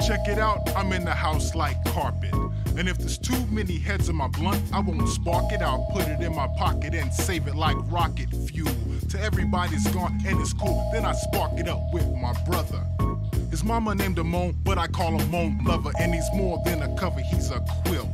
Check it out, I'm in the house like carpet. And if there's too many heads in my blunt, I won't spark it. I'll put it in my pocket and save it like rocket fuel. Till everybody's gone and it's cool, then I spark it up with my brother. His mama named him Moan, but I call him Moan Lover. And he's more than a cover, he's a quilt.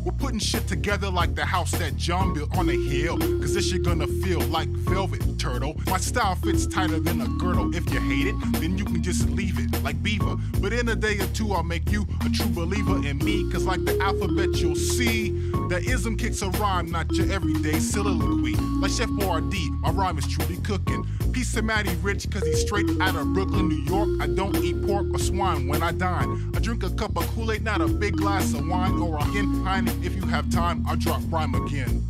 We're putting shit together like the house that John built on a hill. Cause this shit gonna feel like velvet, turtle. My style fits tighter than a girdle. If you hate it, then you can just leave it, like Beaver. But in a day or two, I'll make you a true believer in me. Cause like the alphabet, you'll see that ism kicks a rhyme, not your everyday soliloquy. Like Chef Boyardee, my rhyme is truly cooking. Peace to Matty Rich, cause he's straight out of Brooklyn, New York. I don't eat pork or swine when I dine. I drink a cup of Kool-Aid, not a big glass of wine or a Heineken. If you have time, I'll drop rhyme again.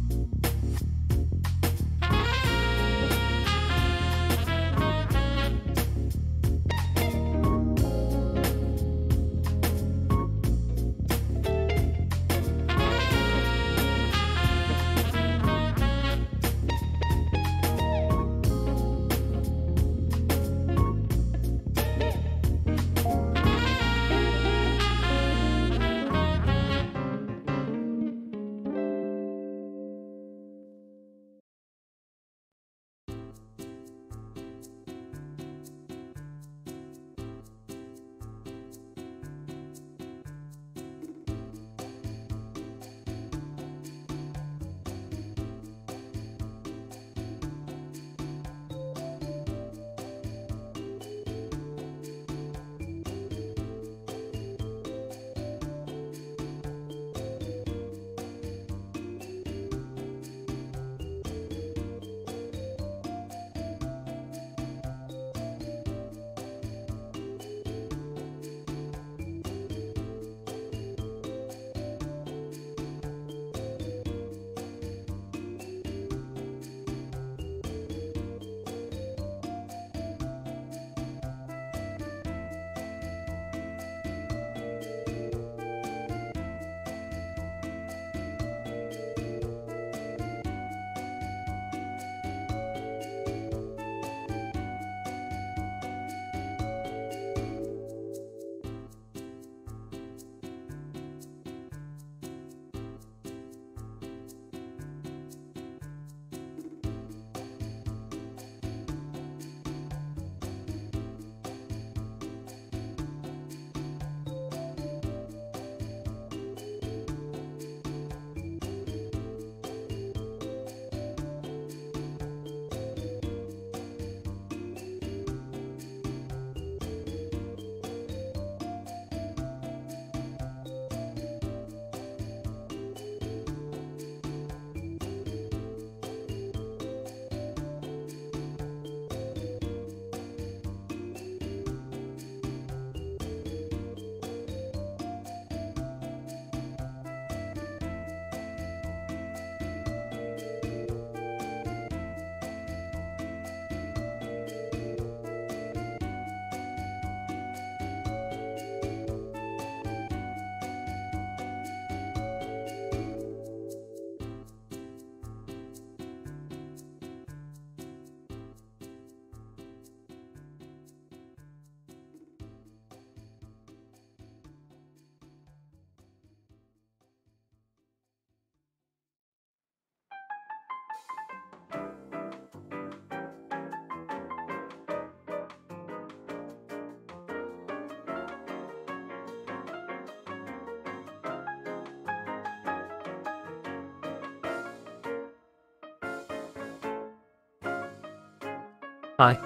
Hi.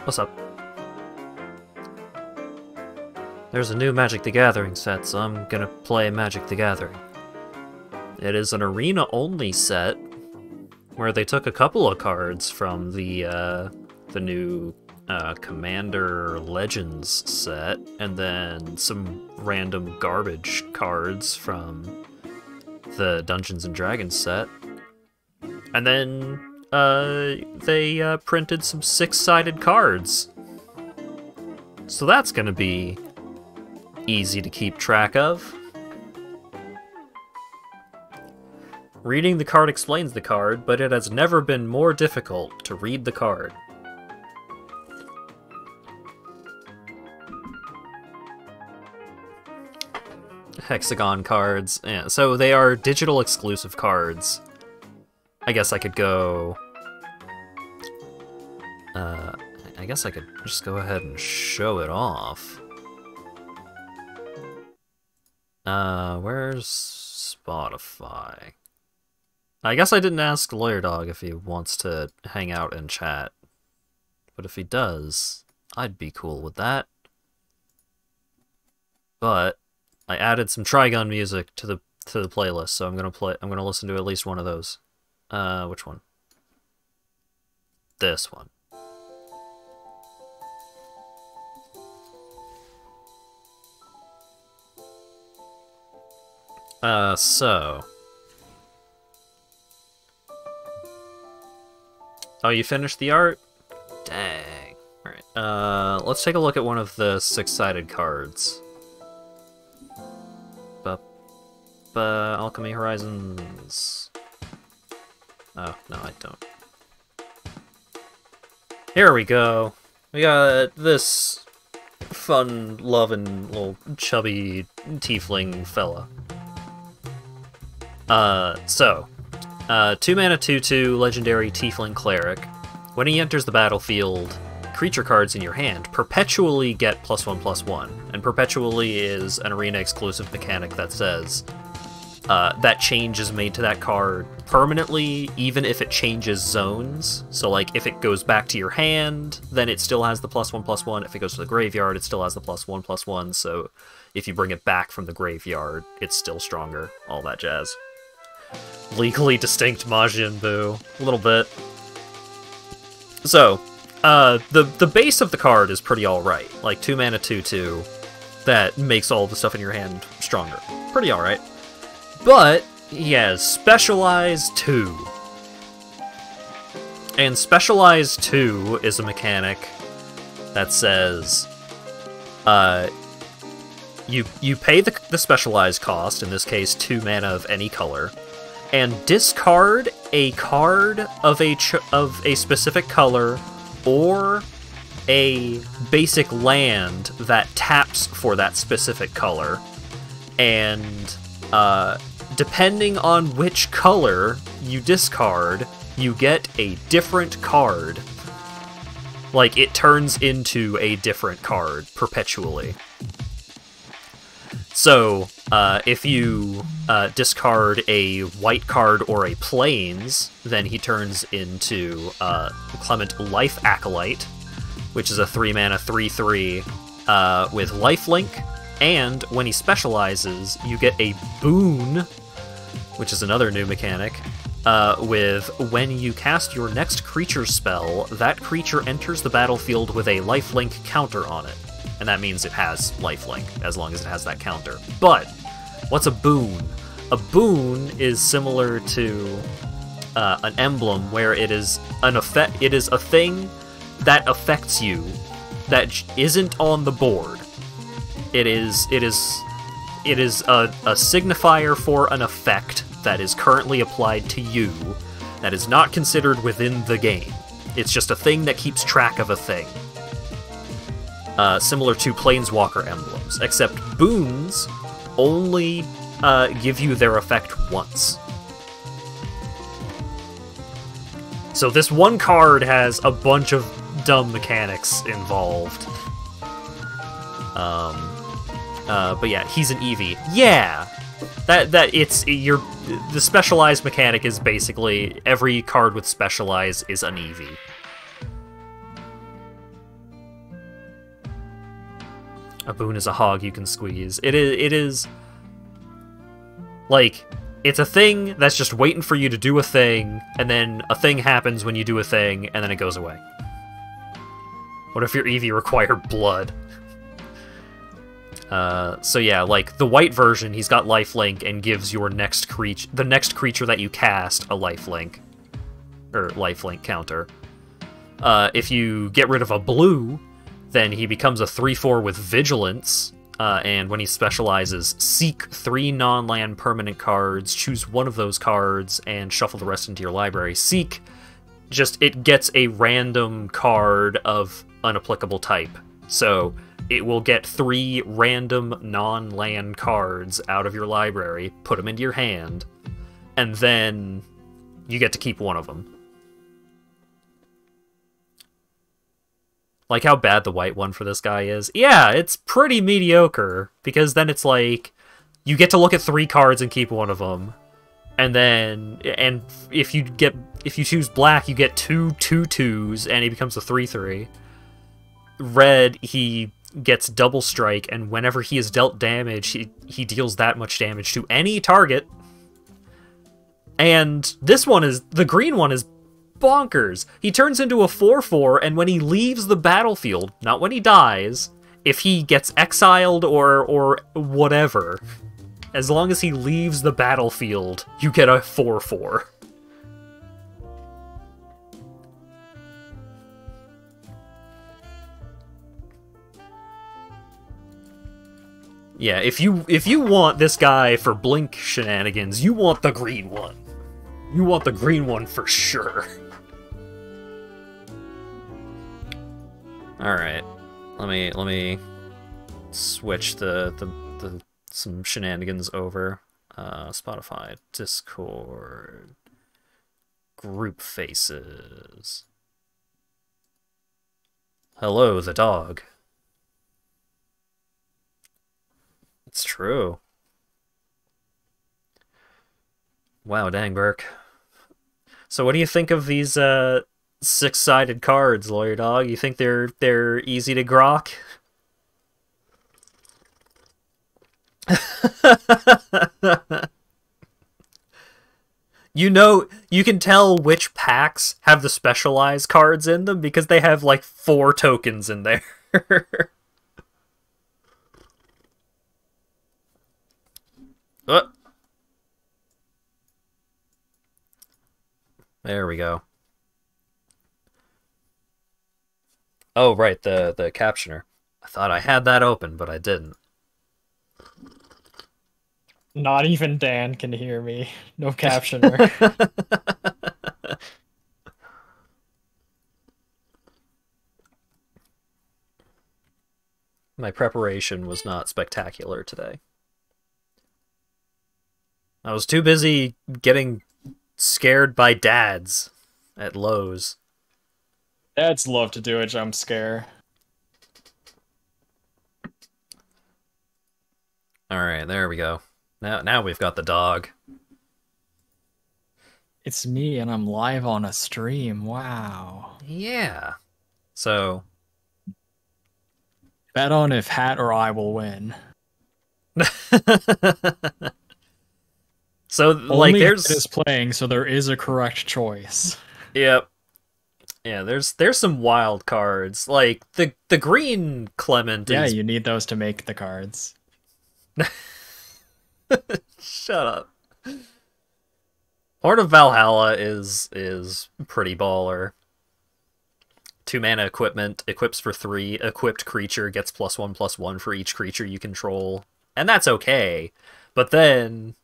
What's up? There's a new Magic the Gathering set, so I'm gonna play Magic the Gathering. It is an arena-only set, where they took a couple of cards from the new Commander Legends set, and then some random garbage cards from the Dungeons & Dragons set. And then they printed some six-sided cards. So that's gonna be easy to keep track of. Reading the card explains the card, but it has never been more difficult to read the card. hexagon cards. Yeah, so they are digital exclusive cards. I guess I could go... I guess I could just go ahead and show it off. Where's Spotify? I guess I didn't ask LawyerDog if he wants to hang out and chat. But if he does, I'd be cool with that. But I added some Trigun music to the playlist, so I'm gonna listen to at least one of those. Which one? This one. So... Oh, you finished the art? Dang. Alright, let's take a look at one of the six-sided cards. Alchemy Horizons... Oh, no, I don't. Here we go. We got this fun-loving little chubby tiefling fella. 2 mana 2/2 legendary tiefling cleric. When he enters the battlefield, creature cards in your hand perpetually get +1/+1, and perpetually is an arena exclusive mechanic that says that change is made to that card permanently, even if it changes zones. So like if it goes back to your hand, then it still has the +1/+1. If it goes to the graveyard, it still has the +1/+1. So if you bring it back from the graveyard, it's still stronger. All that jazz. Legally distinct Majin Buu. A little bit. So, the base of the card is pretty alright. Like 2 mana 2/2 that makes all the stuff in your hand stronger. Pretty alright. But he has Specialize 2. And Specialize 2 is a mechanic that says you pay the Specialize cost, in this case 2 mana of any color, and discard a card of a specific color or a basic land that taps for that specific color, and depending on which color you discard, you get a different card. Like, it turns into a different card perpetually. So, if you discard a white card or a Plains, then he turns into Clement Life Acolyte, which is a 3 mana 3/3 with lifelink, and when he specializes, you get a boon, which is another new mechanic, with when you cast your next creature spell, that creature enters the battlefield with a lifelink counter on it. And that means it has lifelink, as long as it has that counter. But, what's a boon? A boon is similar to an emblem, where it is it is a thing that affects you that isn't on the board. It is a signifier for an effect that is currently applied to you that is not considered within the game. It's just a thing that keeps track of a thing. Similar to Planeswalker emblems, except boons only give you their effect once. So this one card has a bunch of dumb mechanics involved. But yeah, he's an Eevee. Yeah! The specialized mechanic is basically every card with specialize is an Eevee. A boon is a hog you can squeeze. It is like, it's a thing that's just waiting for you to do a thing, and then a thing happens when you do a thing, and then it goes away. What if your Eevee required blood? So yeah, like, the white version, he's got lifelink and gives your the next creature that you cast a lifelink. Or lifelink counter. If you get rid of a blue, then he becomes a 3/4 with Vigilance, and when he specializes, seek 3 non-land permanent cards, choose one of those cards, and shuffle the rest into your library. Seek, it gets a random card of unapplicable type. So, it will get 3 random non-land cards out of your library, put them into your hand, and then you get to keep one of them. Like how bad the white one for this guy is. Yeah, it's pretty mediocre, because then it's like, you get to look at 3 cards and keep one of them. And then, if you choose black, you get 2 2/2s, and he becomes a 3/3. Red, he gets double strike, and whenever he is dealt damage, he deals that much damage to any target. And the green one is bonkers. He turns into a 4/4, and when he leaves the battlefield, not when he dies, if he gets exiled or whatever, as long as he leaves the battlefield, you get a 4/4. Yeah, if you want this guy for blink shenanigans, you want the green one. You want the green one for sure. Alright. Let me switch some shenanigans over. Spotify, Discord, group faces. Hello, the dog. It's true. Wow, dang, Burke. So what do you think of these 6-sided cards, LawyerDog? You think they're easy to grok? You know, you can tell which packs have the specialized cards in them because they have like 4 tokens in there. There we go. Oh, right, the captioner. I thought I had that open, but I didn't. Not even Dan can hear me. No captioner. My preparation was not spectacular today. I was too busy getting scared by dads at Lowe's. Dads love to do a jump scare. Alright, there we go. Now we've got the dog. It's me, and I'm live on a stream. Wow. Yeah. So... bet on if Hat or I will win. So, like, Only there's... Hat is playing, so there is a correct choice. Yep. Yeah, there's some wild cards. Like, the green Clement Yeah, is... you need those to make the cards. Shut up. Horde of Valhalla is pretty baller. 2 mana equipment, equips for 3, equipped creature gets +1/+1 for each creature you control. And that's okay. But then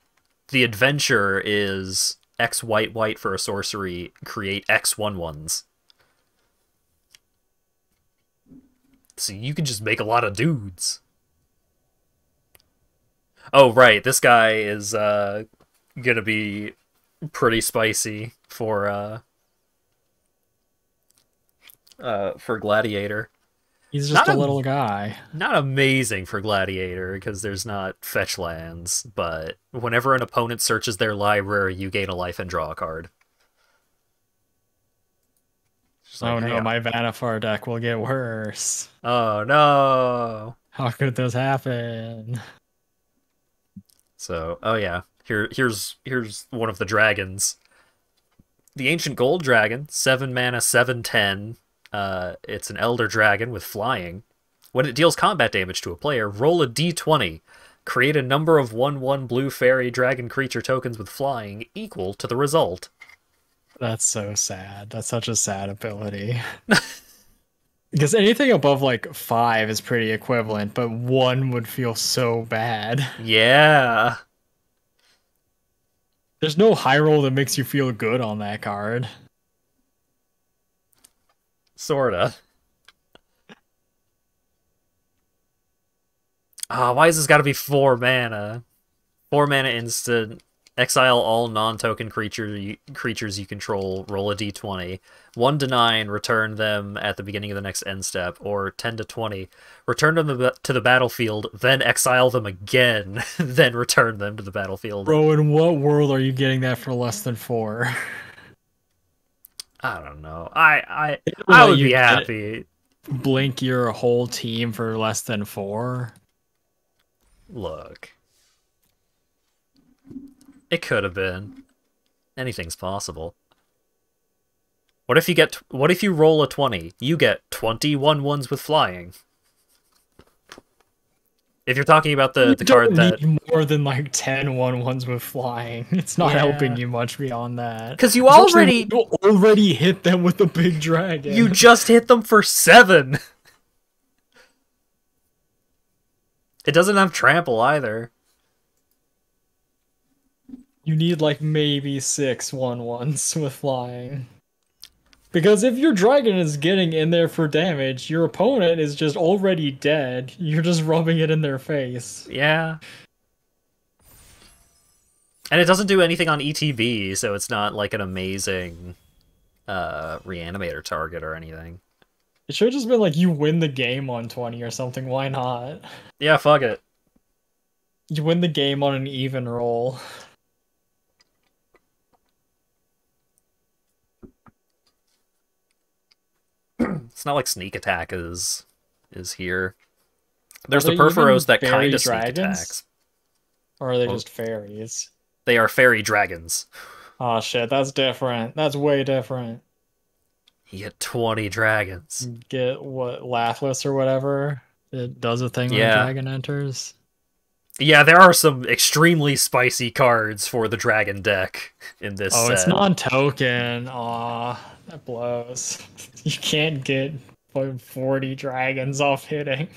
the adventure is X white for a sorcery, create X 1/1s. So you can just make a lot of dudes. Oh, right, this guy is gonna be pretty spicy for Gladiator. He's just a little guy. Not amazing for Gladiator, because there's not fetch lands, but whenever an opponent searches their library, you gain a life and draw a card. Oh no, my Vanifar deck will get worse. Oh no! How could this happen? So, oh yeah, here's one of the dragons. The Ancient Gold Dragon, 7 mana, 7/10. It's an Elder Dragon with flying. When it deals combat damage to a player, roll a d20. Create a number of 1/1 blue fairy dragon creature tokens with flying equal to the result. That's so sad. That's such a sad ability. Because anything above like 5 is pretty equivalent, but 1 would feel so bad. Yeah. There's no high roll that makes you feel good on that card. Sorta. Why has this got to be 4 mana? 4 mana instant. Exile all non-token creatures you control. Roll a d20. 1 to 9. Return them at the beginning of the next end step. Or 10 to 20. Return them to the battlefield. Then exile them again. Then return them to the battlefield. Bro, in what world are you getting that for less than 4? I don't know. I would be happy. Blink your whole team for less than 4? Look. It could have been. Anything's possible. What if you roll a 20? You get 21 ones with flying. If you're talking about the card that need more than like 10 1/1s with flying. It's not helping you much beyond that. Because you already hit them with the big dragon. You just hit them for 7. It doesn't have trample either. You need like maybe 6 1/1s with flying. Because if your dragon is getting in there for damage, your opponent is just already dead. You're just rubbing it in their face. Yeah. And it doesn't do anything on ETB, so it's not like an amazing reanimator target or anything. It should have just been like you win the game on 20 or something. Why not? Yeah, fuck it. You win the game on an even roll. It's not like sneak attack is here. There's the Perforos that kind of sneak attacks. Or are they just fairies? They are fairy dragons. Oh shit, that's different. That's way different. You get 20 dragons. Get what, Laughless or whatever? It does a thing when a dragon enters. Yeah, there are some extremely spicy cards for the dragon deck in this set. It's non-token. Aw, that blows. You can't get 40 dragons off hitting.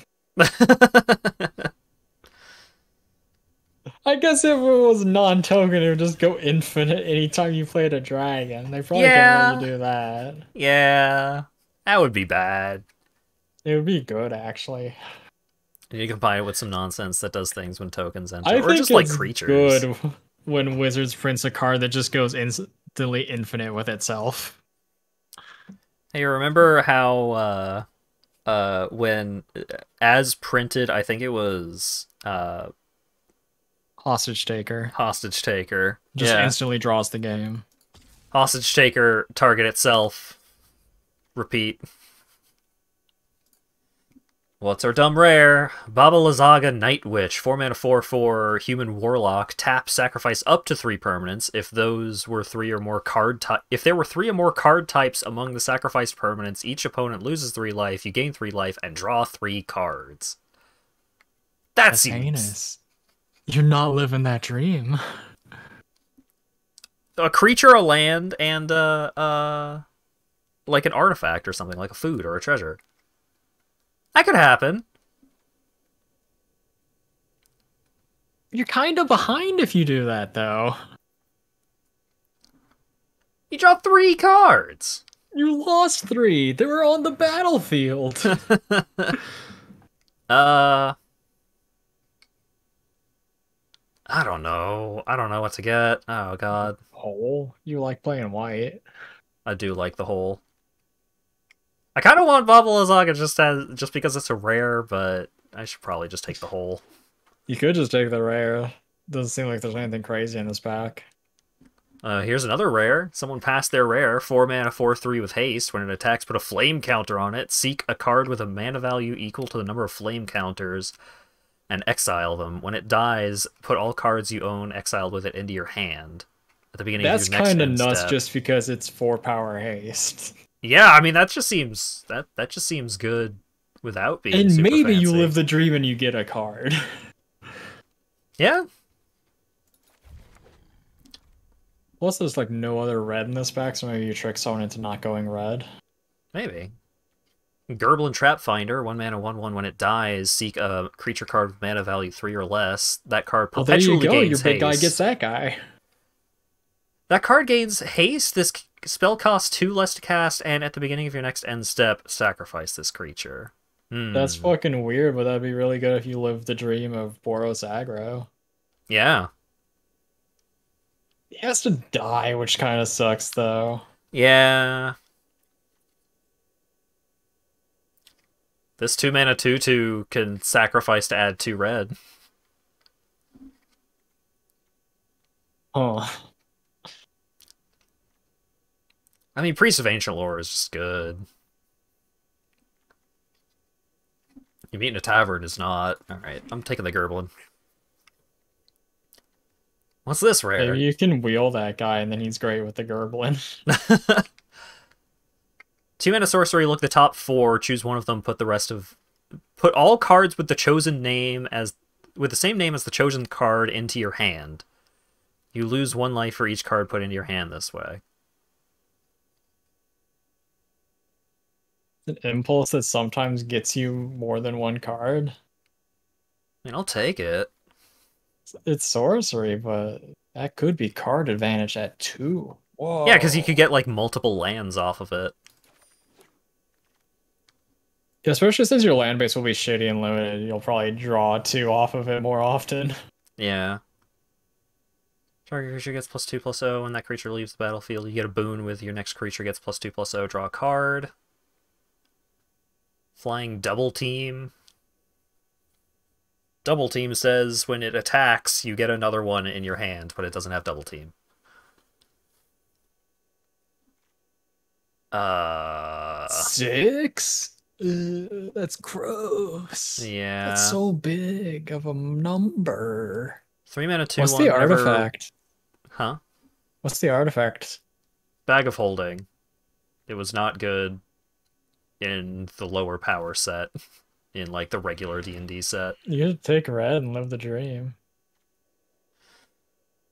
I guess if it was non-token, it would just go infinite anytime you played a dragon. They probably can't let you do that. Yeah, that would be bad. It would be good, actually. You combine it with some nonsense that does things when tokens enter, or just like creatures. Good when Wizards prints a card that just goes instantly infinite with itself. Hey, remember how when as printed, I think it was Hostage Taker. Hostage Taker. Just instantly draws the game. Hostage Taker, target itself. Repeat. What's our dumb rare? Baba Lysaga, Night Witch, 4 mana 4/4, Human Warlock. Tap, sacrifice up to 3 permanents. If those were 3 or more if there were 3 or more card types among the sacrificed permanents, each opponent loses 3 life. You gain 3 life and draw 3 cards. That's heinous. You're not living that dream. A creature, a land, and like an artifact or something, like a food or a treasure. That could happen. You're kind of behind if you do that, though. You draw 3 cards. You lost 3. They were on the battlefield. I don't know. I don't know what to get. Oh, God. Hole? You like playing white. I do like the hole. I kind of want Baba Lysaga just because it's a rare, but I should probably just take the hole. You could just take the rare. Doesn't seem like there's anything crazy in this pack. Here's another rare. Someone passed their rare. 4 mana 4/3 with haste. When it attacks, put a flame counter on it. Seek a card with a mana value equal to the number of flame counters and exile them. When it dies, put all cards you own exiled with it into your hand. At the beginning of your next end step. That's kind of nuts just because it's 4 power haste. Yeah, I mean that just seems good without being and super maybe fancy. You live the dream and you get a card. Yeah. Plus, there's like no other red in this pack, so maybe you trick someone into not going red. Maybe. Gerblin Trap Finder, 1 mana 1/1. When it dies, seek a creature card with mana value 3 or less. That card perpetually gains haste. Your big guy gets that guy. That card gains haste. This spell costs 2 less to cast, and at the beginning of your next end step, sacrifice this creature. That's Hmm. fucking weird, but that'd be really good if you lived the dream of Boros aggro. Yeah. He has to die, which kind of sucks, though. Yeah. This 2-mana 2/2 can sacrifice to add 2 red. Oh, I mean, Priest of Ancient Lore is just good. You meet in a tavern is not. Alright, I'm taking the Gerblin. What's this maybe rare? you can wheel that guy, and then he's great with the Gerblin. 2-mana sorcery, look the top 4, choose one of them, put all cards with the chosen name as with the same name as the chosen card into your hand. You lose 1 life for each card put into your hand this way. An impulse that sometimes gets you more than one card. I mean, I'll take it. It's sorcery, but that could be card advantage at 2. Yeah, because you could Whoa. get like multiple lands off of it. Yeah, especially since your land base will be shitty and limited, you'll probably draw 2 off of it more often. Yeah. Target creature gets +2/+0 when that creature leaves the battlefield. You get a boon with your next creature gets +2/+0. Draw a card. Flying Double Team. Double Team says when it attacks, you get another one in your hand, but it doesn't have Double Team. 6? That's gross. Yeah. That's so big of a number. 3-mana 2/1. What's the artifact? Huh? What's the artifact? Bag of Holding. It was not good in the lower power set, in like the regular D&D set. You should take red and live the dream.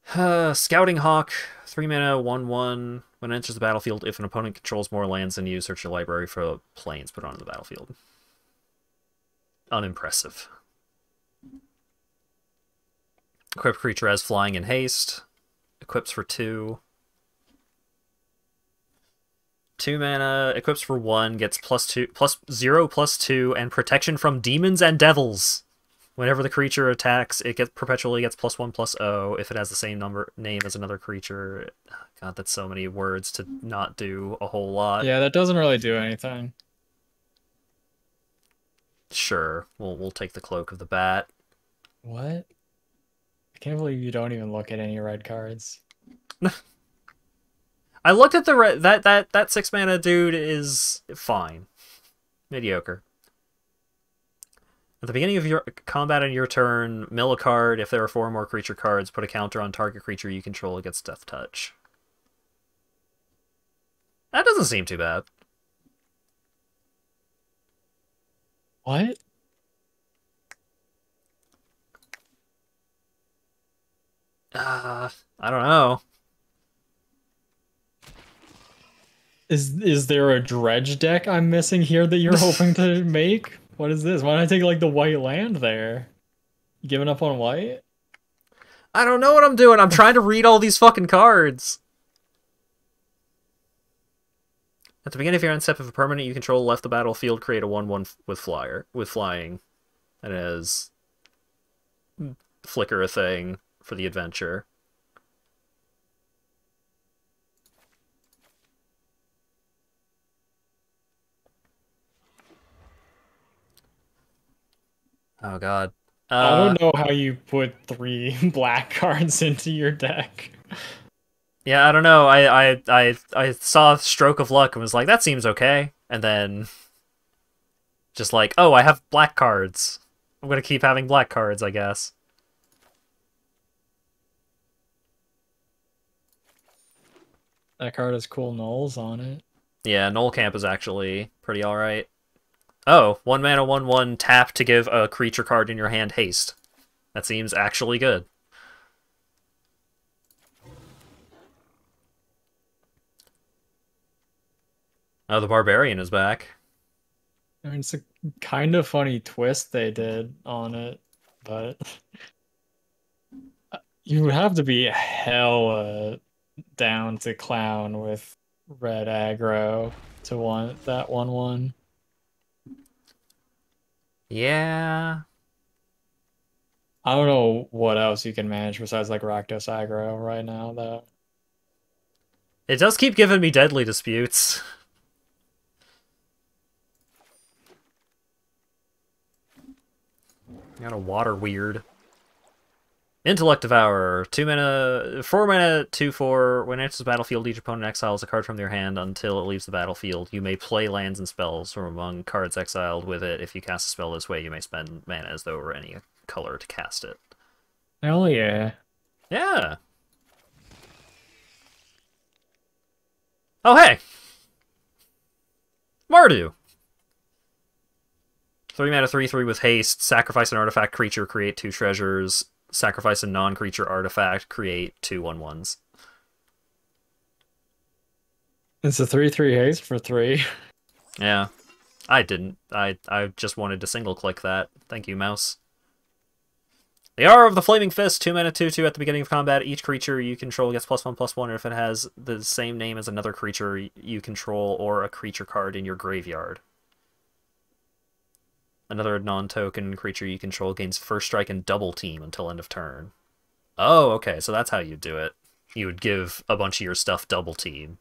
Scouting Hawk, 3-mana 1/1. When it enters the battlefield, if an opponent controls more lands than you, search your library for planes put onto the battlefield. Unimpressive. Equip creature has flying and haste. Equips for 2. 2 mana, equips for 1, gets +0/+2, and protection from demons and devils. Whenever the creature attacks, it perpetually gets +1/+0 if it has the same name as another creature. God, that's so many words to not do a whole lot. Yeah, that doesn't really do anything. Sure, we'll take the Cloak of the Bat. What? I can't believe you don't even look at any red cards. I looked at the that 6-mana dude is fine, mediocre. At the beginning of your combat on your turn, mill a card. If there are 4 more creature cards, put a counter on target creature you control against Death Touch. That doesn't seem too bad. What? I don't know. Is there a dredge deck I'm missing here that you're hoping to make? What is this? Why don't I take like the white land there? You giving up on white? I don't know what I'm doing. I'm trying to read all these fucking cards. At the beginning of your end step, if a permanent you control left the battlefield, create a 1/1 with flying. And it has flicker a thing for the adventure. Oh god. I don't know how you put 3 black cards into your deck. Yeah, I don't know. I saw Stroke of Luck and was like, that seems okay. And then just like, oh, I have black cards. I'm gonna keep having black cards, I guess. That card has cool nulls on it. Yeah, Null Camp is actually pretty alright. Oh, 1 mana 1/1 tap to give a creature card in your hand haste. That seems actually good. Oh, the Barbarian is back. I mean, it's a kind of funny twist they did on it, but you would have to be hella down to clown with red aggro to want that 1/1. Yeah. I don't know what else you can manage besides like Rakdos aggro right now, though. It does keep giving me Deadly Disputes. Got a Water Weird. Intellect Devourer. 2 mana, 4 mana, 2/4. When it enters the battlefield, each opponent exiles a card from their hand until it leaves the battlefield. You may play lands and spells from among cards exiled with it. If you cast a spell this way, you may spend mana as though it were any color to cast it. Hell yeah. Yeah. Oh, hey! Mardu! 3 mana, 3/3 with haste. Sacrifice an artifact creature, create 2 treasures. Sacrifice a non-creature artifact, create 2 1/1s. It's a 3/3 haste for 3. Yeah. I didn't. I just wanted to single-click that. Thank you, mouse. The Hour of the Flaming Fist, 2 mana, 2/2 at the beginning of combat. Each creature you control gets +1/+1 if it has the same name as another creature you control or a creature card in your graveyard. Another non-token creature you control gains first strike and double team until end of turn. Oh, okay, so that's how you do it. You would give a bunch of your stuff double team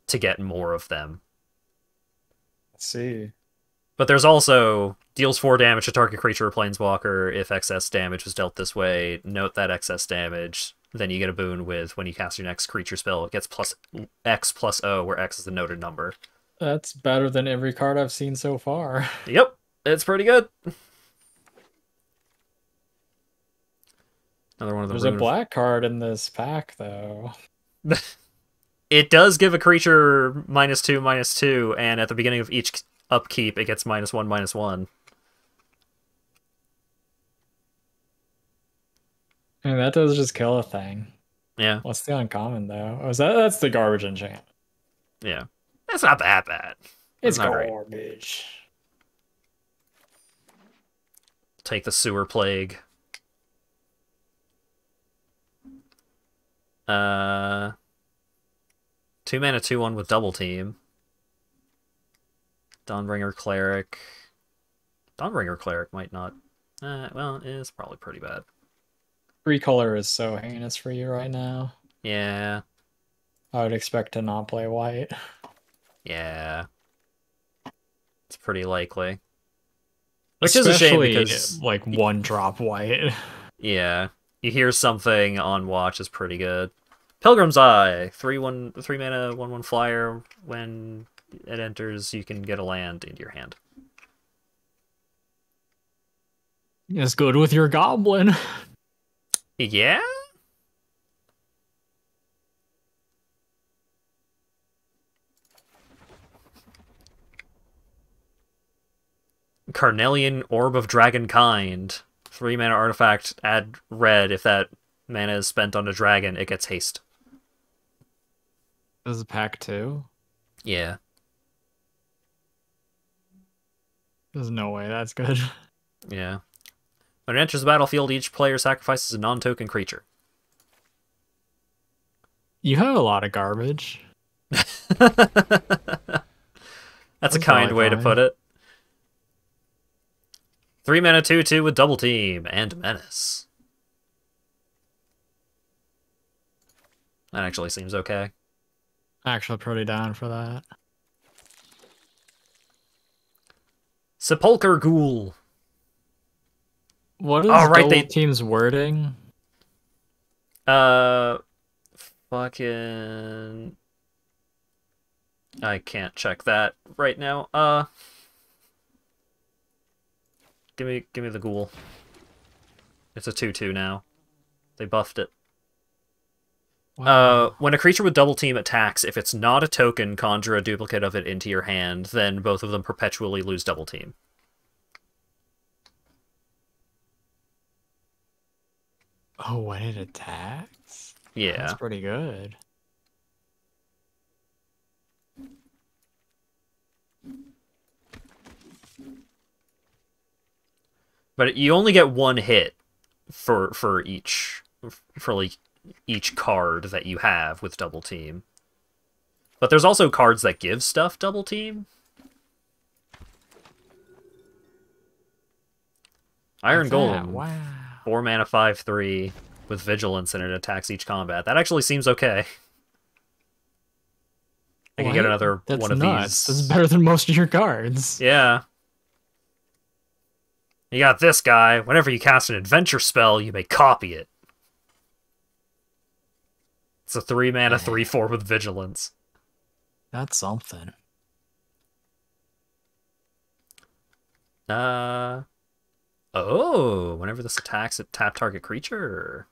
to get more of them. Let's see. But there's also deals 4 damage to target creature or planeswalker if excess damage was dealt this way. Note that excess damage. Then you get a boon with when you cast your next creature spell. It gets +X+O, where X is the noted number. That's better than every card I've seen so far. Yep, it's pretty good. Another one of the There's a black card in this pack, though. It does give a creature -2/-2, and at the beginning of each upkeep, it gets -1/-1. I mean, that does just kill a thing. Yeah. What's the uncommon, though? Oh, that's the garbage enchantment. Yeah. That's not that bad. It's not great. garbage. Take the Sewer Plague. 2 mana, 2/1 with double team. Dawnbringer Cleric. Dawnbringer Cleric might not. Well, it's probably pretty bad. 3 color is so heinous for you right now. Yeah. I would expect to not play white. Yeah. It's pretty likely. Which is a shame because like 1-drop white. Yeah. You hear something on watch is pretty good. Pilgrim's Eye, 3 mana, 1/1 flyer. When it enters, you can get a land into your hand. It's good with your goblin. Yeah? Carnelian Orb of Dragonkind. 3 mana artifact, add red. If that mana is spent on a dragon, it gets haste. This is pack 2? Yeah. There's no way that's good. Yeah. When it enters the battlefield, each player sacrifices a non-token creature. You have a lot of garbage. That's a kind way to put it. 3 mana, 2/2 with double team and menace. That actually seems okay. Actually pretty down for that. Sepulchre Ghoul. What is double team's wording? Fucking... I can't check that right now. Give me the ghoul. It's a 2/2 now. They buffed it. Wow. When a creature with double team attacks, if it's not a token, conjure a duplicate of it into your hand, then both of them perpetually lose double team. Oh, when it attacks? Yeah. That's pretty good. But you only get 1 hit for each card that you have with double team. But there's also cards that give stuff double team. Iron Like that, Golem. wow. 4 mana, 5/3 with vigilance, and it attacks each combat. That actually seems okay. I can get another That's one of nuts. these. That's better than most of your cards. Yeah. You got this guy. Whenever you cast an adventure spell, you may copy it. It's a 3 mana, 3/4 with vigilance. That's something. Oh, whenever this attacks, it tap target creature.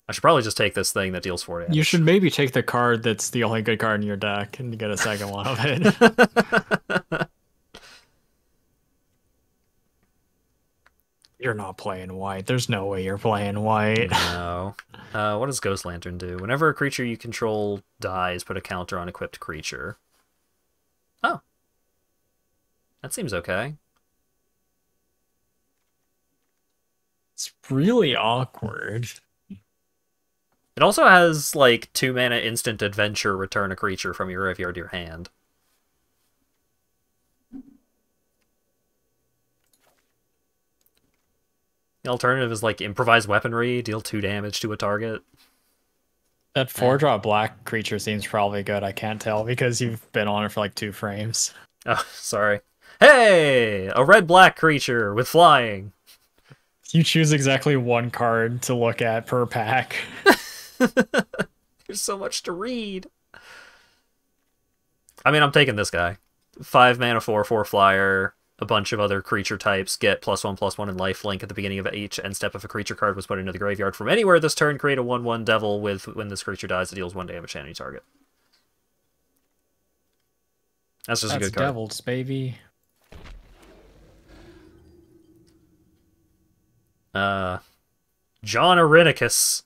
I should probably just take this thing that deals 4 damage. You should maybe take the card that's the only good card in your deck and get a second one of it. You're not playing white. There's no way you're playing white. No. What does Ghost Lantern do? Whenever a creature you control dies, put a counter on equipped creature. Oh. That seems okay. It's really awkward. It also has, like, 2 mana instant adventure, return a creature from your graveyard to your hand. The alternative is, like, improvised weaponry, deal 2 damage to a target. That 4-drop black creature seems probably good. I can't tell because you've been on it for like 2 frames. Oh, sorry. Hey! A red-black creature with flying! You choose exactly 1 card to look at per pack. There's so much to read. I mean, I'm taking this guy. 5 mana, 4/4 flyer. A bunch of other creature types get +1/+1 in lifelink at the beginning of each end step if a creature card was put into the graveyard from anywhere this turn. Create a 1/1 devil with when this creature dies, it deals 1 damage to any target. That's just a good card. Devils, baby. John Irenicus.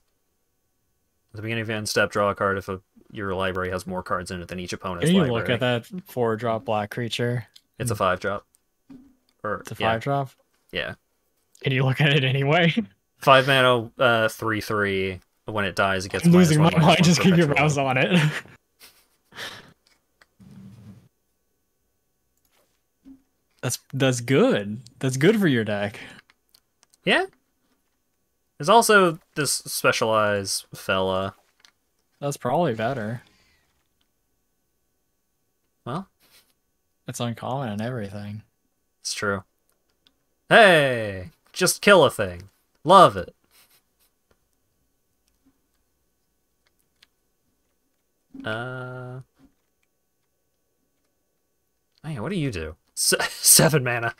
At the beginning of end step, draw a card if your library has more cards in it than each opponent's Can you library. look at that 4-drop black creature? It's a 5-drop. It's a 5-drop? Yeah. Can you look at it anyway? 5 mana, 3/3. When it dies, it gets I'm losing my -1/-1 mind. Just keep your perpetual. mouse on it. That's good. That's good for your deck. Yeah. There's also this specialized fella. That's probably better. Well, It's uncommon and everything. it's true. Hey! Just kill a thing. Love it. Man, what do you do? 7 mana.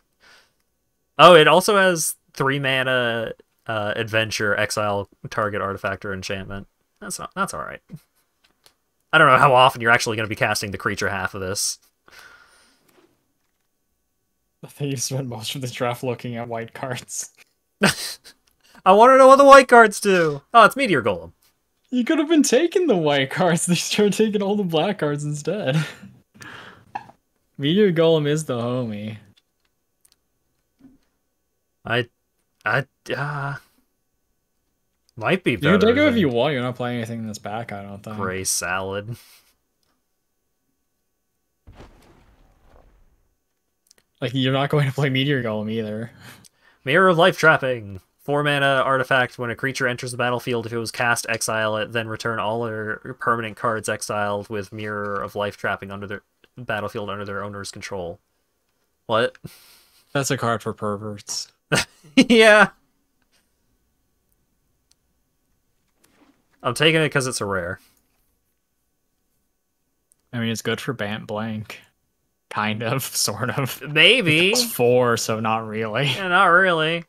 Oh, it also has 3 mana adventure, exile target artifact or enchantment. That's alright. I don't know how often you're actually going to be casting the creature half of this. I think you spent most of the draft looking at white cards. I want to know what the white cards do. Oh, it's Meteor Golem. You could have been taking the white cards. They started taking all the black cards instead. Meteor Golem is the homie. Might be better. You can take it if than you want. You're not playing anything in this back, I don't think. Gray Salad. Like, you're not going to play Meteor Golem either. Mirror of Life Trapping. 4 mana artifact. When a creature enters the battlefield, if it was cast, exile it, then return all other permanent cards exiled with Mirror of Life Trapping under the battlefield under their owner's control. What? That's a card for perverts. Yeah. I'm taking it because it's a rare. I mean, it's good for Bant Blank. Kind of, sort of. Maybe. It's 4, so not really. Yeah, not really.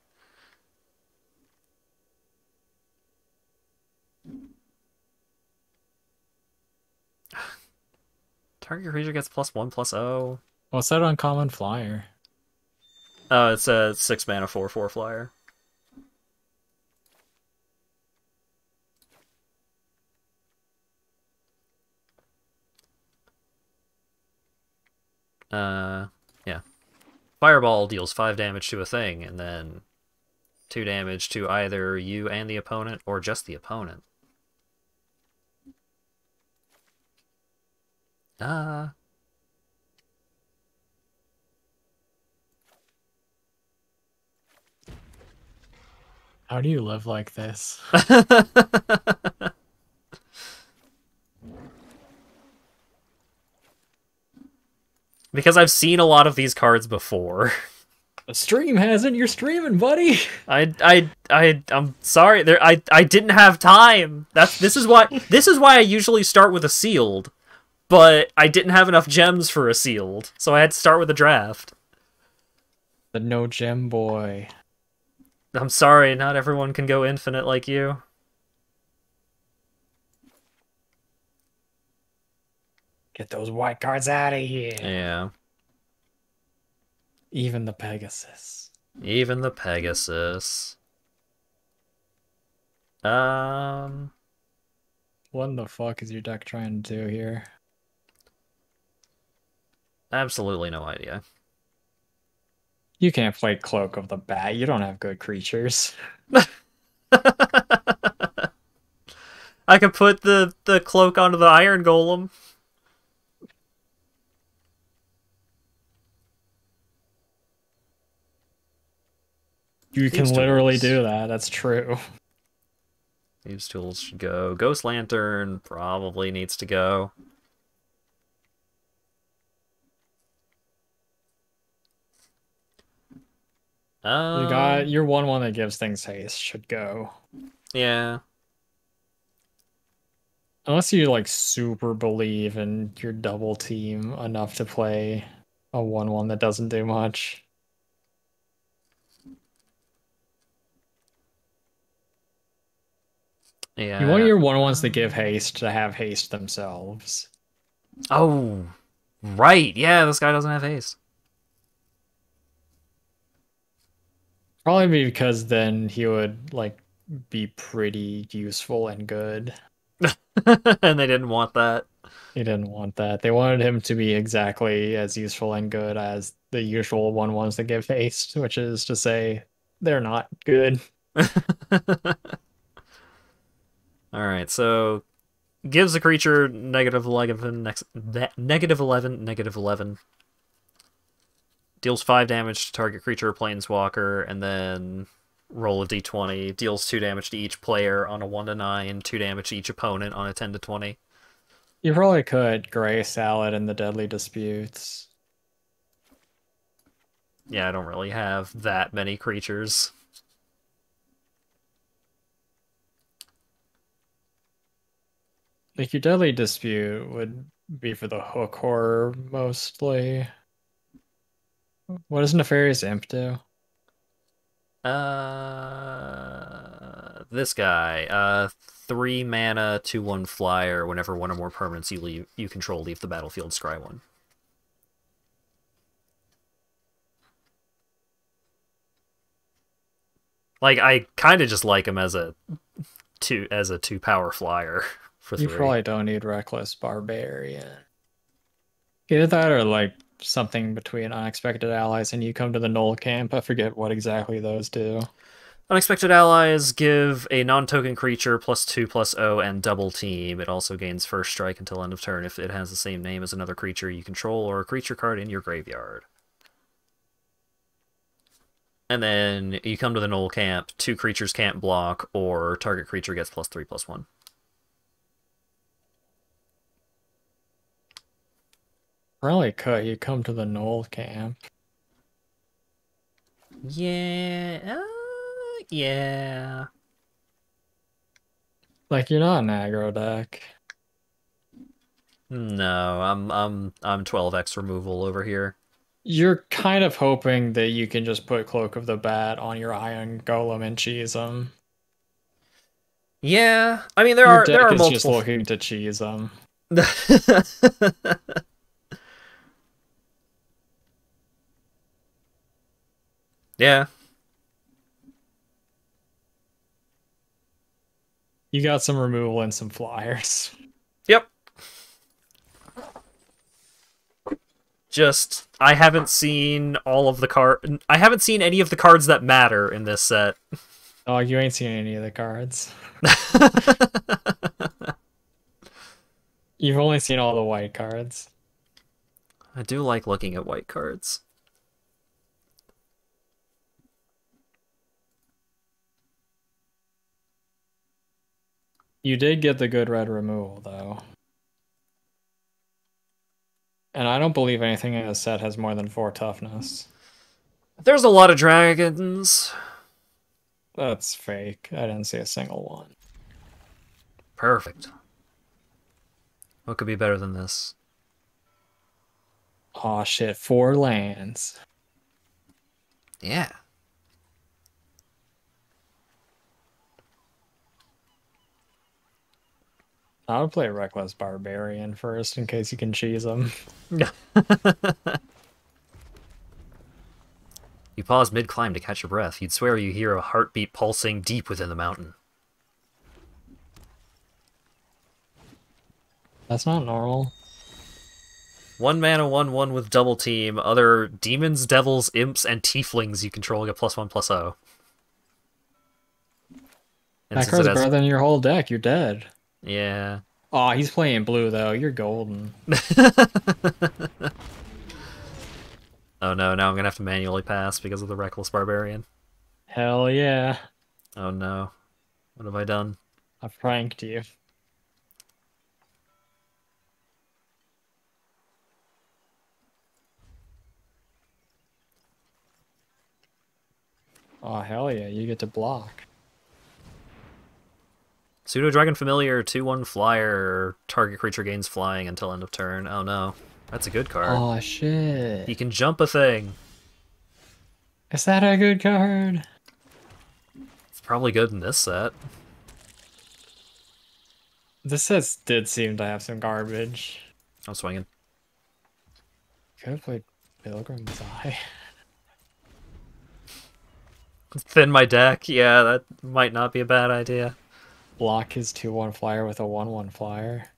Target creature gets +1/+0. What's that uncommon flyer? Oh, it's a 6 mana 4/4 flyer. Yeah. Fireball deals 5 damage to a thing, and then 2 damage to either you and the opponent, or just the opponent. How do you live like this? Because I've seen a lot of these cards before. The stream hasn't. You're streaming, buddy. I'm sorry. I didn't have time. This is why I usually start with a sealed, but I didn't have enough gems for a sealed, so I had to start with a draft. The no gem boy. I'm sorry, not everyone can go infinite like you. Get those white cards out of here. Yeah. Even the Pegasus. Even the Pegasus. What in the fuck is your deck trying to do here? Absolutely no idea. You can't play Cloak of the Bat. You don't have good creatures. I could put the cloak onto the Iron Golem. You can literally do that. That's true. These tools should go. Ghost Lantern probably needs to go. You got your 1/1 that gives things haste should go. Yeah. Unless you like super believe in your double team enough to play a 1/1 that doesn't do much. Yeah. You want your 1/1s that give haste to have haste themselves. Oh, right. Yeah, this guy doesn't have haste. Probably because then he would like be pretty useful and good. And they didn't want that. They didn't want that. They wanted him to be exactly as useful and good as the usual 1/1s that give haste, which is to say they're not good. Alright, so gives a creature -11, -11. Deals 5 damage to target creature or planeswalker, and then roll a d20. Deals 2 damage to each player on a 1 to 9, 2 damage to each opponent on a 10 to 20. You probably could Gray Salad in the Deadly Disputes. Yeah, I don't really have that many creatures. Like your Deadly Dispute would be for the hook horror mostly. What does Nefarious Imp do? This guy, 3 mana, 2/1 flyer. Whenever one or more permanents you control leave the battlefield, scry 1. Like, I kind of just like him as a 2 power flyer for 3. You probably don't need Reckless Barbarian. Either that or like something between Unexpected Allies and You Come to the Null Camp. I forget what exactly those do. Unexpected Allies give a non-token creature +2/+0 and double team. It also gains first strike until end of turn if it has the same name as another creature you control or a creature card in your graveyard. And then you come to the Null Camp, 2 creatures can't block, or target creature gets +3/+1. Probably could. You come to the Null Camp. Yeah, yeah. Like you're not an aggro deck. No, I'm 12x removal over here. You're kind of hoping that you can just put Cloak of the Bat on your Iron Golem and cheese them. Yeah, I mean there Your are deck is multiple. just looking to cheese them. Yeah. You got some removal and some flyers. Yep. Just, I haven't seen all of the I haven't seen any of the cards that matter in this set. Oh, you ain't seen any of the cards. You've only seen all the white cards. I do like looking at white cards. You did get the good red removal, though. And I don't believe anything in this set has more than 4 toughness. There's a lot of dragons. That's fake. I didn't see a single one. Perfect. What could be better than this? Aw, shit. 4 lands. Yeah. I would play Reckless Barbarian first in case you can cheese them. You pause mid-climb to catch your breath. You'd swear you hear a heartbeat pulsing deep within the mountain. That's not normal. 1 mana, 1/1 with double team. Other demons, devils, imps, and tieflings you control get +1/+0. That card's better than your whole deck. You're dead. Yeah. Aw, he's playing blue, though. You're golden. Oh no, now I'm gonna have to manually pass because of the Reckless Barbarian. Hell yeah. Oh no. What have I done? I pranked you. Oh, hell yeah. You get to block. Pseudo Dragon Familiar, 2/1 flyer. Target creature gains flying until end of turn. Oh no. That's a good card. Oh, shit. He can jump a thing. Is that a good card? It's probably good in this set. This set did seem to have some garbage. I'm swinging. Could have played Pilgrim's Eye. Thin my deck. Yeah, that might not be a bad idea. Block his 2/1 flyer with a 1/1 flyer.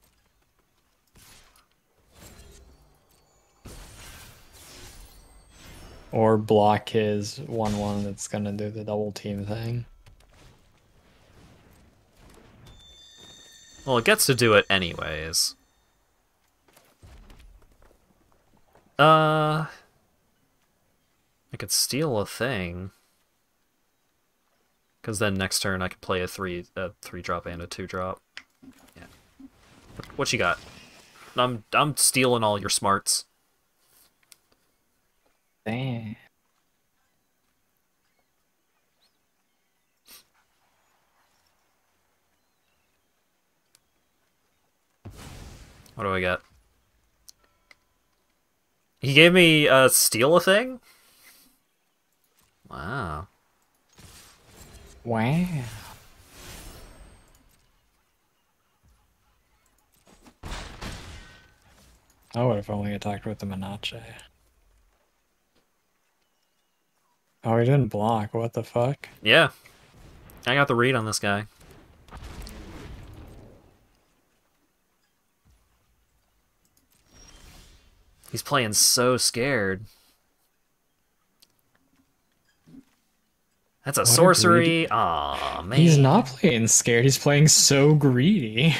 Or block his 1/1 that's gonna do the double team thing. Well, it gets to do it anyways. I could steal a thing. Because then next turn I could play a 3-drop and a 2-drop. Yeah. What you got? I'm stealing all your smarts. Damn. What do I get? He gave me steal a thing? Wow. Wow. I would have only attacked with the Menace. Oh, he didn't block. What the fuck? Yeah. I got the read on this guy. He's playing so scared. That's a sorcery. Aw, man. He's not playing scared. He's playing so greedy.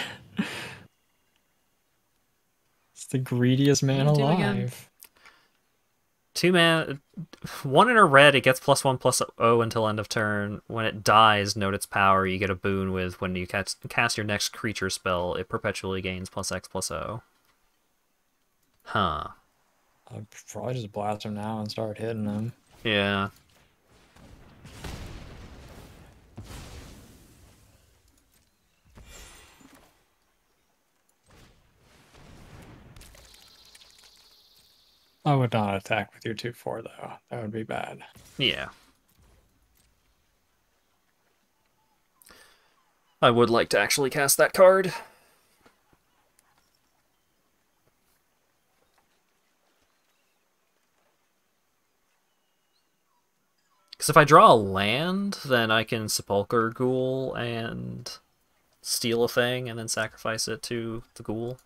It's the greediest man alive. 2 mana, 1 in a red, it gets +1/+0 until end of turn. When it dies, note its power. You get a boon with when you cast your next creature spell, it perpetually gains +X/+0. Huh. I'd probably just blast him now and start hitting him. Yeah. I would not attack with your 2/4 though. That would be bad. Yeah. I would like to actually cast that card. Because if I draw a land, then I can Sepulcher Ghoul and steal a thing and then sacrifice it to the ghoul.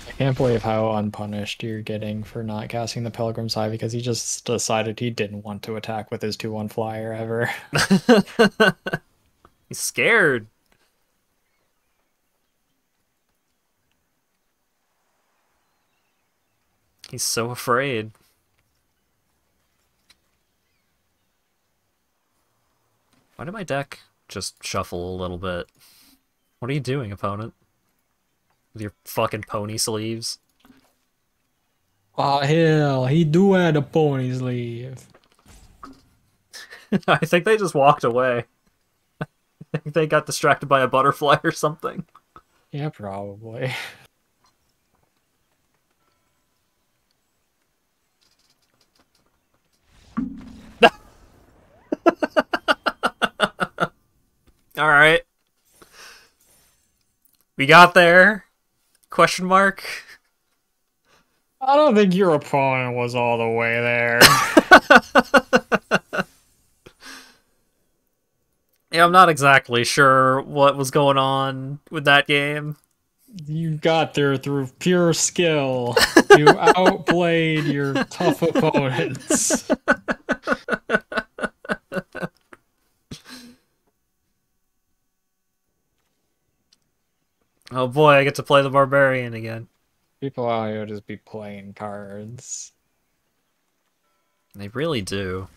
I can't believe how unpunished you're getting for not casting the Pilgrim's Eye because he just decided he didn't want to attack with his 2/1 flyer ever. He's scared. He's so afraid. Why did my deck just shuffle a little bit? What are you doing, opponent? With your fucking pony sleeves? Oh, hell, he do have a pony sleeve. I think they just walked away. I think they got distracted by a butterfly or something. Yeah, probably. Alright. We got there. Question mark? I don't think your opponent was all the way there. Yeah, I'm not exactly sure what was going on with that game. You got there through pure skill. You outplayed your tough opponents. Oh boy, I get to play the barbarian again. People out here just be playing cards. They really do.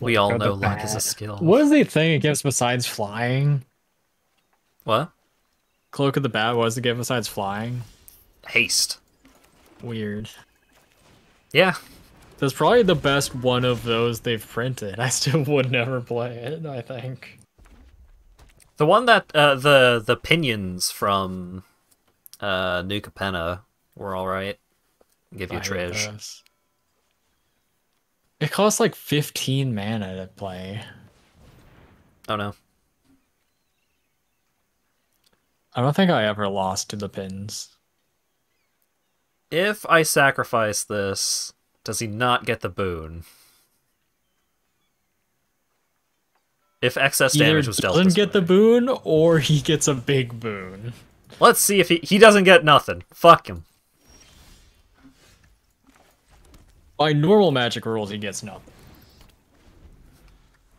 We all know luck is a skill. What is the thing it gives besides flying? What? Cloak of the Bat, what does it give besides flying? Haste. Weird. Yeah. That's probably the best one of those they've printed. I still would never play it, I think. The one that, the pinions from, New Capenna were alright. Give you Trish. It costs like 15 mana to play. Oh no. I don't think I ever lost to the pins. If I sacrifice this, does he not get the boon? If excess damage was dealt, doesn't get the boon, or he gets a big boon. Let's see if he doesn't get nothing. Fuck him. By normal Magic rules, he gets nothing.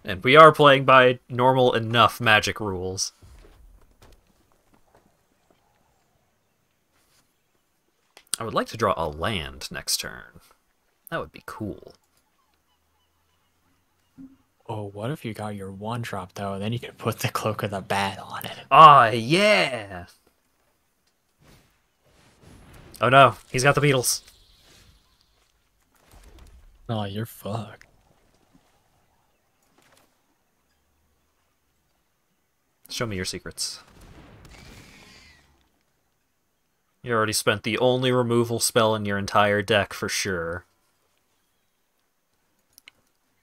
And we are playing by normal enough Magic rules. I would like to draw a land next turn. That would be cool. Oh, what if you got your 1-drop, though? Then you could put the Cloak of the Bat on it. Ah, yeah! Oh no, he's got the Beatles. Oh, you're fucked. Show me your secrets. You already spent the only removal spell in your entire deck for sure.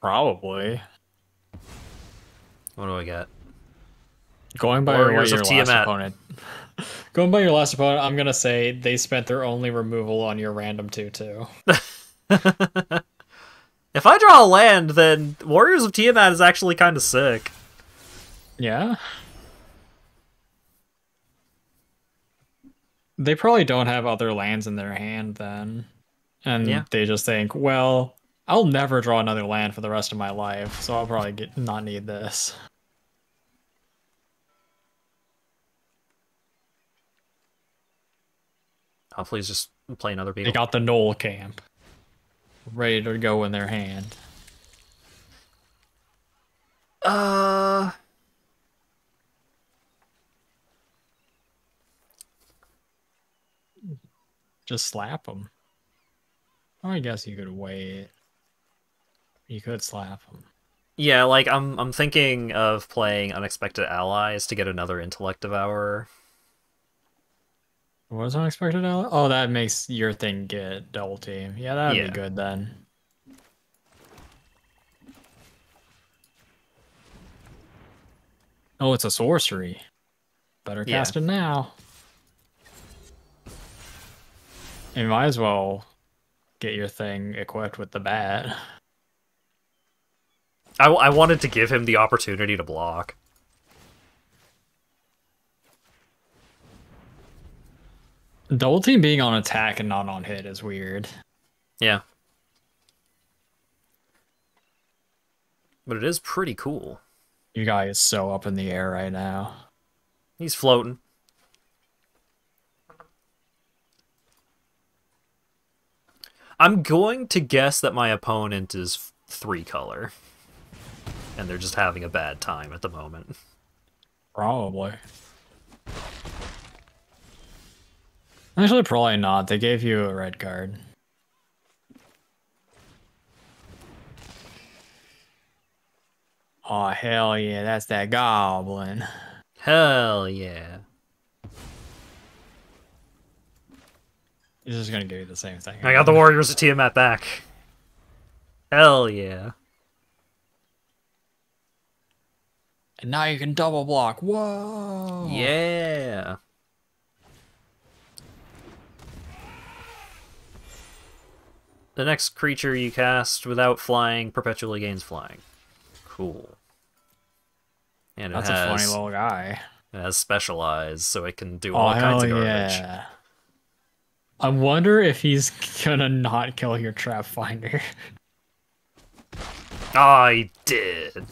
Probably. What do I get? Going by Warriors your of last Tiamat. opponent. Going by your last opponent, I'm gonna say they spent their only removal on your random 2/2. If I draw a land, then Warriors of Tiamat is actually kind of sick. Yeah? They probably don't have other lands in their hand then. And Yeah. they just think, well, I'll never draw another land for the rest of my life, so I'll probably not need this. Oh, please just play another They Beetle. got the Knoll Camp ready to go in their hand. Just slap them. Oh, I guess you could wait. You could slap them. Yeah, like I'm thinking of playing Unexpected Allies to get another Intellect Devourer. What was unexpected ally? Oh, that makes your thing get double team. Yeah, that'd be good then. Oh, it's a sorcery. Better cast it now. You might as well get your thing equipped with the bat. I wanted to give him the opportunity to block. Double team being on attack and not on hit is weird. Yeah. But it is pretty cool. Your guy is so up in the air right now. He's floating. I'm going to guess that my opponent is 3-color. And they're just having a bad time at the moment. Probably. Actually, probably not. They gave you a red card. Oh, hell yeah, that's that goblin. Hell yeah. He's just gonna give you the same thing. I got the Warriors of Tiamat back. Hell yeah. And now you can double block. Whoa! Yeah. The next creature you cast without flying perpetually gains flying. Cool. And That's a funny little guy. It has Specialize, so it can do all kinds of garbage. Yeah. I wonder if he's gonna not kill your Trap Finder. I did.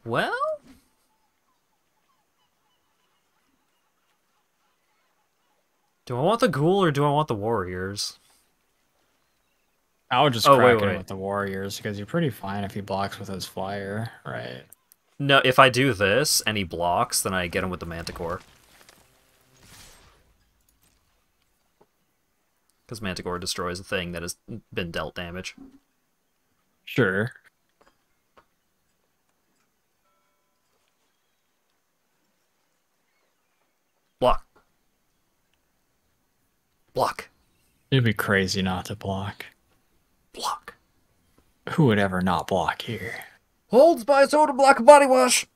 Well? Do I want the Ghoul or do I want the Warriors? I would just crack wait. him with the Warriors, because you're pretty fine if he blocks with his Flyer, right? No, if I do this and he blocks, then I get him with the Manticore. Because Manticore destroys a thing that has been dealt damage. Sure. Block. Block. It'd be crazy not to block. Block. Who would ever not block here? Holds by soda block body wash.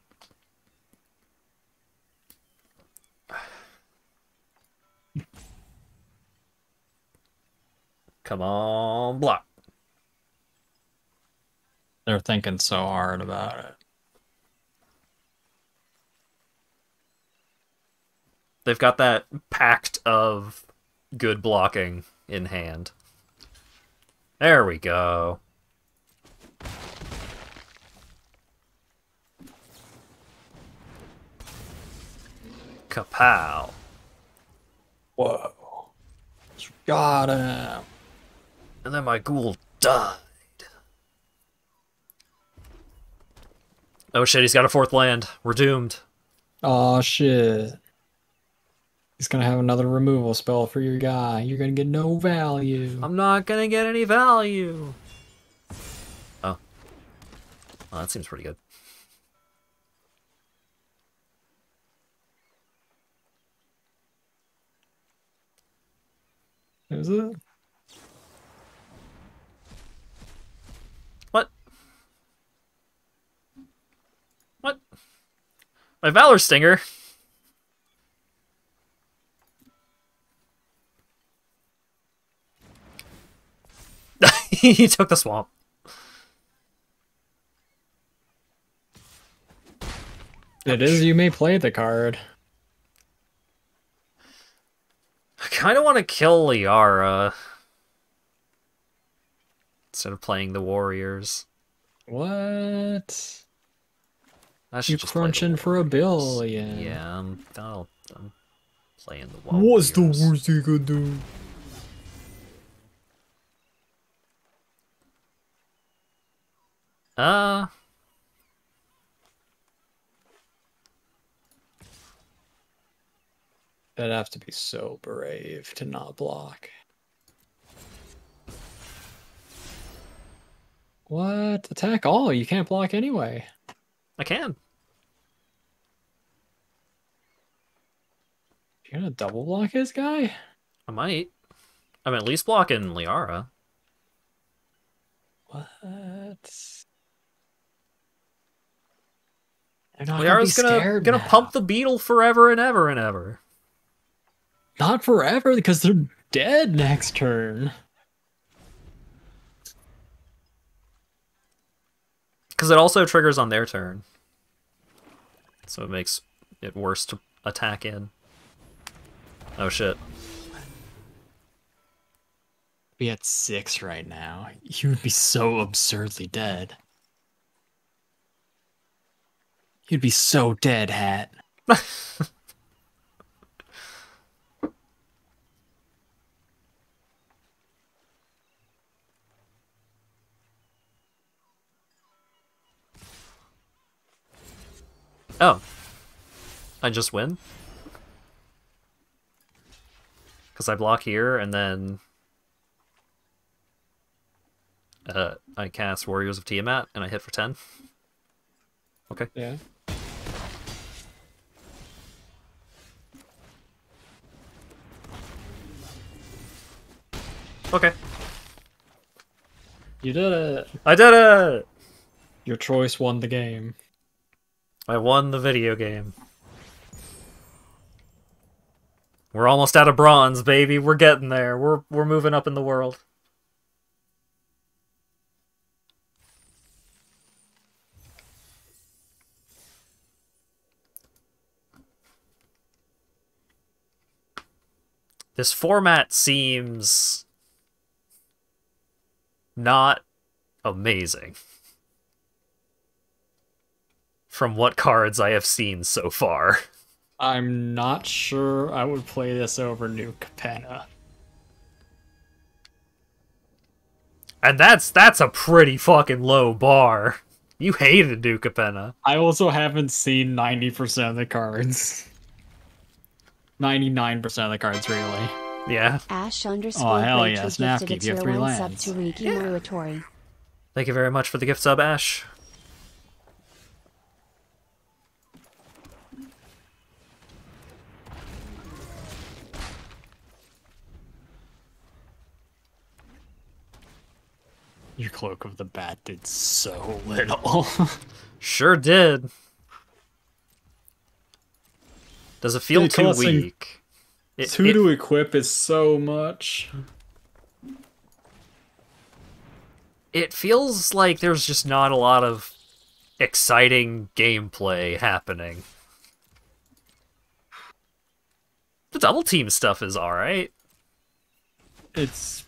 Come on, block. They're thinking so hard about it. They've got that pact of good blocking in hand. There we go. Kapow. Whoa. Got him. And then my ghoul died. Oh shit, he's got a 4th land. We're doomed. Oh shit. He's gonna have another removal spell for your guy. You're gonna get no value. I'm not gonna get any value. Oh. Well, that seems pretty good. Is it? What? What? My Valor Stinger? He took the swamp. It is, you may play the card. I kind of want to kill Liara instead of playing the Warriors. What? I should You just play the crunching for $1 billion. Yeah, I'm playing the Warriors. What's the worst you could do? That'd have to be so brave to not block. What? Attack all. You can't block anyway. I can. You're gonna double block his guy? I might. I'm at least blocking Liara. What? They're not Liara's gonna pump the beetle forever and ever and ever. Not forever, because they're dead next turn. Because it also triggers on their turn. So it makes it worse to attack in. Oh shit. Be at 6 right now. You would be so absurdly dead. You'd be so dead, Hat. Oh. I just win? Because I block here, and then... I cast Warriors of Tiamat, and I hit for 10. Okay. Yeah. Okay. You did it. I did it! Your choice won the game. I won the video game. We're almost out of bronze, baby. We're getting there. We're moving up in the world. This format seems not amazing from what cards I have seen so far. I'm not sure I would play this over New Capenna. And that's a pretty fucking low bar. You hated New Capenna. I also haven't seen 90% of the cards. 99% of the cards, really. Yeah. Ash _ Oh, hell Rachel yeah, gifted Snapkeep, a you tier have 3 1 sub lands. to Riki Murutori. Thank you very much for the gift sub, Ash. Your Cloak of the Bat did so little. Sure did. Does it feel Dude, too costing weak? Two to equip is so much. It feels like there's just not a lot of exciting gameplay happening. The double team stuff is alright. It's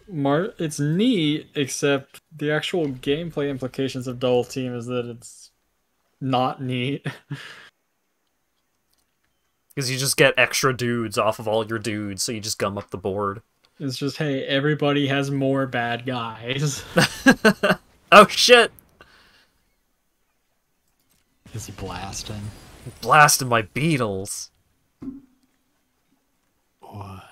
neat, except the actual gameplay implications of double team is that it's not neat. Because you just get extra dudes off of all your dudes, so you just gum up the board. It's just, hey, everybody has more bad guys. Oh shit! Is he blasting? Blasting my beetles. What?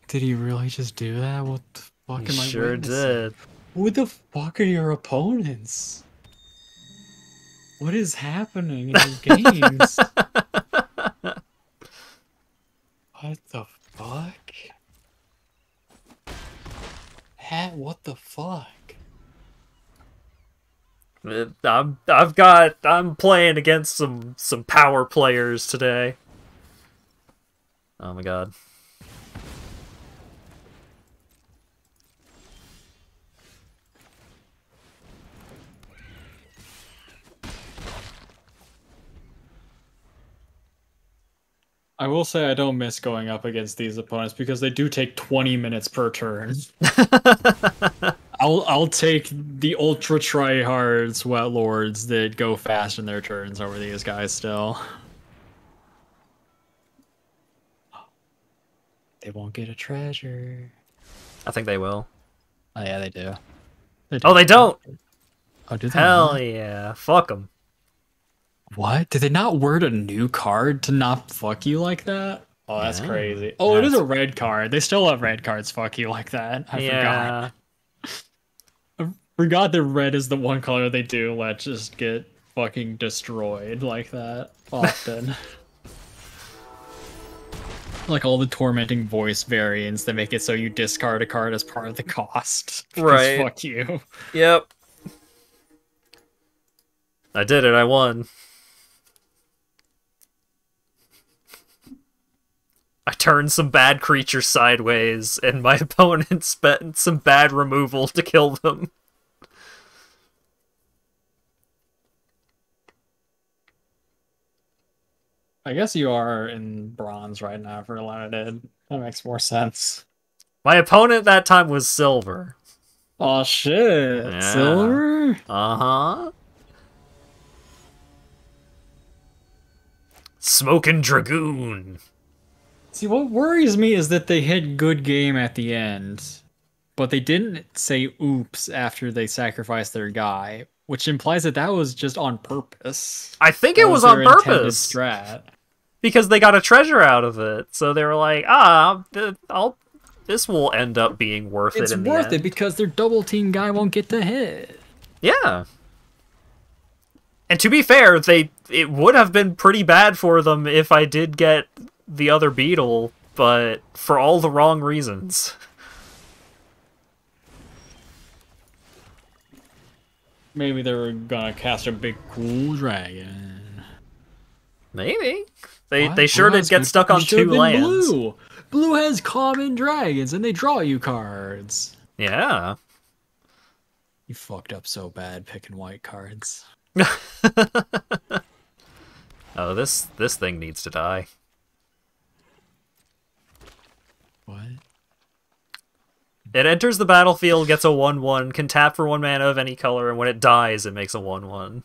Did he really just do that? What the fuck am I Sure witnessing? did. Who the fuck are your opponents? What is happening in your games? What the fuck? Hat, what the fuck? I'm playing against some power players today. Oh my god. I will say I don't miss going up against these opponents because they do take 20 minutes per turn. I'll take the ultra tryhard sweat lords that go fast in their turns over these guys still. They won't get a treasure. I think they will. Oh yeah, they do. Oh, they don't! Oh, do they Hell not? yeah. Fuck them. What? Did they not word a new card to not fuck you like that? Oh, that's Yeah. crazy. Oh, it is a red card. They still have red cards fuck you like that. I forgot. I forgot that red is the one color they do let just get fucking destroyed like that often. Like all the tormenting voice variants that make it so you discard a card as part of the cost. Because Right. fuck you. Yep. I did it, I won. I turned some bad creatures sideways, and my opponent spent some bad removal to kill them. I guess you are in bronze right now for limited. That makes more sense. My opponent that time was silver. Oh shit. Yeah. Silver? Uh-huh. Smoking Dragoon. See, what worries me is that they hit good game at the end, but they didn't say oops after they sacrificed their guy, which implies that that was just on purpose. I think That it was their on intended purpose. Strat. Because they got a treasure out of it. So they were like, this will end up being worth it It's in the worth end. it because their double team guy won't get the hit. Yeah. And to be fair, it would have been pretty bad for them if I did get the other beetle, but for all the wrong reasons. Maybe they were gonna cast a big cool dragon. Maybe. What? They sure Blue did has get good- stuck you on should have 2 been lands. Blue. Blue has common dragons and they draw you cards. Yeah. You fucked up so bad picking white cards. Oh, this thing needs to die. What? It enters the battlefield, gets a 1/1, can tap for 1 mana of any color, and when it dies, it makes a 1/1.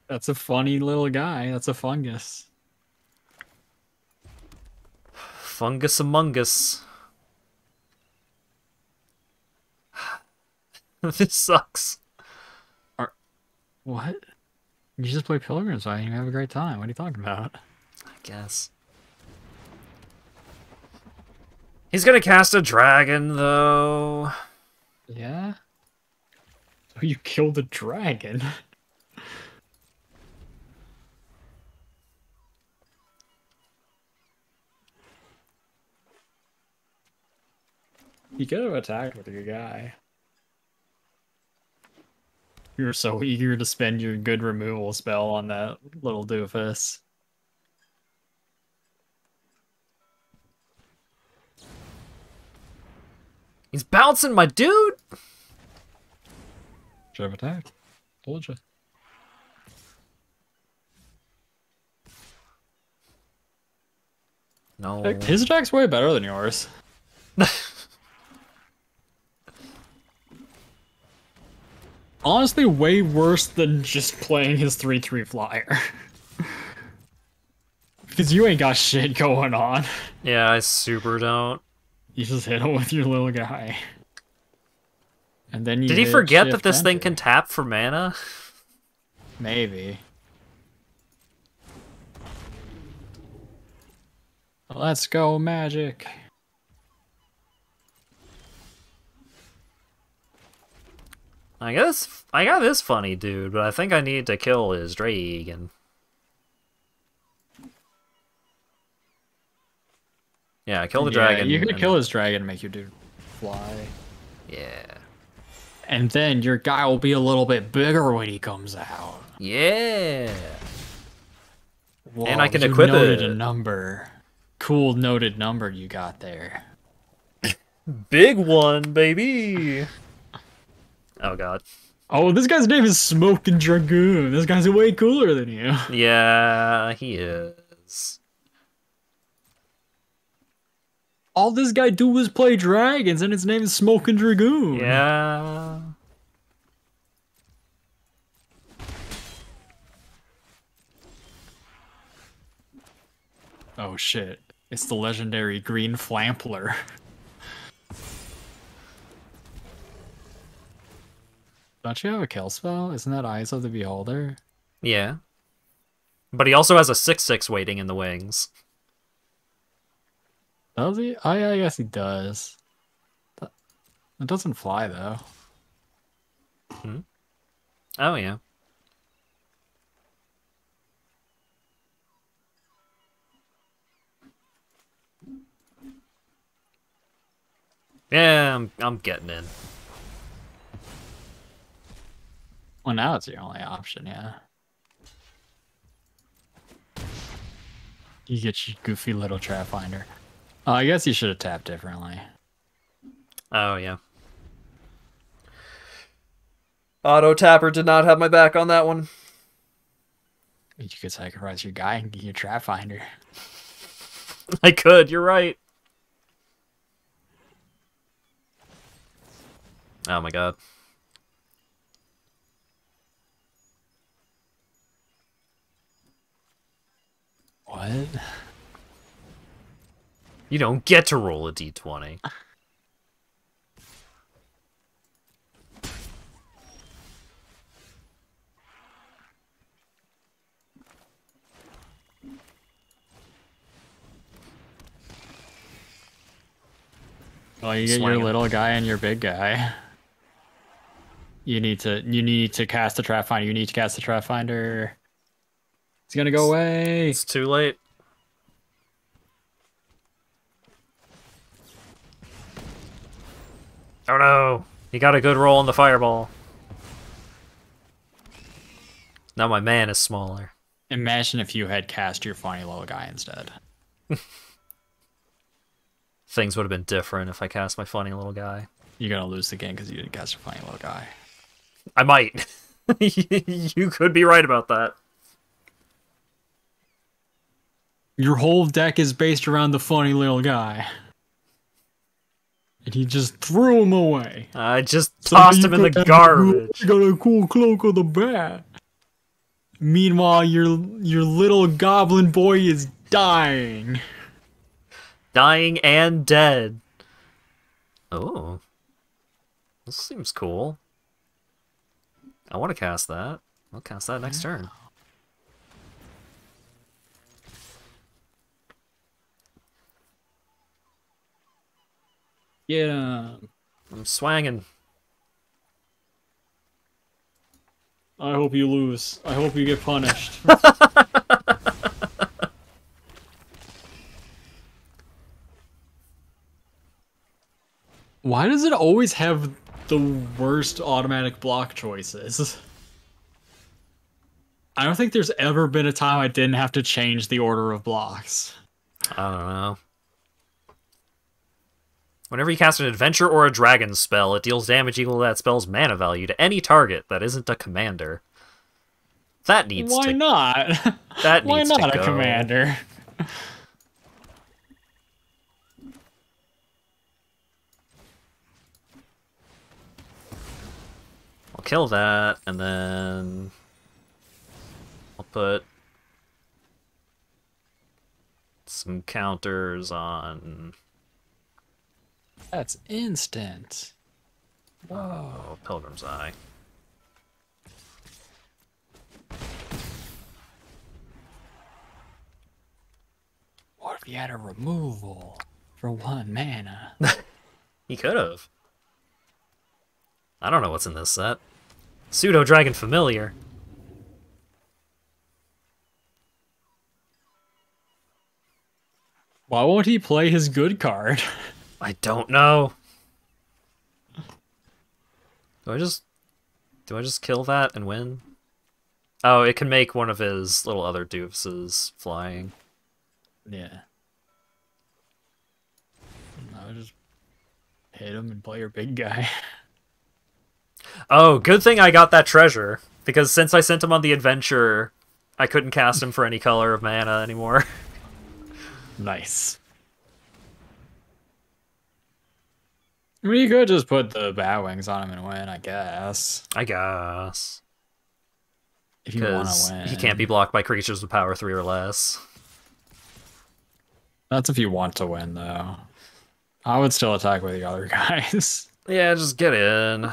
That's a funny little guy. That's a fungus. Fungus Among Us. This sucks. What? You just play Pilgrims and you have a great time. What are you talking about? I guess. He's gonna cast a dragon, though. Yeah? So you killed a dragon? You could have attacked with your guy. You're so eager to spend your good removal spell on that little doofus. He's bouncing my dude! Should have attacked. Told you. No. His attack's way better than yours. Honestly, way worse than just playing his 3/3 flyer. Because you ain't got shit going on. Yeah, I super don't. You just hit him with your little guy. And then you Did he hit forget that shift this thing enter. can tap for mana? Maybe. Let's go, Magic. I guess I got this funny dude, but I think I need to kill his dragon. Yeah, kill the dragon. You could and- kill his dragon and make your dude fly. Yeah. And then your guy will be a little bit bigger when he comes out. Yeah. Whoa, And I can you equip noted it. a number. Cool noted number you got there. Big one, baby. Oh god. Oh, this guy's name is Smoking Dragoon. This guy's way cooler than you. Yeah, he is. All this guy do is play dragons, and his name is Smoking Dragoon. Yeah. Oh shit. It's the legendary Green Flampler. Don't you have a kill spell? Isn't that Eyes of the Beholder? Yeah. But he also has a 6/6 waiting in the wings. Does he? Oh yeah, I guess he does. It doesn't fly though. Oh yeah. Yeah, I'm getting in. Well, now it's your only option, yeah. You get your goofy little trap finder. Oh, I guess you should have tapped differently. Oh yeah. Auto Tapper did not have my back on that one. You could sacrifice your guy and get your trap finder. I could, you're right. Oh my god. You don't get to roll a d20. Well, you get your little guy and your big guy. You need to cast the trap finder. You need to cast the trap finder. It's gonna go away. It's too late. Oh no! He got a good roll on the fireball. Now my man is smaller. Imagine if you had cast your funny little guy instead. Things would have been different if I cast my funny little guy. You're gonna lose the game because you didn't cast your funny little guy. I might. You could be right about that. Your whole deck is based around the funny little guy. And he just threw him away. I just tossed him in the garbage. Got a cool cloak of the bat. Meanwhile, your little goblin boy is dying. Dying and dead. Oh. This seems cool. I want to cast that. I'll cast that next turn. Yeah. I'm swanging. I hope you lose. I hope you get punished. Why does it always have the worst automatic block choices? I don't think there's ever been a time I didn't have to change the order of blocks. I don't know. Whenever you cast an adventure or a dragon spell, it deals damage equal to that spell's mana value to any target that isn't a commander. That needs Why to... not? That Why needs not to a go. commander? I'll kill that, and then... I'll put... some counters on... That's instant. Oh, Pilgrim's Eye. What if you had a removal for 1 mana? He could have. I don't know what's in this set. Pseudo Dragon Familiar. Why won't he play his good card? I don't know. Do I just kill that and win? Oh, it can make one of his little other doofuses flying. Yeah. No, just hit him and play your big guy. Oh, good thing I got that treasure, because since I sent him on the adventure, I couldn't cast him for any color of mana anymore. Nice. I mean, you could just put the bat wings on him and win, I guess. I guess. If you want to Because win. he can't be blocked by creatures with power 3 or less. That's if you want to win, though. I would still attack with the other guys. Yeah, just get in.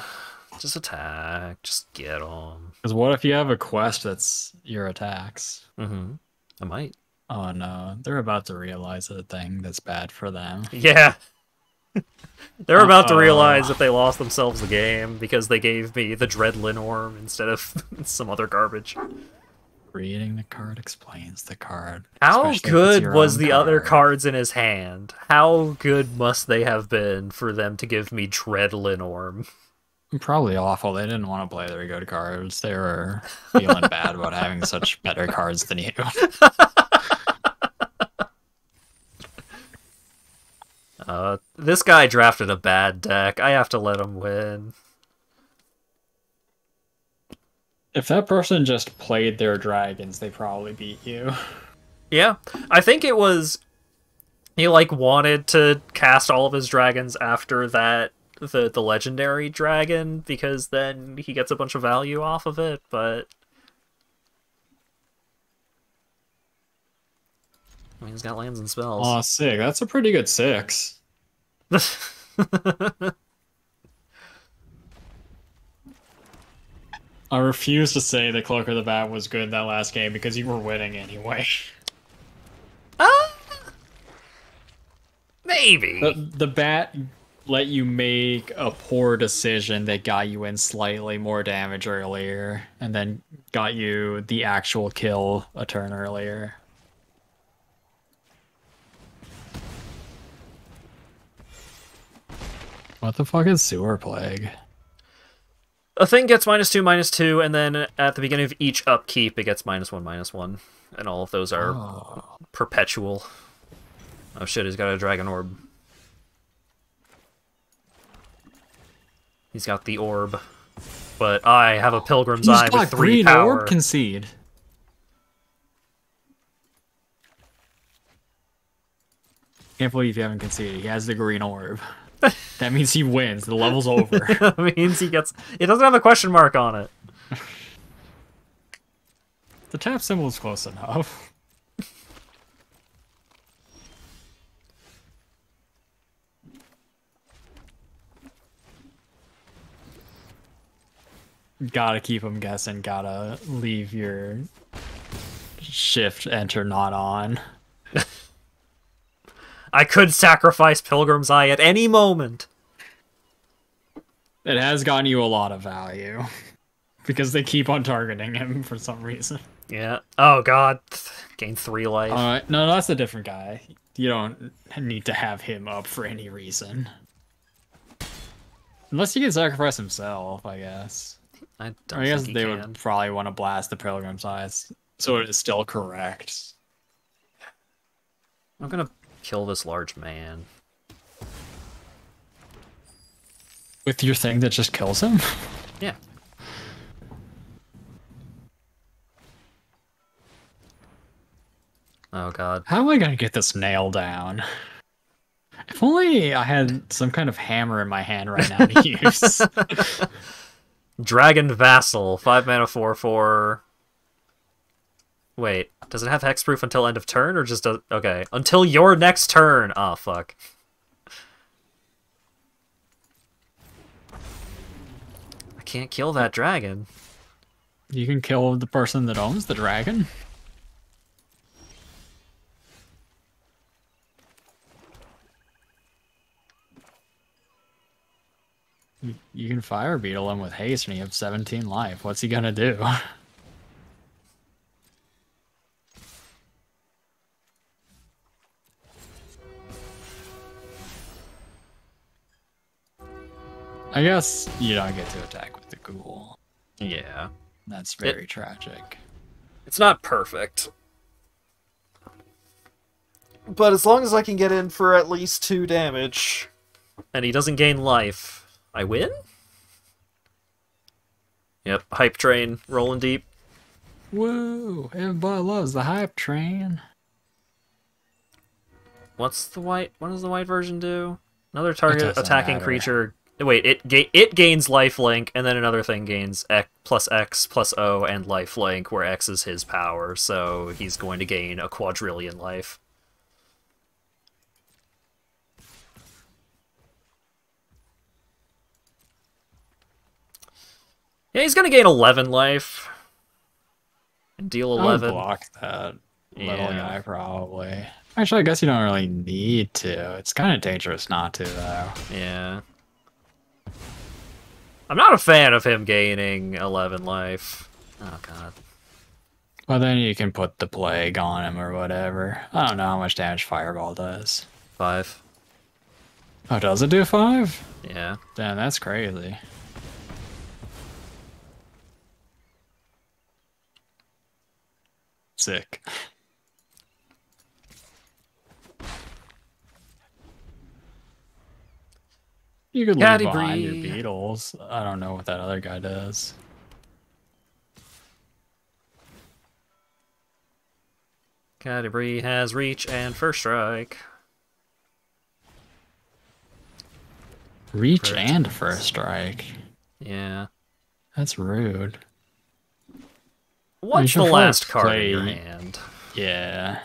Just attack. Just get them. Because what if you have a quest that's your attacks? Mm-hmm. I might. Oh no, they're about to realize a thing that's bad for them. Yeah. They're about to realize that they lost themselves the game because they gave me the Dread Linorm instead of some other garbage. Reading the card explains the card. How especially if it's good your was own the other card. cards in his hand? How good must they have been for them to give me Dread Linorm? Probably awful. They didn't want to play their good cards. They were feeling bad about having such better cards than you. This guy drafted a bad deck. I have to let him win. If that person just played their dragons, they probably beat you. Yeah, I think it was... He, like, wanted to cast all of his dragons after that, the legendary dragon, because then he gets a bunch of value off of it, but... I mean, he's got lands and spells. Oh, sick. That's a pretty good 6. I refuse to say that Cloak of the Bat was good that last game because you were winning anyway. Maybe. The Bat let you make a poor decision that got you in slightly more damage earlier, and then got you the actual kill a turn earlier. What the fuck is Sewer Plague? A thing gets -2/-2, and then at the beginning of each upkeep, it gets -1/-1, and all of those are perpetual. Oh shit, he's got a Dragon Orb. He's got the orb, but I have a Pilgrim's Eye with 3 green power. Orb concede. Can't believe you haven't conceded. He has the green orb. That means he wins. The level's over. That means he gets... It doesn't have a question mark on it. The tap symbol is close enough. Gotta keep him guessing. Gotta leave your shift enter not on. I could sacrifice Pilgrim's Eye at any moment. It has gotten you a lot of value. Because they keep on targeting him for some reason. Yeah. Oh god. Gain 3 life. No, that's a different guy. You don't need to have him up for any reason. Unless he can sacrifice himself, I guess. I don't I guess think he they can. would probably want to blast the Pilgrim's Eyes, so it is still correct. I'm gonna kill this large man. With your thing that just kills him? Yeah. Oh god. How am I gonna get this nail down? If only I had some kind of hammer in my hand right now to use. Dragon Vassal, 5 mana 4/4. Wait, does it have hexproof until end of turn, or just does... Okay, until your next turn! Oh, fuck. I can't kill that dragon. You can kill the person that owns the dragon. You can fire beetle him with haste and you have 17 life. What's he gonna do? I guess you don't get to attack with the ghoul. Yeah. That's very tragic. It's not perfect. But as long as I can get in for at least 2 damage, and he doesn't gain life, I win? Yep, hype train, rolling deep. Woo! Everybody loves the hype train. What does the white version do? Another target doesn't attacking matter. creature. Wait, it gains lifelink, and then another thing gains X plus O and lifelink, where X is his power, so he's going to gain a quadrillion life. Yeah, he's gonna gain 11 life. And deal 11. I would block that little Yeah. guy, probably. Actually, I guess you don't really need to. It's kind of dangerous not to, though. Yeah. I'm not a fan of him gaining 11 life. Oh, God. Well, then you can put the plague on him or whatever. I don't know how much damage Fireball does. 5. Oh, does it do 5? Yeah. Damn, that's crazy. Sick. You could leave behind your Category. beetles. I don't know what that other guy does. Cadabri has reach and first strike. Reach and first strike. Yeah. That's rude. What's should the probably last card in your play- hand? Yeah.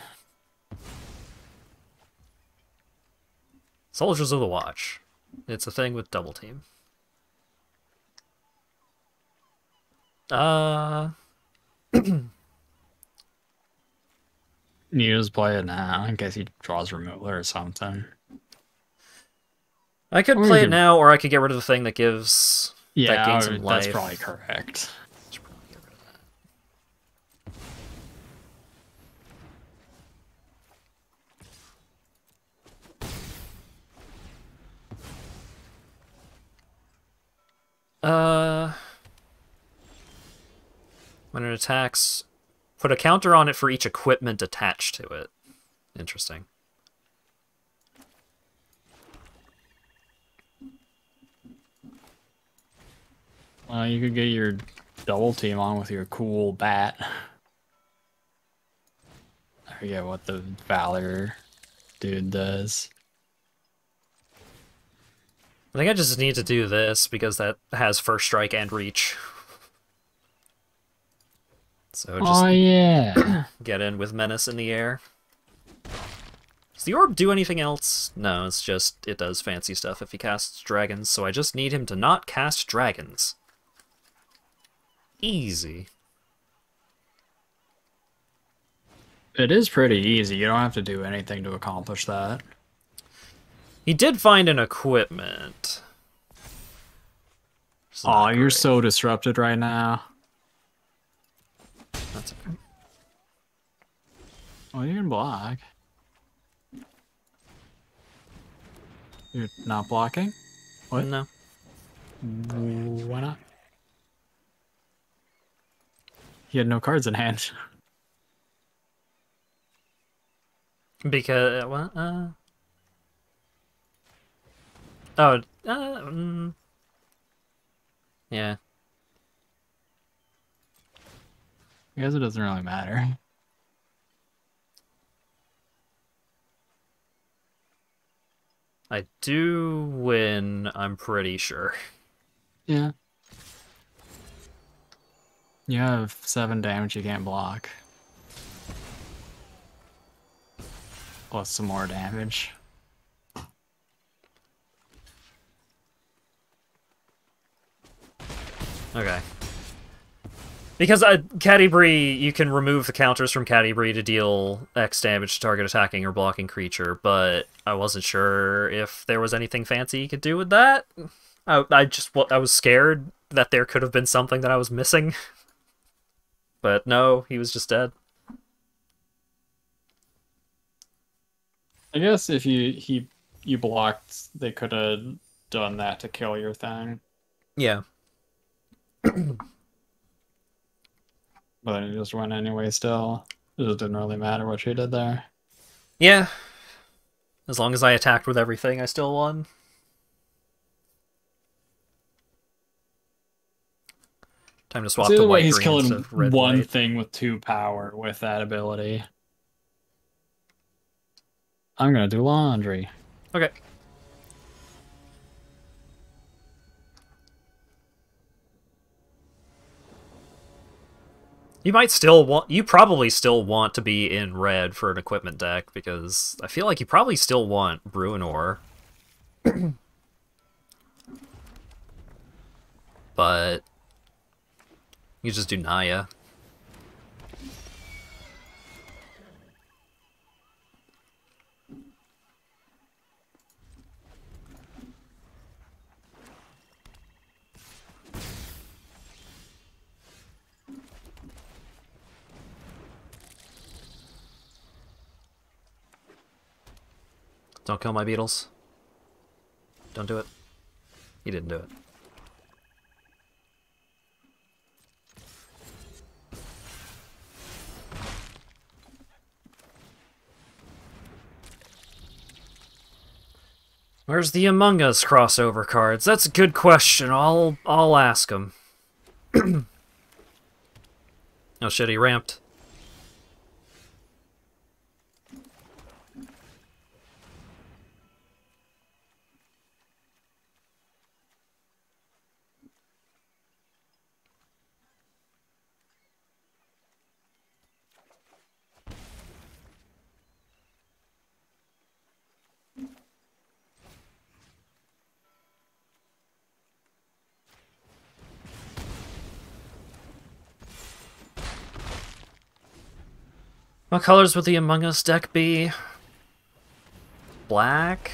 Soldiers of the Watch. It's a thing with double team. You just play it now in case he draws removal or something. I could Or play you it could- now, or I could get rid of the thing that gives that gains some life. that's probably correct. Should probably get rid of that. When it attacks, put a counter on it for each equipment attached to it. Interesting. Well, you could get your double team on with your cool bat. I forget what the Valor dude does. I think I just need to do this because that has first strike and reach. So just Oh yeah. get in with Menace in the air. Does the orb do anything else? No, it's just it does fancy stuff if he casts dragons, so I just need him to not cast dragons. Easy. It is pretty easy. You don't have to do anything to accomplish that. He did find an equipment. It's Oh, not you're great. so disrupted right now. That's okay. Oh, you can block. You're not blocking? What? No. Why not? He had no cards in hand. Because, well, yeah. I guess it doesn't really matter. I do win, I'm pretty sure. Yeah. You have 7 damage you can't block. Plus some more damage. Okay. Because Catti-brie, you can remove the counters from Catti-brie to deal X damage to target attacking or blocking creature, but I wasn't sure if there was anything fancy you could do with that. I was scared that there could have been something that I was missing. But no, he was just dead. I guess if you blocked, they could have done that to kill your thing. Yeah. But then you just went anyway still. It just didn't really matter what you did there. Yeah. As long as I attacked with everything, I still won. Time to swap So to either way, white he's green killing instead of red one white. thing with 2 power with that ability. I'm gonna do laundry. Okay. You probably still want to be in red for an equipment deck, because I feel like you probably still want Bruinor. But you just do Naya. Don't kill my beetles. Don't do it. He didn't do it. Where's the Among Us crossover cards? That's a good question. I'll ask him. Oh shit, he ramped. What colors would the Among Us deck be? Black?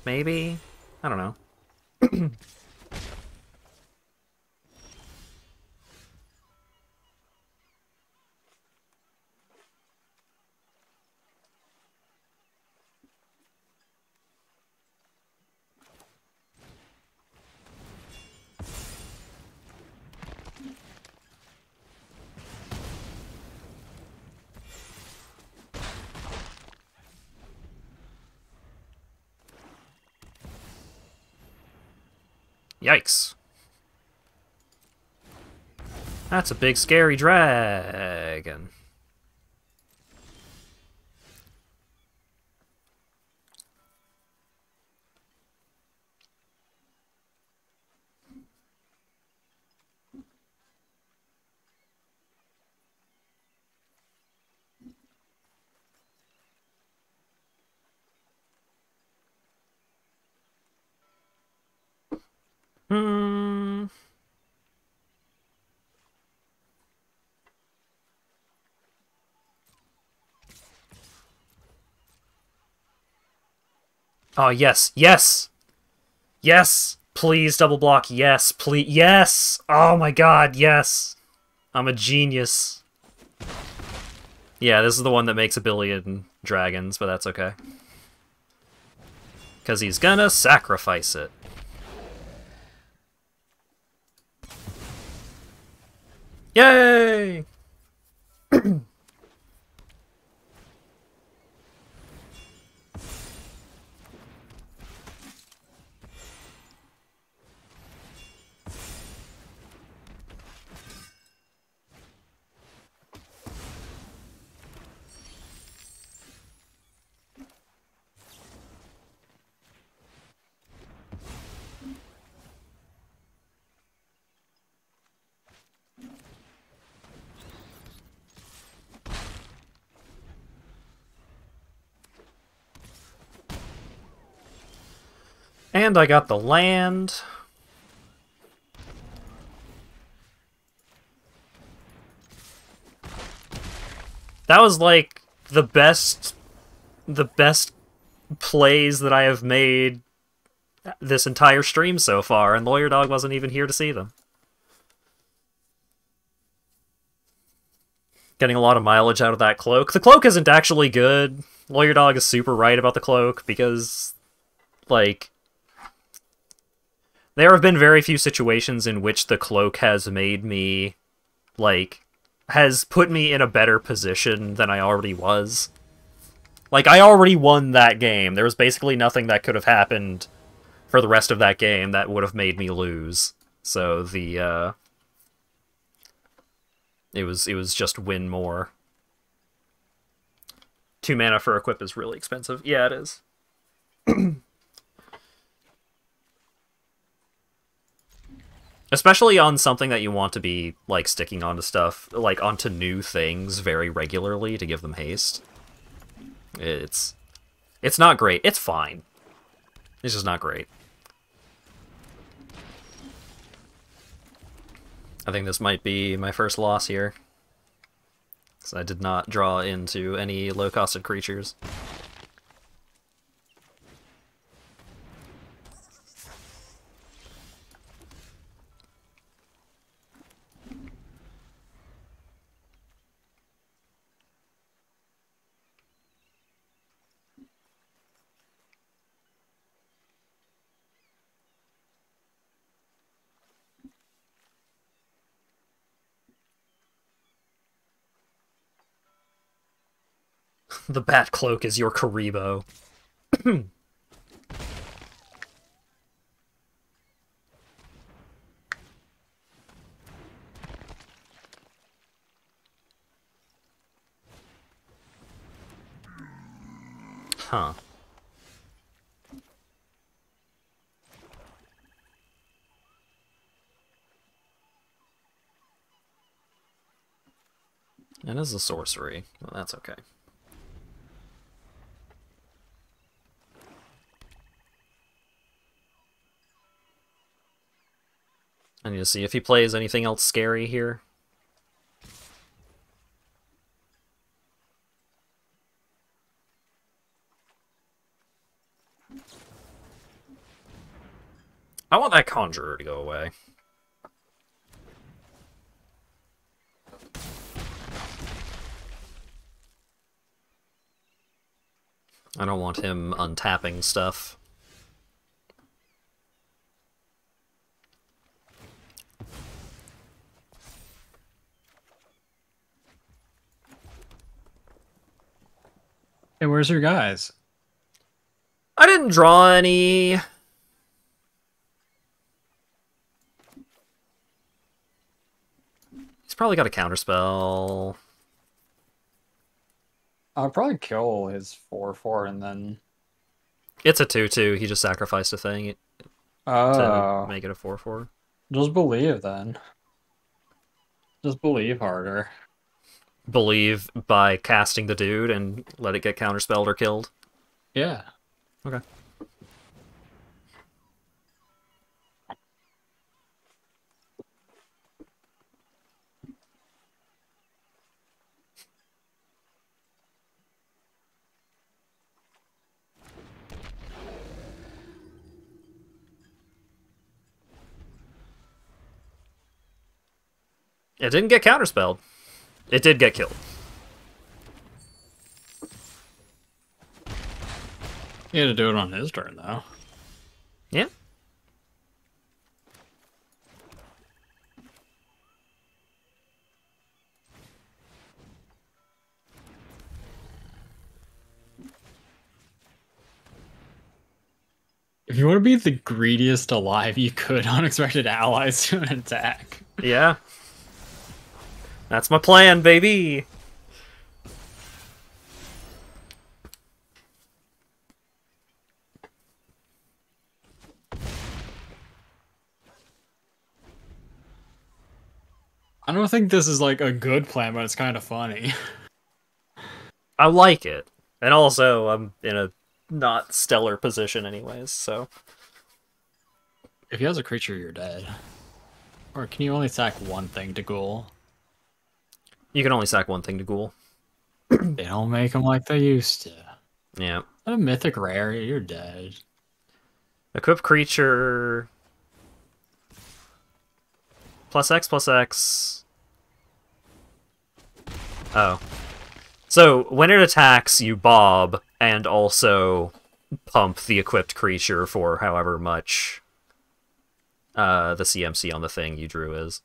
Maybe? I don't know. Yikes. That's a big scary dragon. Hmm. Oh, yes, yes! Yes! Please, double block, yes, please, yes! Oh my god, yes! I'm a genius. Yeah, this is the one that makes 1 billion dragons, but that's okay. Because he's gonna sacrifice it. Yay! And I got the land. That was like the best plays that I have made this entire stream so far, and LawyerDog wasn't even here to see them. Getting a lot of mileage out of that cloak. The cloak isn't actually good. LawyerDog is super right about the cloak, because, like, there have been very few situations in which the cloak has made me, like, has put me in a better position than I already was. Like, I already won that game. There was basically nothing that could have happened for the rest of that game that would have made me lose. So the, it was just win more. 2 mana for equip is really expensive. Yeah, it is. Especially on something that you want to be, like, sticking onto stuff, like, onto new things very regularly to give them haste. It's not great. It's fine. It's just not great. I think this might be my first loss here. Because I did not draw into any low-costed creatures. The Bat Cloak is your Karibo. Huh. It is a sorcery. Well, that's okay. I need to see if he plays anything else scary here. I want that Conjurer to go away. I don't want him untapping stuff. Hey, where's your guys? I didn't draw any. He's probably got a counterspell. I'll probably kill his 4/4 and then. It's a 2/2. He just sacrificed a thing to make it a 4/4. Just believe then. Just believe harder. Believe by casting the dude and let it get counterspelled or killed. Yeah. Okay. It didn't get counterspelled. It did get killed. He had to do it on his turn, though. Yeah. If you want to be the greediest alive, you could unexpected allies to an attack. Yeah. That's my plan, baby! I don't think this is like a good plan, but it's kind of funny. I like it. And also, I'm in a not stellar position anyways, so... If he has a creature, you're dead. Or can you only sack one thing to ghoul? You can only sack one thing to ghoul. They don't make them like they used to. Yeah. A mythic rare, you're dead. Equip creature... +X/+X. Oh. So, when it attacks, you bob, and also pump the equipped creature for however much the CMC on the thing you drew is.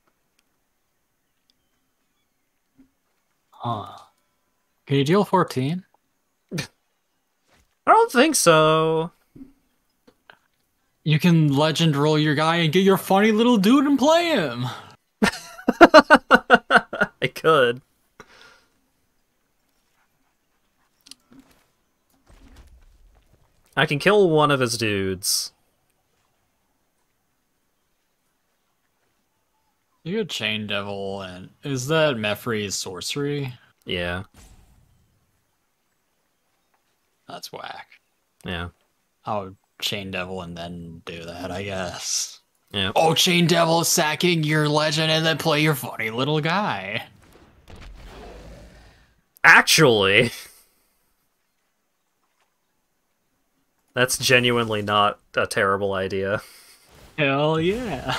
Huh. Can you deal 14? I don't think so. You can legend roll your guy and get your funny little dude and play him. I could. I can kill one of his dudes. You get Chain Devil, and is that Mephrie's sorcery? Yeah. That's whack. Yeah. I'll Chain Devil and then do that, I guess. Yeah. Oh, Chain Devil sacking your legend and then play your funny little guy. Actually, that's genuinely not a terrible idea. Hell yeah.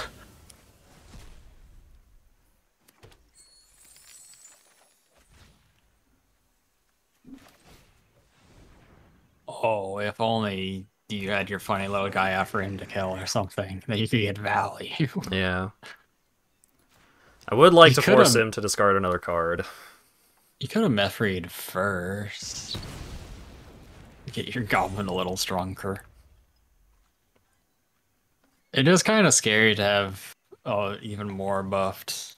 Oh, if only you had your funny little guy out for him to kill or something, that you could get value. Yeah. I would like You to force could've- him to discard another card. You could have Mephrie'd first. Get your goblin a little stronger. It is kind of scary to have even more buffed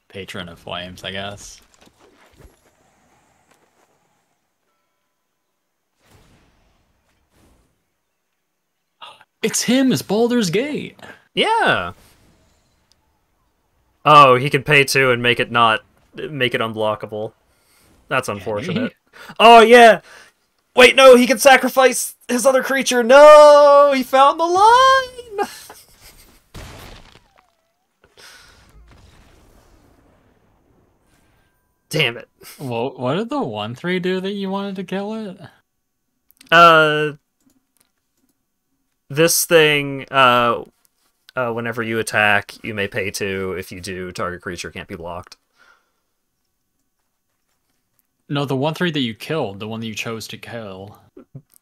Patron of Flames, I guess. It's him, it's Baldur's Gate. Yeah. Oh, he can pay 2 and make it unblockable. That's unfortunate. Oh yeah. Wait, no, he can sacrifice his other creature. No, he found the line. Damn it. Well, what did the 1/3 do that you wanted to kill it? This thing, whenever you attack, you may pay 2. If you do, target creature can't be blocked. No, the 1/3 that you killed, the one that you chose to kill.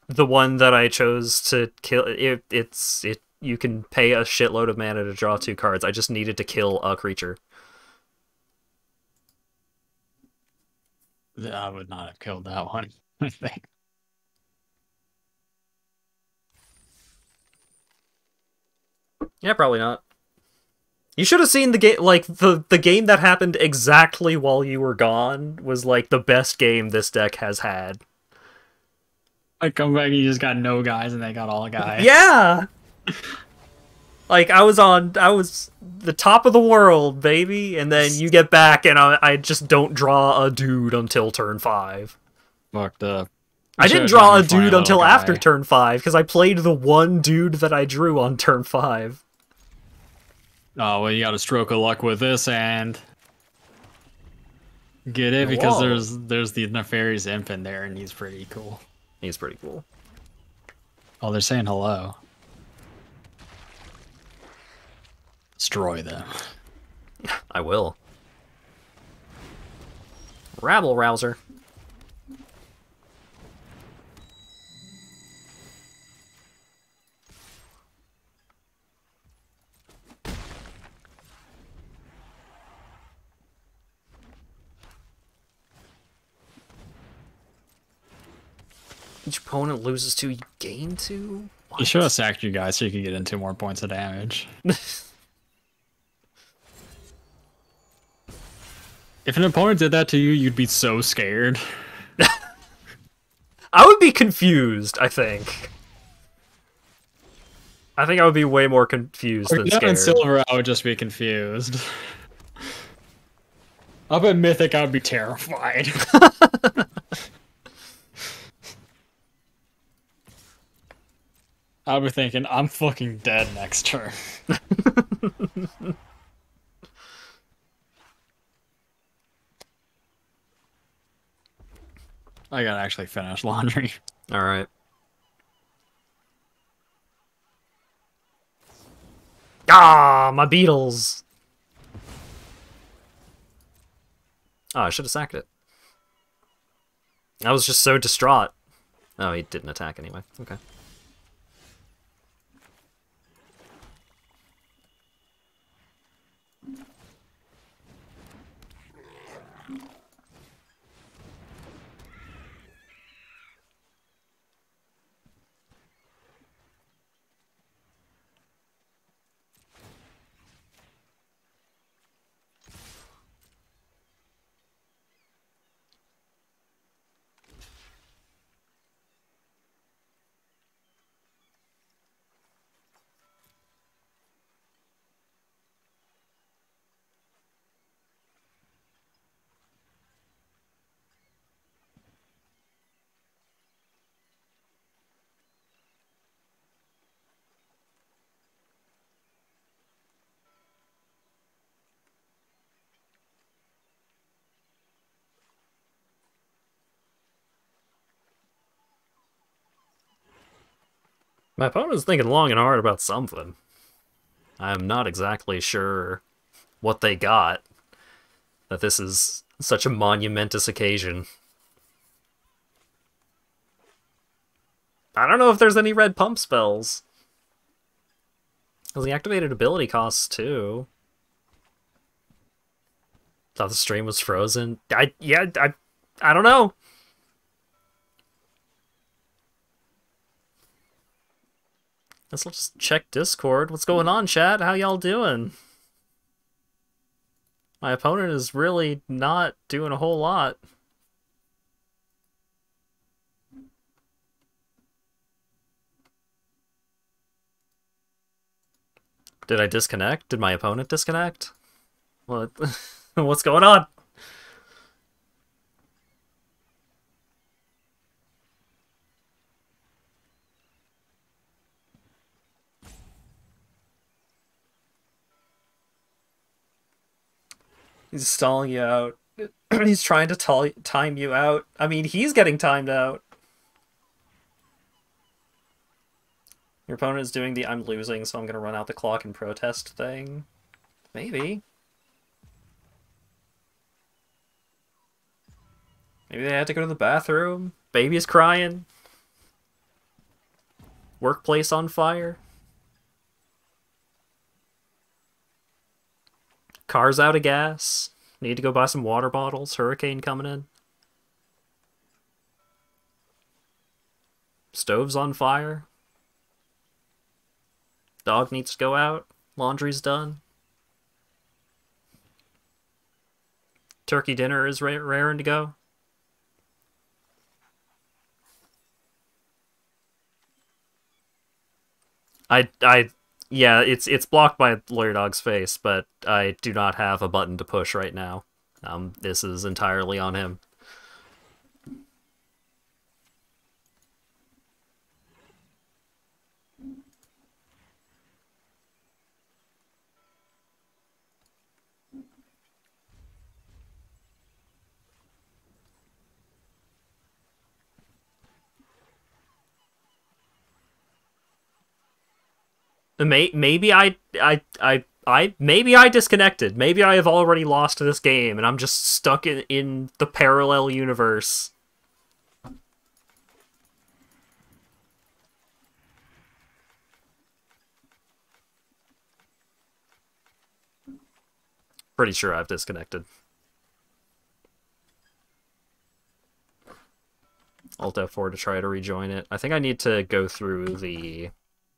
The one that I chose to kill, you can pay a shitload of mana to draw 2 cards. I just needed to kill a creature. I would not have killed that one, I think. Yeah, probably not. You should have seen the game, like, the game that happened exactly while you were gone was, like, the best game this deck has had. I come back and you just got no guys and they got all guys. Yeah! Like, I was the top of the world, baby, and then you get back and I just don't draw a dude until turn 5. Fucked up. I didn't draw a dude until after turn 5, because I played the one dude that I drew on turn 5. Oh, well, you got a stroke of luck with this and get it because there's the Nefarious Imp in there and he's pretty cool. He's pretty cool. Oh, they're saying hello. Destroy them. I will. Rabble Rouser. Each opponent loses 2, you gain 2? You should have sacked you guys so you could get in 2 more points of damage. If an opponent did that to you, you'd be so scared. I would be confused, I think. I think I would be way more confused than scared. In Silver, I would just be confused. Up at Mythic, I would be terrified. I'll be thinking, I'm fucking dead next turn. I gotta actually finish laundry. Alright. Ah, my beetles! Oh, I should have sacked it. I was just so distraught. Oh, he didn't attack anyway. Okay. My opponent's thinking long and hard about something. I'm not exactly sure what they got, that this is such a monumentous occasion. I don't know if there's any red pump spells. Because he activated ability costs too. Thought the stream was frozen. I don't know. Guess I'll just check Discord. What's going on, chat? How y'all doing? My opponent is really not doing a whole lot. Did I disconnect? Did my opponent disconnect? What? What's going on? He's stalling you out. He's trying to time you out. I mean, he's getting timed out. Your opponent is doing the I'm losing, so I'm gonna run out the clock and protest thing. Maybe. Maybe they had to go to the bathroom. Baby's crying. Workplace on fire. Car's out of gas. Need to go buy some water bottles. Hurricane coming in. Stove's on fire. Dog needs to go out. Laundry's done. Turkey dinner is raring to go. Yeah, it's blocked by LawyerDog's face, but I do not have a button to push right now. This is entirely on him. Maybe maybe I disconnected. Maybe I have already lost this game and I'm just stuck in the parallel universe. Pretty sure I've disconnected. Alt F4 to try to rejoin it. I think I need to go through the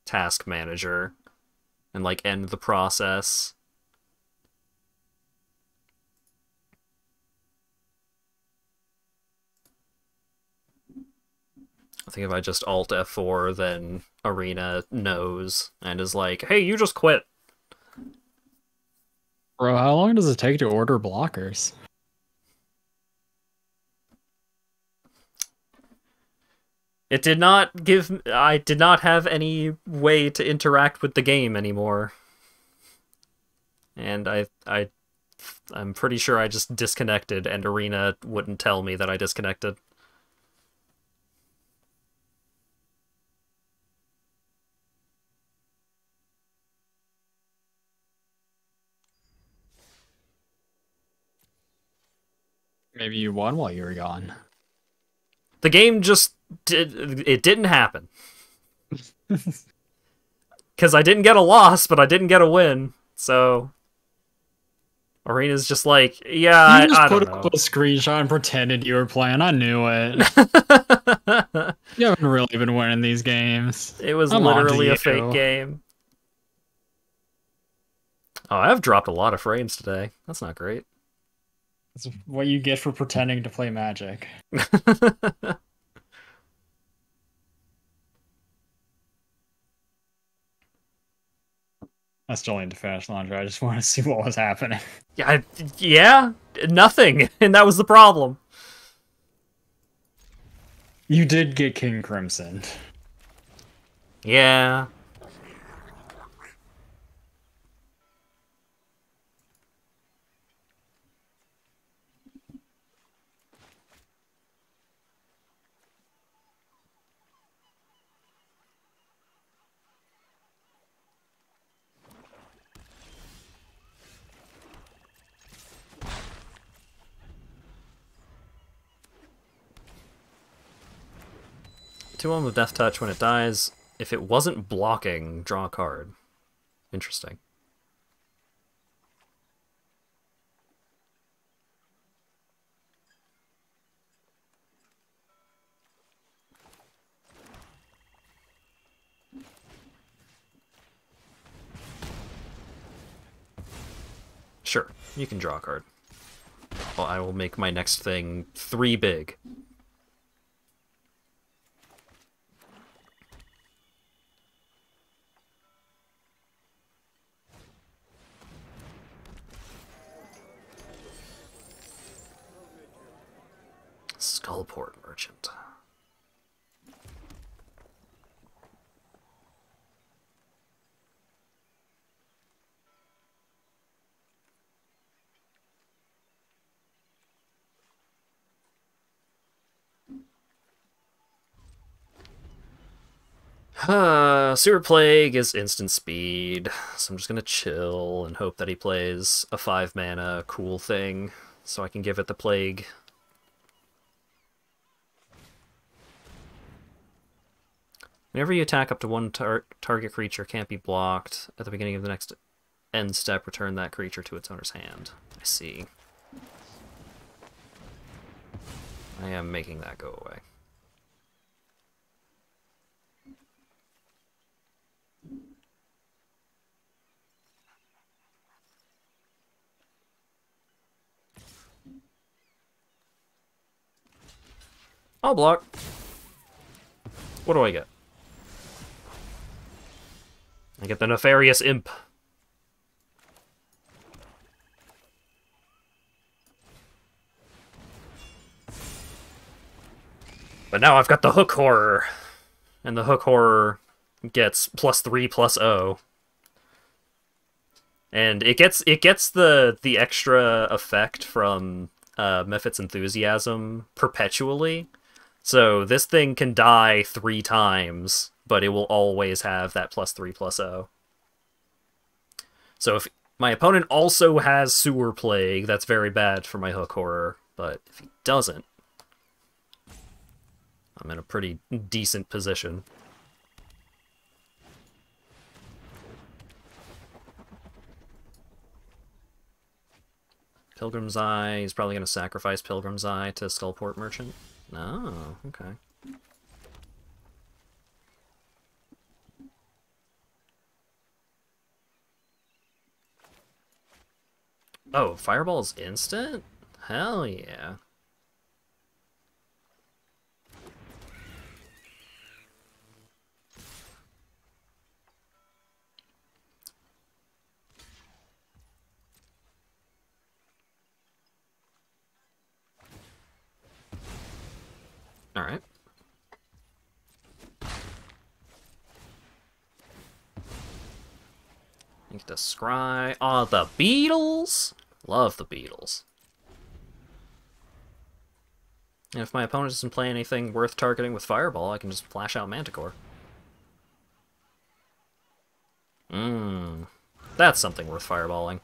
task manager and like end the process. I think if I just Alt F4, then Arena knows and is like, hey, you just quit. Bro, how long does it take to order blockers? It did not give... I did not have any way to interact with the game anymore. And I'm pretty sure I just disconnected and Arena wouldn't tell me that I disconnected. Maybe you won while you were gone. The game just... it didn't happen. Because I didn't get a loss, but I didn't get a win, so... Arena's just like, yeah, I don't put know. up a screenshot and pretended you were playing. I knew it. You haven't really been winning these games. It was I'm literally onto a fake you. game. Oh, I've dropped a lot of frames today. That's not great. That's what you get for pretending to play Magic. I still need to finish laundry. I just want to see what was happening. Yeah, nothing, and that was the problem. You did get King Crimson. Yeah. Two-1 with Death Touch when it dies. If it wasn't blocking, draw a card. Interesting. Sure, you can draw a card. Well, I will make my next thing 3 big. Skullport Merchant. Sewer Plague is instant speed, so I'm just gonna chill and hope that he plays a 5-mana cool thing, so I can give it the Plague. Whenever you attack up to one target creature can't be blocked, at the beginning of the next end step, return that creature to its owner's hand. I see. I am making that go away. I'll block. What do I get? I get the Nefarious Imp. But now I've got the Hook Horror. And the Hook Horror gets +3/+0. And it gets the extra effect from Mephit's Enthusiasm perpetually. So this thing can die 3 times, but it will always have that +3/+0. So if my opponent also has Sewer Plague, that's very bad for my Hook Horror. But if he doesn't, I'm in a pretty decent position. Pilgrim's Eye, he's probably going to sacrifice Pilgrim's Eye to Skullport Merchant. Oh, okay. Oh, Fireball's instant? Hell yeah. Alright. You get to scry. Oh, the Beatles! Love the Beatles. And if my opponent doesn't play anything worth targeting with Fireball, I can just flash out Manticore. That's something worth fireballing.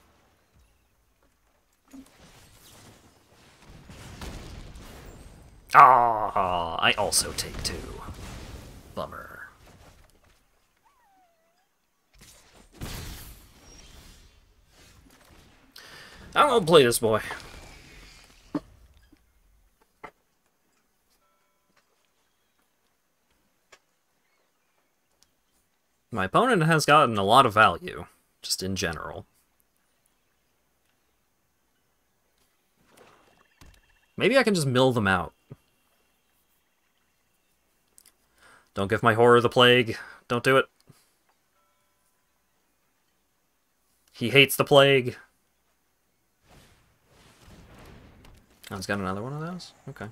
Ah, I also take 2. Bummer. I'm gonna play this boy. My opponent has gotten a lot of value, just in general. Maybe I can just mill them out. Don't give my Horror the Plague. Don't do it. He hates the Plague. Oh, he's got another one of those? Okay.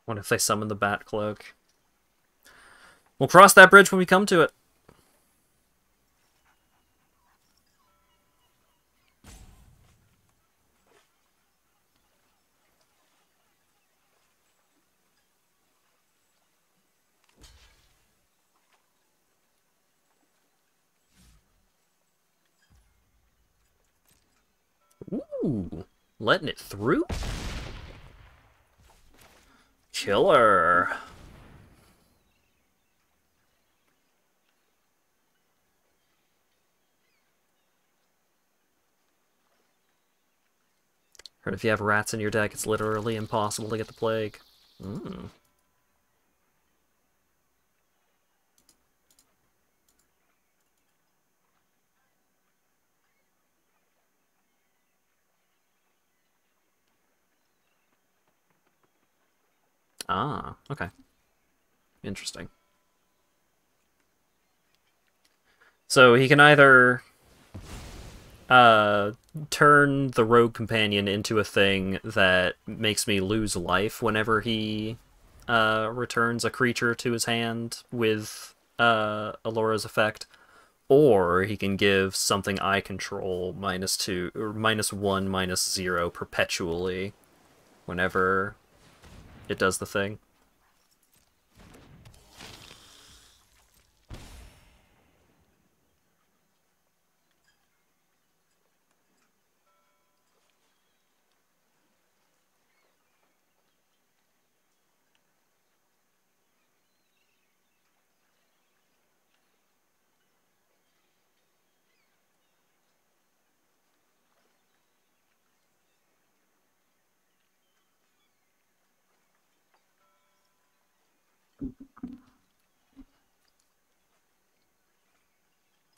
What if they summon the Bat Cloak? We'll cross that bridge when we come to it. Ooh, letting it through? Killer. Heard if you have rats in your deck, it's literally impossible to get the Plague. Ah, okay. Interesting. So he can either turn the rogue companion into a thing that makes me lose life whenever he returns a creature to his hand with Alora's effect, or he can give something I control -2 or -1, -0 perpetually whenever it does the thing.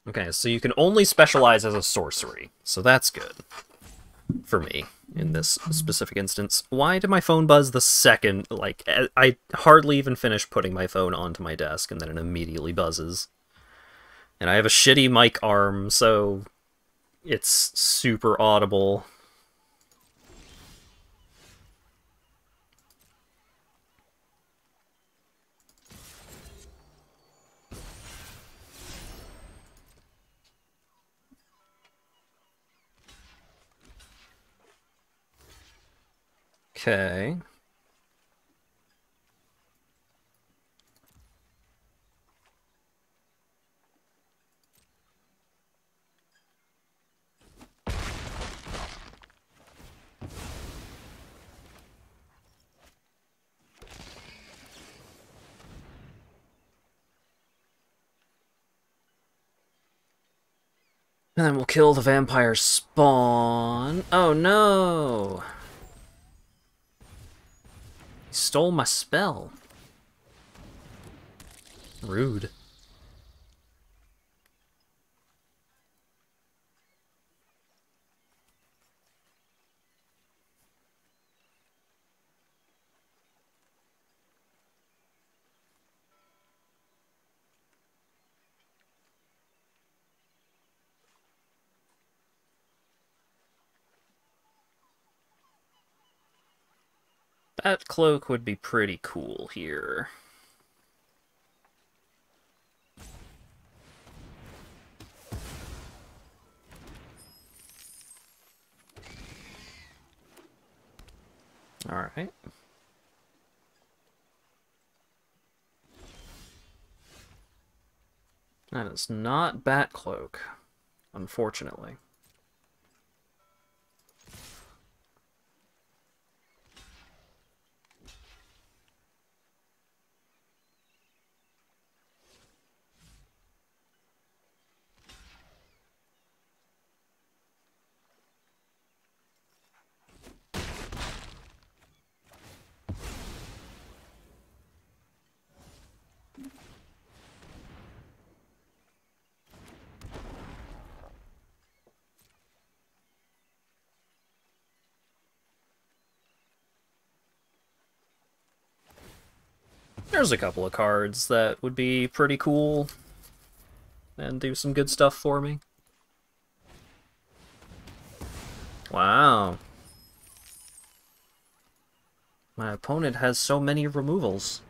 Okay, so you can only specialize as a sorcery, so that's good for me in this specific instance. Why did my phone buzz the second, like, I hardly even finished putting my phone onto my desk, and then it immediately buzzes. And I have a shitty mic arm, so it's super audible. Okay. And then we'll kill the vampire spawn. Oh no! He stole my spell. Rude. That cloak would be pretty cool here. Alright. That is not Bat Cloak, unfortunately. There's a couple of cards that would be pretty cool and do some good stuff for me. Wow. My opponent has so many removals.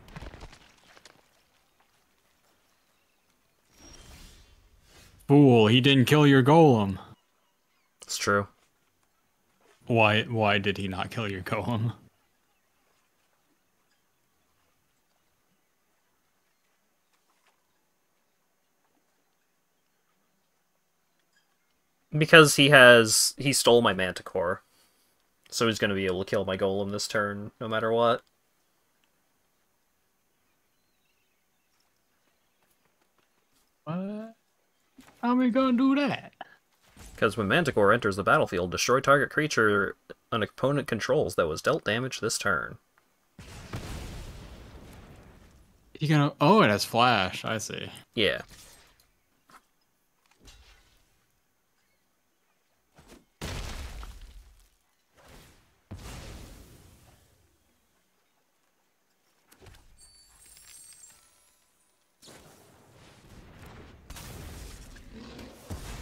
Fool, he didn't kill your golem. It's true. Why did he not kill your golem? Because he stole my Manticore. So he's gonna be able to kill my golem this turn, no matter what. What? How are we gonna do that? Because when Manticore enters the battlefield, destroy target creature an opponent controls that was dealt damage this turn. You gonna? Oh, it has flash. I see. Yeah.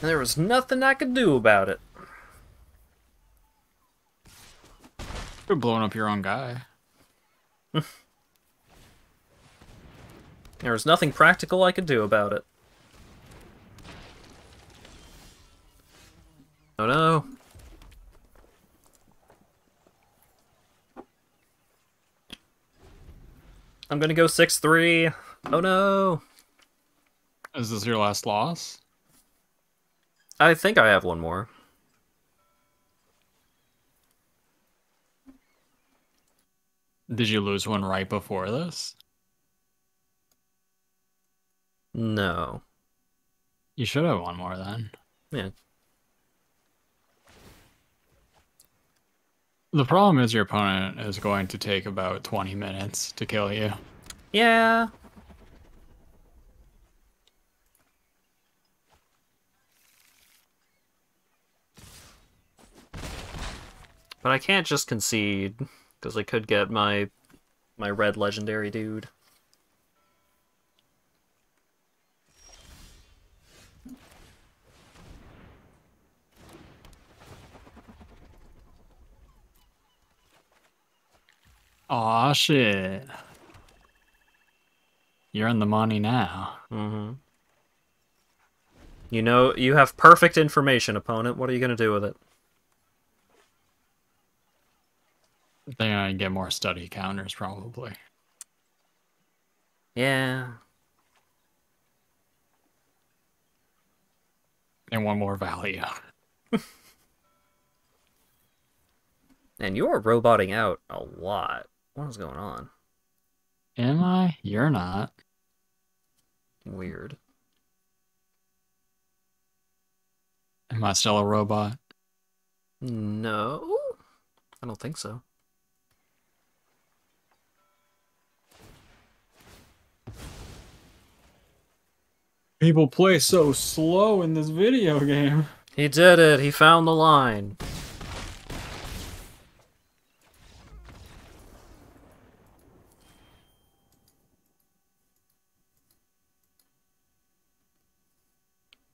And there was nothing I could do about it. You're blowing up your own guy. There was nothing practical I could do about it. Oh no. I'm gonna go 6-3. Oh no. Is this your last loss? I think I have one more. Did you lose one right before this? No. You should have one more then. Yeah. The problem is your opponent is going to take about 20 minutes to kill you. Yeah. But I can't just concede, because I could get my red legendary dude. Aw, shit. You're in the money now. Mm-hmm. You know, you have perfect information, opponent. What are you going to do with it? They're gonna get more study counters, probably. Yeah. And one more value. And you're roboting out a lot. What is going on? Am I? You're not. Weird. Am I still a robot? No? I don't think so. People play so slow in this video game. He did it. He found the line.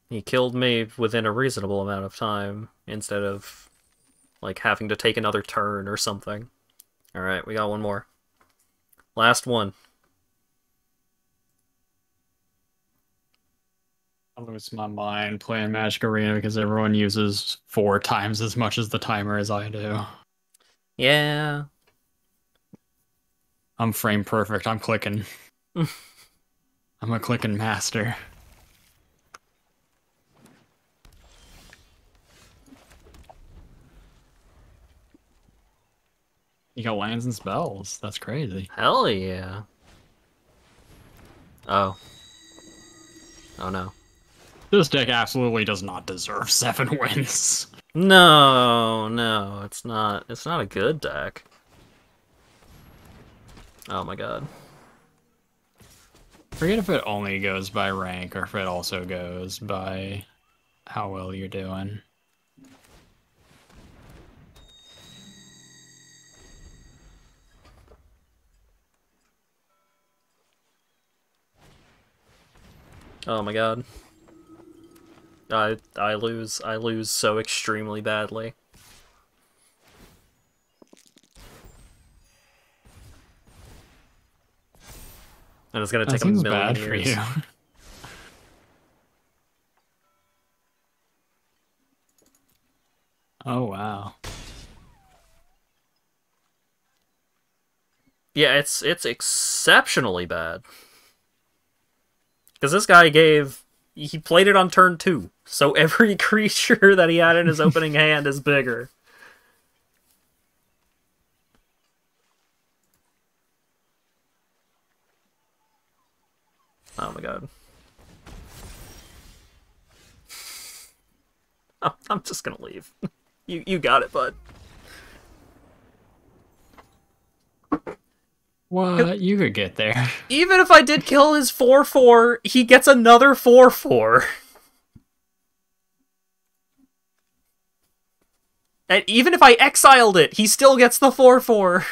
He killed me within a reasonable amount of time, instead of, like, having to take another turn or something. Alright, we got one more. Last one. I lose my mind playing Magic Arena because everyone uses 4 times as much as the timer as I do. Yeah. I'm frame perfect. I'm clicking. I'm a clicking master. You got lands and spells. That's crazy. Hell yeah. Oh. Oh no. This deck absolutely does not deserve 7 wins. No, no, it's not. It's not a good deck. Oh my god. Forget if it only goes by rank or if it also goes by how well you're doing. Oh my god. I lose so extremely badly. And it's gonna take a million bad years. for you. Oh wow. Yeah, it's exceptionally bad. Because this guy he played it on turn 2, so every creature that he had in his opening hand is bigger. Oh my god. I'm just gonna leave. You got it, bud. What? You could get there. Even if I did kill his 4/4, he gets another 4/4. And even if I exiled it, he still gets the 4/4.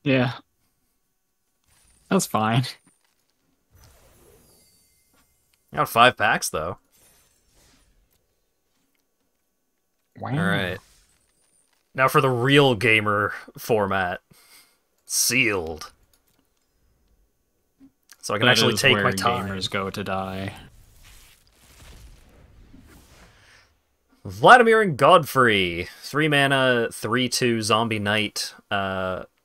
Yeah. That's fine. Got 5 packs, though. Wow. Alright. Now for the real gamer format. Sealed. So I can actually take my time. Gamers go to die. Vladimir and Godfrey. 3 mana, 3/2 zombie knight.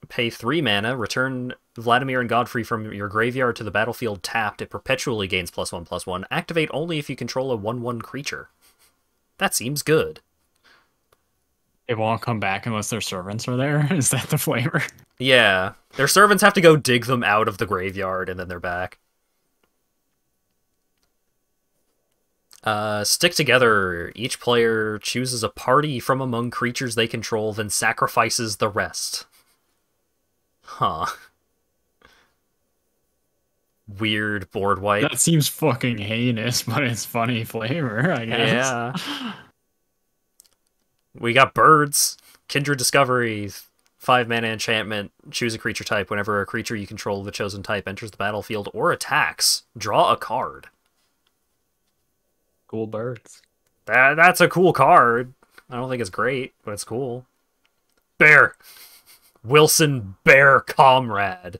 Pay 3 mana, return Vladimir and Godfrey from your graveyard to the battlefield tapped. It perpetually gains +1/+1. Activate only if you control a 1/1 creature. That seems good. It won't come back unless their servants are there? Is that the flavor? Yeah. Their servants have to go dig them out of the graveyard, and then they're back. Stick together. Each player chooses a party from among creatures they control, then sacrifices the rest. Huh. Weird board wipe. That seems fucking heinous, but it's funny flavor, I guess. Yeah. We got birds. Kindred Discovery. 5 mana enchantment. Choose a creature type. Whenever a creature you control of the chosen type enters the battlefield or attacks, draw a card. Cool birds. That's a cool card. I don't think it's great, but it's cool. Bear. Wilson Bear Comrade.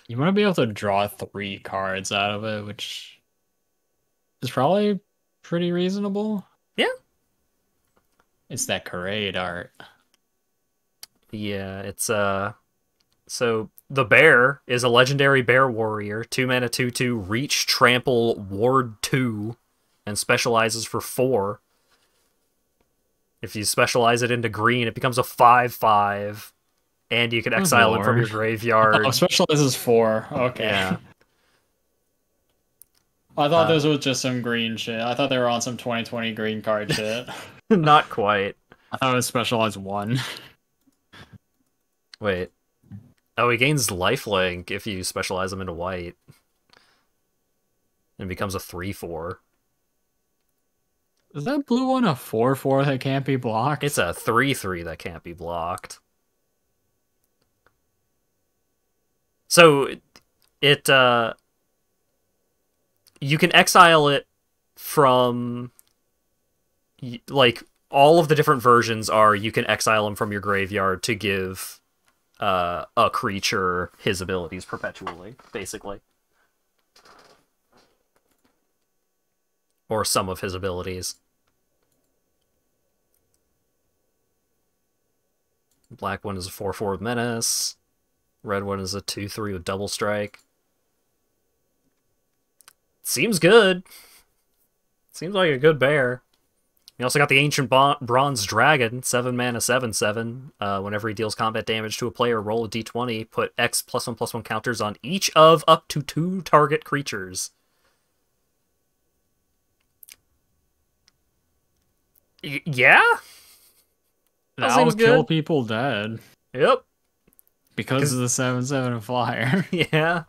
You want to be able to draw 3 cards out of it, which is probably pretty reasonable. Yeah. It's that charade art. Yeah, it's so the bear is a legendary bear warrior, 2 mana 2/2, reach, trample, ward 2, and specializes for 4. If you specialize it into green, it becomes a 5/5, and you can exile it from your graveyard. Oh, specializes 4. Okay. Yeah. I thought those was just some green shit. I thought they were on some 2020 green card shit. Not quite. I thought it was specialized 1. Wait. Oh, he gains lifelink if you specialize him into white. And becomes a 3/4. Is that blue one a 4/4 that can't be blocked? It's a 3/3 that can't be blocked. So it you can exile it from, like, all of the different versions are you can exile him from your graveyard to give a creature his abilities perpetually, basically. Or some of his abilities. Black one is a 4/4 with menace. Red one is a 2/3 with double strike. Seems good. Seems like a good bear. You also got the Ancient Bronze Dragon, 7 mana, 7/7. Whenever he deals combat damage to a player, roll a d20, put X +1/+1 counters on each of up to 2 target creatures. Yeah? That'll kill people dead. Yep. Because of the 7/7 flyer. Yeah.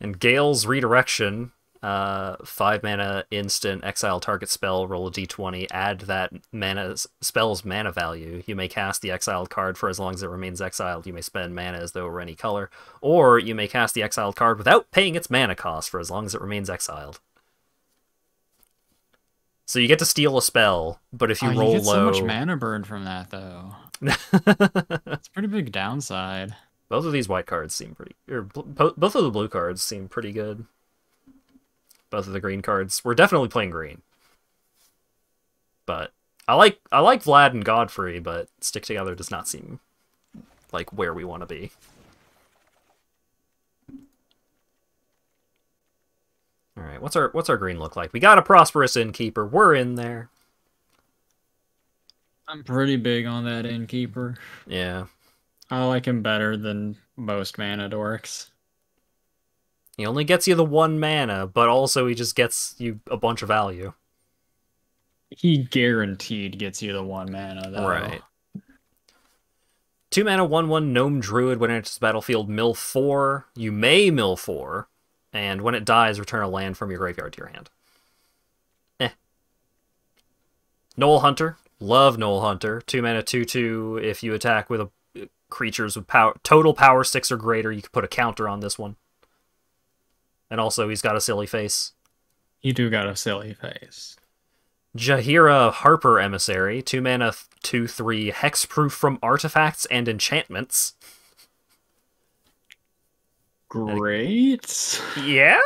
And Gale's Redirection, 5 mana instant, exile target spell, roll a d20, add that spell's mana value. You may cast the exiled card for as long as it remains exiled. You may spend mana as though it were any color. Or you may cast the exiled card without paying its mana cost for as long as it remains exiled. So you get to steal a spell, but if you roll you get low... so much mana burn from that, though. It's a pretty big downside. Both of these white cards seem pretty... both of the blue cards seem pretty good. Both of the green cards. We're definitely playing green. But I like Vlad and Godfrey, but Stick Together does not seem like where we want to be. Alright, what's our green look like? We got a Prosperous Innkeeper. We're in there. I'm pretty big on that Innkeeper. Yeah. I like him better than most mana dorks. He only gets you the 1 mana, but also he just gets you a bunch of value. He guaranteed gets you the 1 mana, though. Right. 2 mana, 1/1 Gnome Druid. When it enters the battlefield, mill 4. You may mill 4. And when it dies, return a land from your graveyard to your hand. Knoll Hunter. Love Knoll Hunter. 2 mana, 2/2. If you attack with creatures with total power 6 or greater, you can put a counter on this one. And also, he's got a silly face. You do got a silly face. Jaheira Harper Emissary, 2 mana, 2/3, hexproof from artifacts and enchantments. Great. Yeah?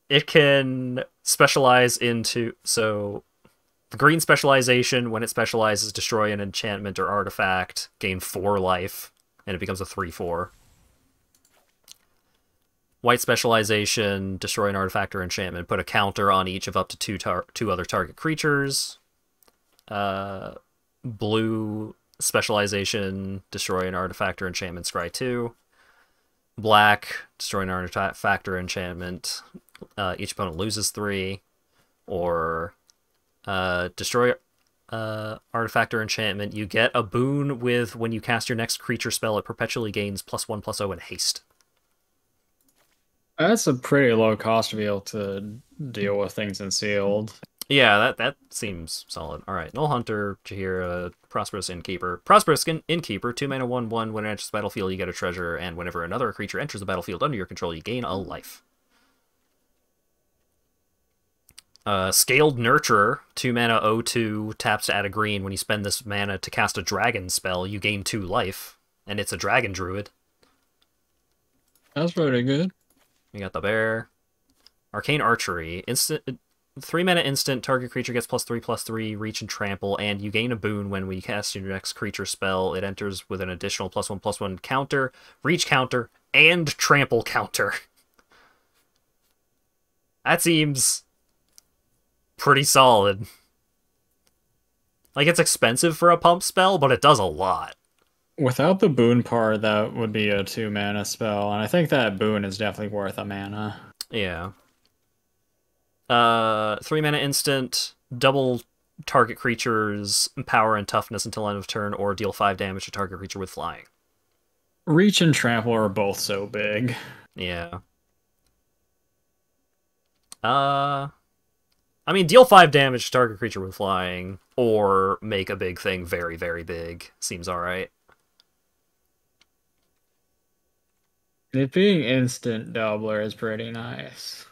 It can specialize into... So, the green specialization, when it specializes, destroy an enchantment or artifact, gain 4 life, and it becomes a 3/4. White specialization, destroy an artifact or enchantment, put a counter on each of up to two other target creatures. Blue specialization, destroy an artifact or enchantment, scry 2. Black, destroy an artifact or enchantment, each opponent loses 3. Or destroy artifact or enchantment, you get a boon with when you cast your next creature spell, it perpetually gains +1/+0 and haste. That's a pretty low cost to be able to deal with things in sealed. Yeah, that seems solid. Alright, Null Hunter, Jaheira, Prosperous Innkeeper. Prosperous Innkeeper, 2 mana 1/1, when it enters the battlefield you get a treasure, and whenever another creature enters the battlefield under your control, you gain a life. Scaled Nurturer, 2 mana 0/2, taps to add a green. When you spend this mana to cast a dragon spell, you gain 2 life, and it's a dragon druid. That's pretty good. We got the bear. Arcane Archery. Instant 3 mana instant, target creature gets +3/+3, reach and trample, and you gain a boon when we cast your next creature spell. It enters with an additional +1/+1 counter, reach counter, and trample counter. That seems pretty solid. Like, it's expensive for a pump spell, but it does a lot. Without the boon part, that would be a 2 mana spell, and I think that boon is definitely worth a mana. Yeah. 3 mana instant, double target creatures, power and toughness until end of turn, or deal 5 damage to target creature with flying. Reach and trample are both so big. Yeah. I mean, deal 5 damage to target creature with flying, or make a big thing very, very big. Seems alright. It being instant doubler is pretty nice.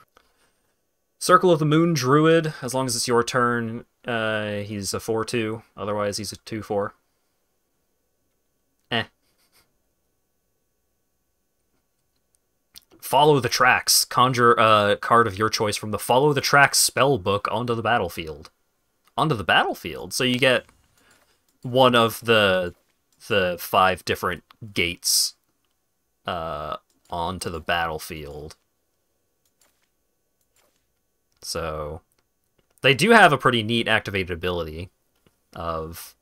Circle of the Moon Druid, as long as it's your turn, he's a 4/2. Otherwise, he's a 2/4. Follow the Tracks. Conjure a card of your choice from the Follow the Tracks spell book onto the battlefield. Onto the battlefield? So you get one of the 5 different gates onto the battlefield. So they do have a pretty neat activated ability of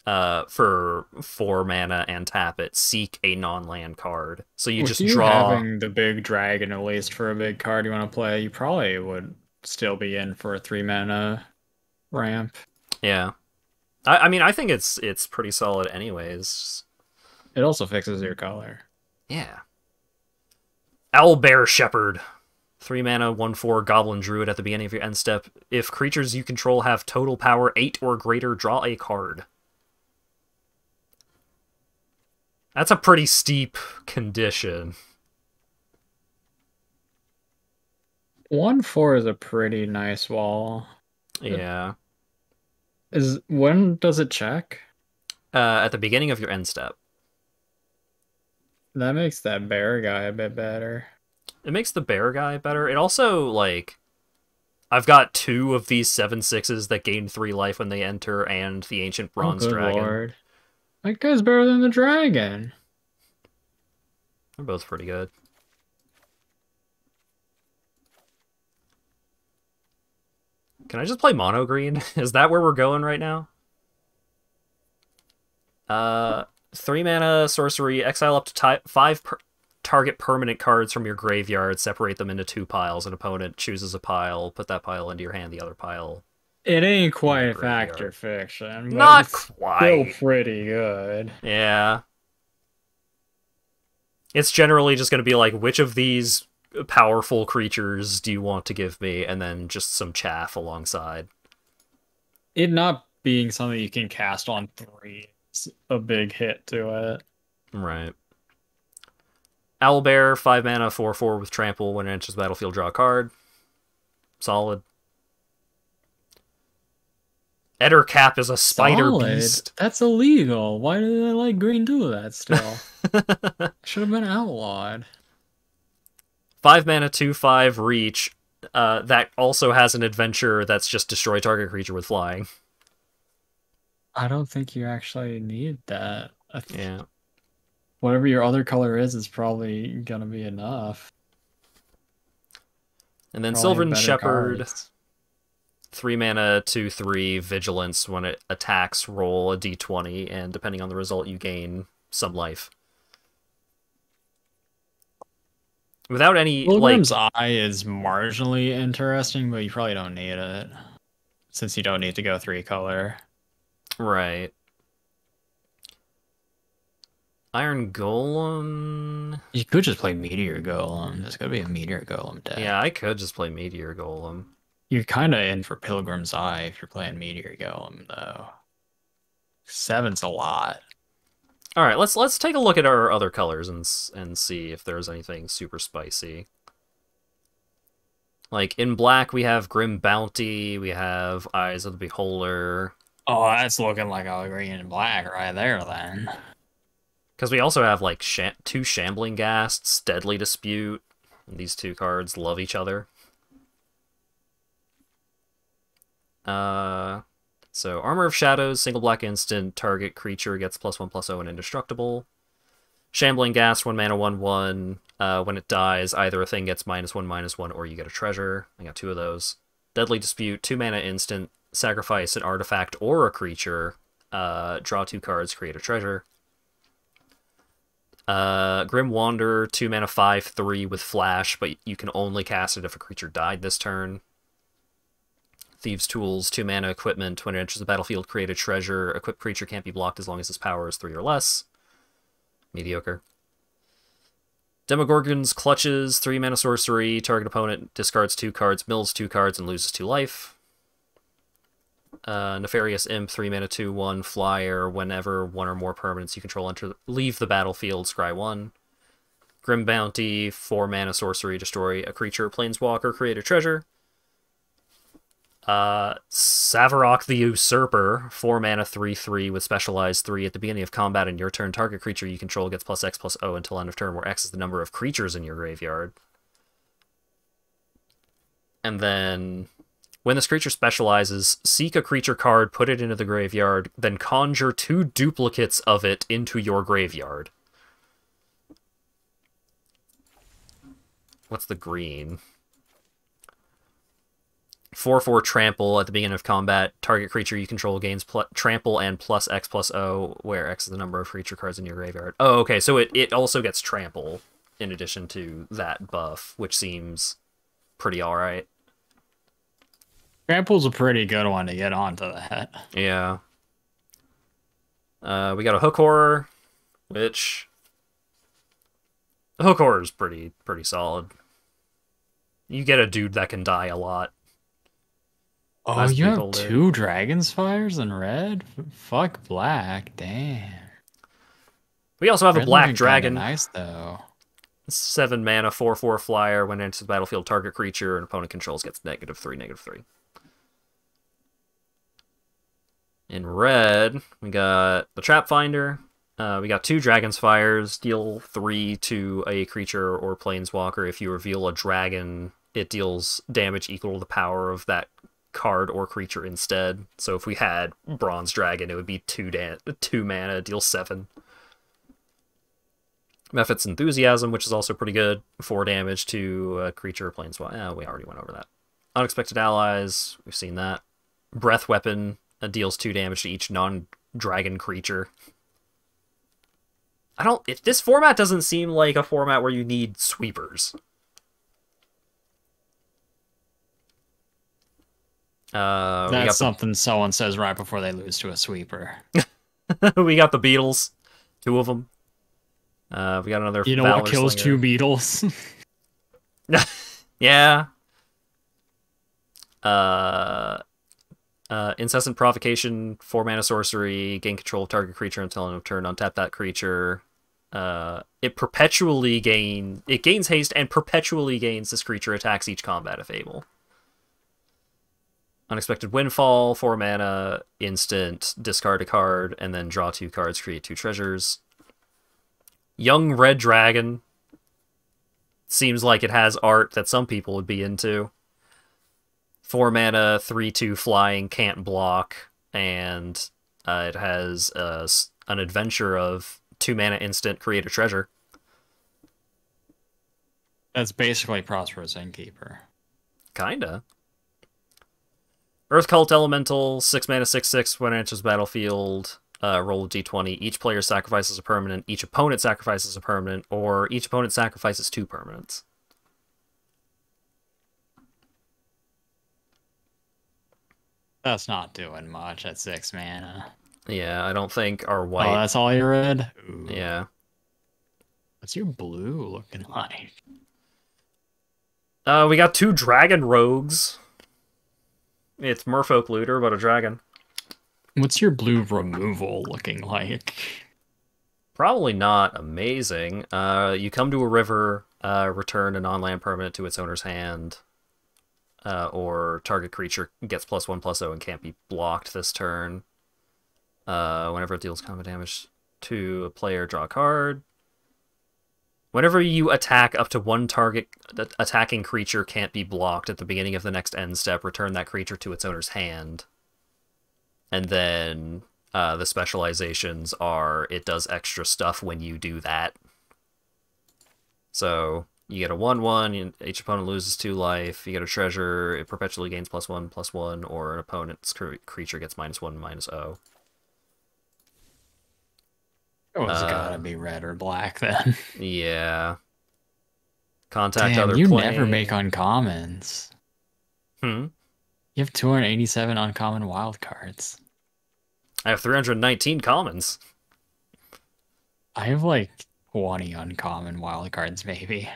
for 4 mana and tap it, seek a non-land card. So you just draw. Having the big dragon, at least for a big card you want to play, you probably would still be in for a 3 mana ramp. Yeah, I mean, I think it's pretty solid anyways. It also fixes your color. Yeah. Owlbear Shepherd, 3 mana 1/4 Goblin Druid at the beginning of your end step. If creatures you control have total power 8 or greater, draw a card. That's a pretty steep condition. 1/4 is a pretty nice wall. Yeah. When does it check? At the beginning of your end step. That makes that bear guy a bit better. It makes the bear guy better. It also, like, I've got 2 of these 7/6s that gain 3 life when they enter, and the Ancient Bronze Dragon. Lord. That guy's better than the dragon. They're both pretty good. Can I just play mono green? Is that where we're going right now? 3 mana sorcery, exile up to 5 target permanent cards from your graveyard, separate them into 2 piles. An opponent chooses a pile, put that pile into your hand, the other pile. It ain't quite fact or fiction, but Not it's quite. still pretty good. Yeah. It's generally just going to be like, which of these powerful creatures do you want to give me? And then just some chaff alongside. It not being something you can cast on 3 is a big hit to it. Right. Owlbear, 5 mana, 4/4 with trample. When it enters the battlefield, draw a card. solid. Ettercap is a spider Solid? beast. That's illegal. Why do they like green do that still? Should have been outlawed. 5 mana, 2/5 reach. That also has an adventure that's just destroy target creature with flying. I don't think you actually need that. Yeah. Whatever your other color is probably gonna be enough. And then Probably Sylvan better Shepherd, cards. 3 mana, 2/3 vigilance. When it attacks, roll a d20, and depending on the result, you gain some life. Without any Pilgrim's Eye is marginally interesting, but you probably don't need it. Since you don't need to go 3-color. right. Iron Golem. You could just play Meteor Golem. There's gotta be a Meteor Golem deck. Yeah, I could just play Meteor Golem. You're kinda in for Pilgrim's Eye if you're playing Meteor Golem, though. 7's a lot. All right, let's take a look at our other colors and see if there's anything super spicy. Like in black, we have Grim Bounty, we have Eyes of the Beholder. Oh, that's looking like a green and black right there, then. Because we also have like 2 Shambling Ghasts, Deadly Dispute. And these 2 cards love each other. So Armor of Shadows, single black instant, target creature gets +1/+0 and indestructible. Shambling Ghast, 1 mana, 1/1. When it dies, either a thing gets -1/-1, or you get a treasure. I got 2 of those. Deadly Dispute, 2 mana instant, sacrifice an artifact or a creature. Draw 2 cards, create a treasure. Grim Wanderer, 2 mana, 5/3 with flash, but you can only cast it if a creature died this turn. Thieves' Tools, 2 mana equipment. When it enters the battlefield, create a treasure. Equipped creature can't be blocked as long as its power is 3 or less. Mediocre. Demogorgon's Clutches, 3 mana sorcery. Target opponent discards 2 cards, mills 2 cards, and loses 2 life. Nefarious Imp, 3 mana, 2/1 flyer. Whenever 1 or more permanents you control leave the battlefield, scry 1. Grim Bounty, 4 mana sorcery. Destroy a creature, planeswalker, create a treasure. Savarok the Usurper, 4 mana, 3/3 with specialized 3. At the beginning of combat in your turn, target creature you control gets +X/+0 until end of turn, where X is the number of creatures in your graveyard. And then, when this creature specializes, seek a creature card, put it into the graveyard, then conjure 2 duplicates of it into your graveyard. What's the green? 4/4 trample. At the beginning of combat, target creature you control gains trample and +X/+0, where X is the number of creature cards in your graveyard. Oh, okay, so it also gets trample in addition to that buff, which seems pretty alright. Trample's a pretty good one to get onto that. Yeah. We got a Hook Horror, which... Hook Horror is pretty solid. You get a dude that can die a lot. Oh, Last you have Beholder. 2 Dragon's Fires in red? Fuck black, damn. We also have a Red Black looking kinda Dragon. nice, though. 7 mana, 4/4 flyer. When it enters the battlefield, target creature an opponent controls gets -3, -3. In red, we got the Trap Finder. We got 2 Dragon's Fires. Deal 3 to a creature or planeswalker. If you reveal a dragon, it deals damage equal to the power of that card or creature instead. So if we had Bronze Dragon, it would be 2 mana, deal 7. Mephit's Enthusiasm, which is also pretty good. 4 damage to a creature or planeswalker. We already went over that. Unexpected Allies, we've seen that. Breath Weapon deals 2 damage to each non-dragon creature. If this format doesn't seem like a format where you need sweepers. That's something someone says right before they lose to a sweeper. We got the Beetles, 2 of them. We got another. You know Valor what kills Slinger. 2 beetles? Yeah. Incessant Provocation, 4 mana sorcery, gain control of target creature until end of turn, untap that creature. It gains haste and perpetually gains this creature attacks each combat if able. Unexpected Windfall, 4 mana, instant, discard a card, and then draw 2 cards, create 2 treasures. Young Red Dragon. Seems like it has art that some people would be into. 4 mana, 3/2 flying, can't block, and it has an adventure of 2 mana instant, create a treasure. That's basically Prosperous Innkeeper. Kinda. Earth Cult Elemental, 6 mana, 6/6, when it enters the battlefield, roll a d20. Each player sacrifices a permanent, each opponent sacrifices a permanent, or each opponent sacrifices 2 permanents. That's not doing much at 6 mana. Yeah, I don't think our white... Oh, that's all you read? Ooh. Yeah. What's your blue looking like? We got 2 Dragon Rogues. It's Merfolk Looter, but a dragon. What's your blue removal looking like? Probably not amazing. You come to a river, return a non-land permanent to its owner's hand, or target creature gets +1/+0 and can't be blocked this turn. Whenever it deals combat damage to a player, draw a card. Whenever you attack, up to 1 target attacking creature can't be blocked at the beginning of the next end step, return that creature to its owner's hand. And then the specializations are it does extra stuff when you do that. So you get a 1/1, each opponent loses 2 life, you get a treasure, it perpetually gains +1/+1, or an opponent's creature gets -1/-0. Oh, it's gotta be red or black then. Yeah. Contact Damn, other you plane. never make uncommons. Hmm? You have 287 uncommon wild cards. I have 319 commons. I have like 20 uncommon wild cards, maybe.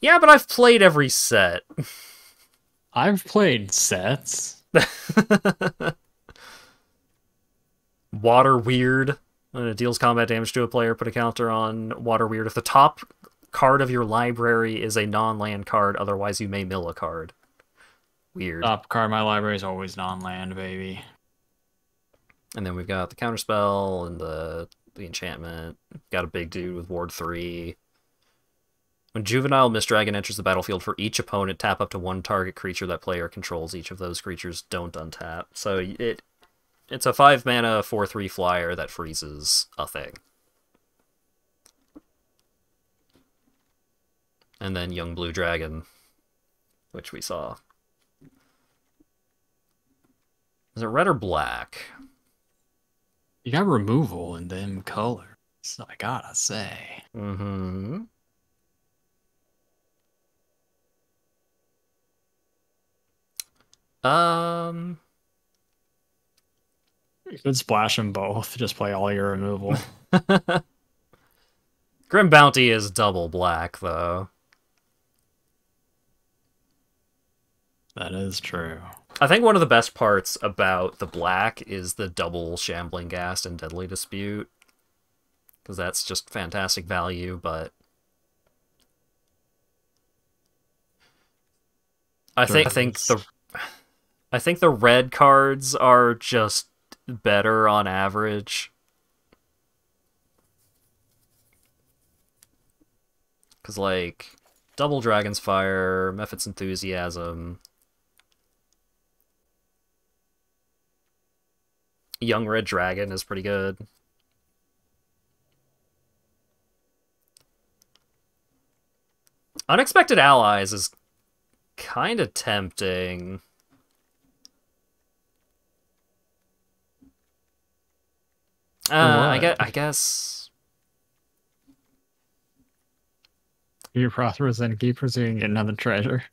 Yeah, but I've played every set. I've played sets. Water Weird. When it deals combat damage to a player, put a counter on Water Weird. If the top card of your library is a non-land card, otherwise you may mill a card. Weird. Top card in my library is always non-land, baby. And then we've got the counterspell and the enchantment. Got a big dude with Ward 3. When Juvenile Mist Dragon enters the battlefield, for each opponent, tap up to 1 target creature that player controls. Each of those creatures don't untap. So it's a 5 mana 4/3 flyer that freezes a thing. And then Young Blue Dragon, which we saw. Is it red or black? You got removal in them colors, I gotta say. Mm-hmm. You could splash them both, just play all your removal. Grim Bounty is double black, though. That is true. I think one of the best parts about the black is the double Shambling Ghast and Deadly Dispute. Because that's just fantastic value, but... I think the red cards are just better on average. Because, like, Double Dragon's Fire, Mephit's Enthusiasm... Young Red Dragon is pretty good. Unexpected Allies is kind of tempting. I guess... You're prosperous and keep pursuing another treasure.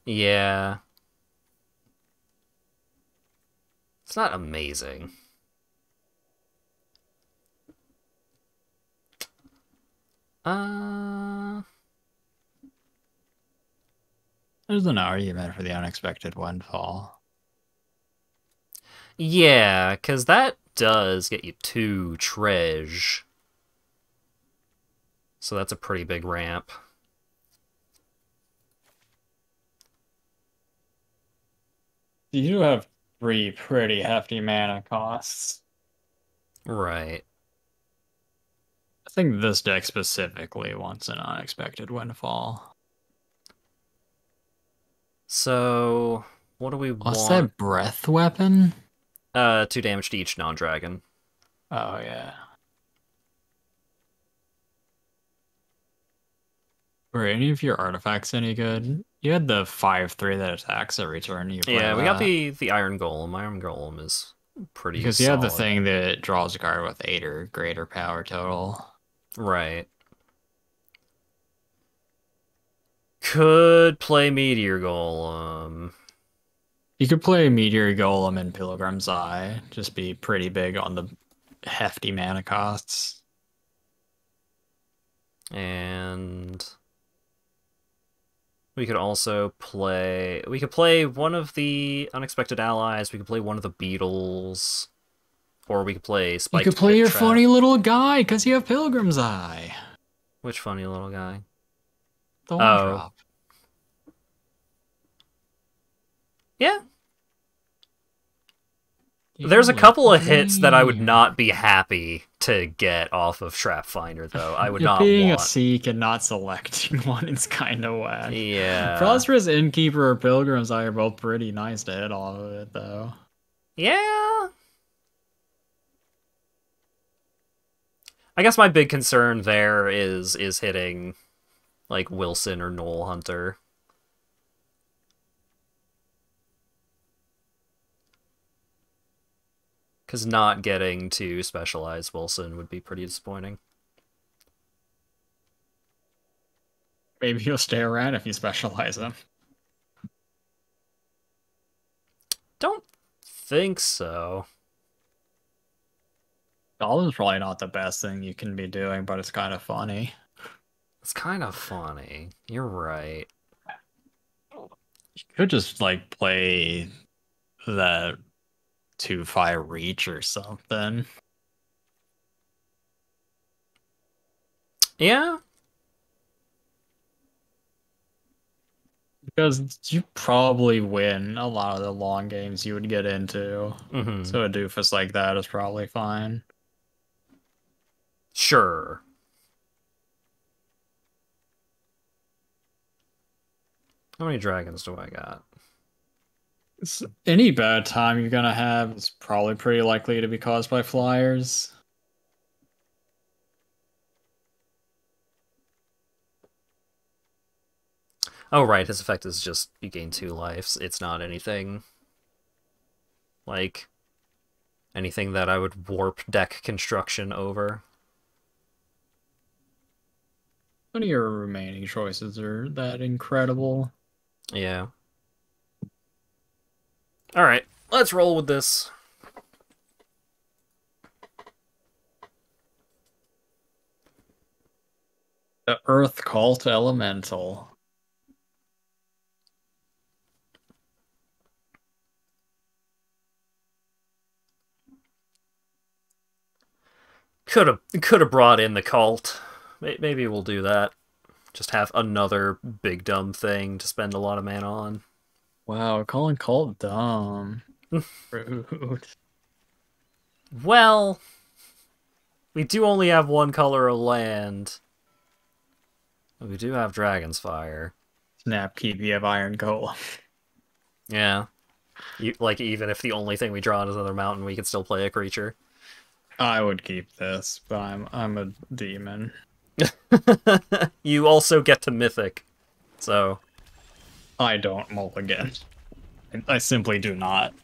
Yeah. It's not amazing. There's an argument for the unexpected windfall. Yeah, because that does get you 2 treasure. So that's a pretty big ramp. You do have 3 pretty hefty mana costs. Right. I think this deck specifically wants an unexpected windfall. So, what do we What's want? that breath weapon? 2 damage to each non-dragon. Oh, yeah. Were any of your artifacts any good? You had the 5/3 that attacks every turn. You play Yeah, we got that. the Iron Golem. Iron Golem is pretty Because you solid. have the thing that draws a card with 8 or greater power total. Right. Could play Meteor Golem. You could play Meteor Golem and Pilgrim's Eye. Just be pretty big on the hefty mana costs. And we could also play... We could play one of the Unexpected Allies. We could play one of the Beetles. Or we could play Spiked You could play Pit your Trap. funny little guy because you have Pilgrim's Eye. Which funny little guy? The one drop. Yeah. There's a couple of hits that I would not be happy to get off of Trap Finder, though. I would not being want... a Seek and not selecting one is kind of whack. Yeah. Prosperous Innkeeper or Pilgrim's Eye are both pretty nice to hit off of it, though. Yeah. I guess my big concern there is hitting, like, Wilson or Knoll Hunter. Because not getting to specialize Wilson would be pretty disappointing. Maybe he'll stay around if you specialize him. Don't think so. Golem's probably not the best thing you can be doing, but it's kind of funny. It's kind of funny. You're right. You could just, like, play that 2/5 reach or something. Yeah. Because you probably win a lot of the long games you would get into. Mm-hmm. So a doofus like that is probably fine. Sure. How many dragons do I got? Any bad time you're gonna have is probably pretty likely to be caused by flyers. Oh, right. His effect is just you gain 2 lives. It's not anything like anything that I would warp deck construction over. None of your remaining choices are that incredible. Yeah. Alright, let's roll with this. The Earth Cult Elemental. Could have brought in the cult. Maybe we'll do that. Just have another big dumb thing to spend a lot of mana on. Wow, calling cult dumb. Rude. Well, we do only have one color of land. We do have Dragon's Fire. Snap keep, you have Iron Golem. Yeah. Like, even if the only thing we draw is another mountain, we can still play a creature. I would keep this, but I'm a demon. You also get to Mythic, so... I don't mulligan. I simply do not.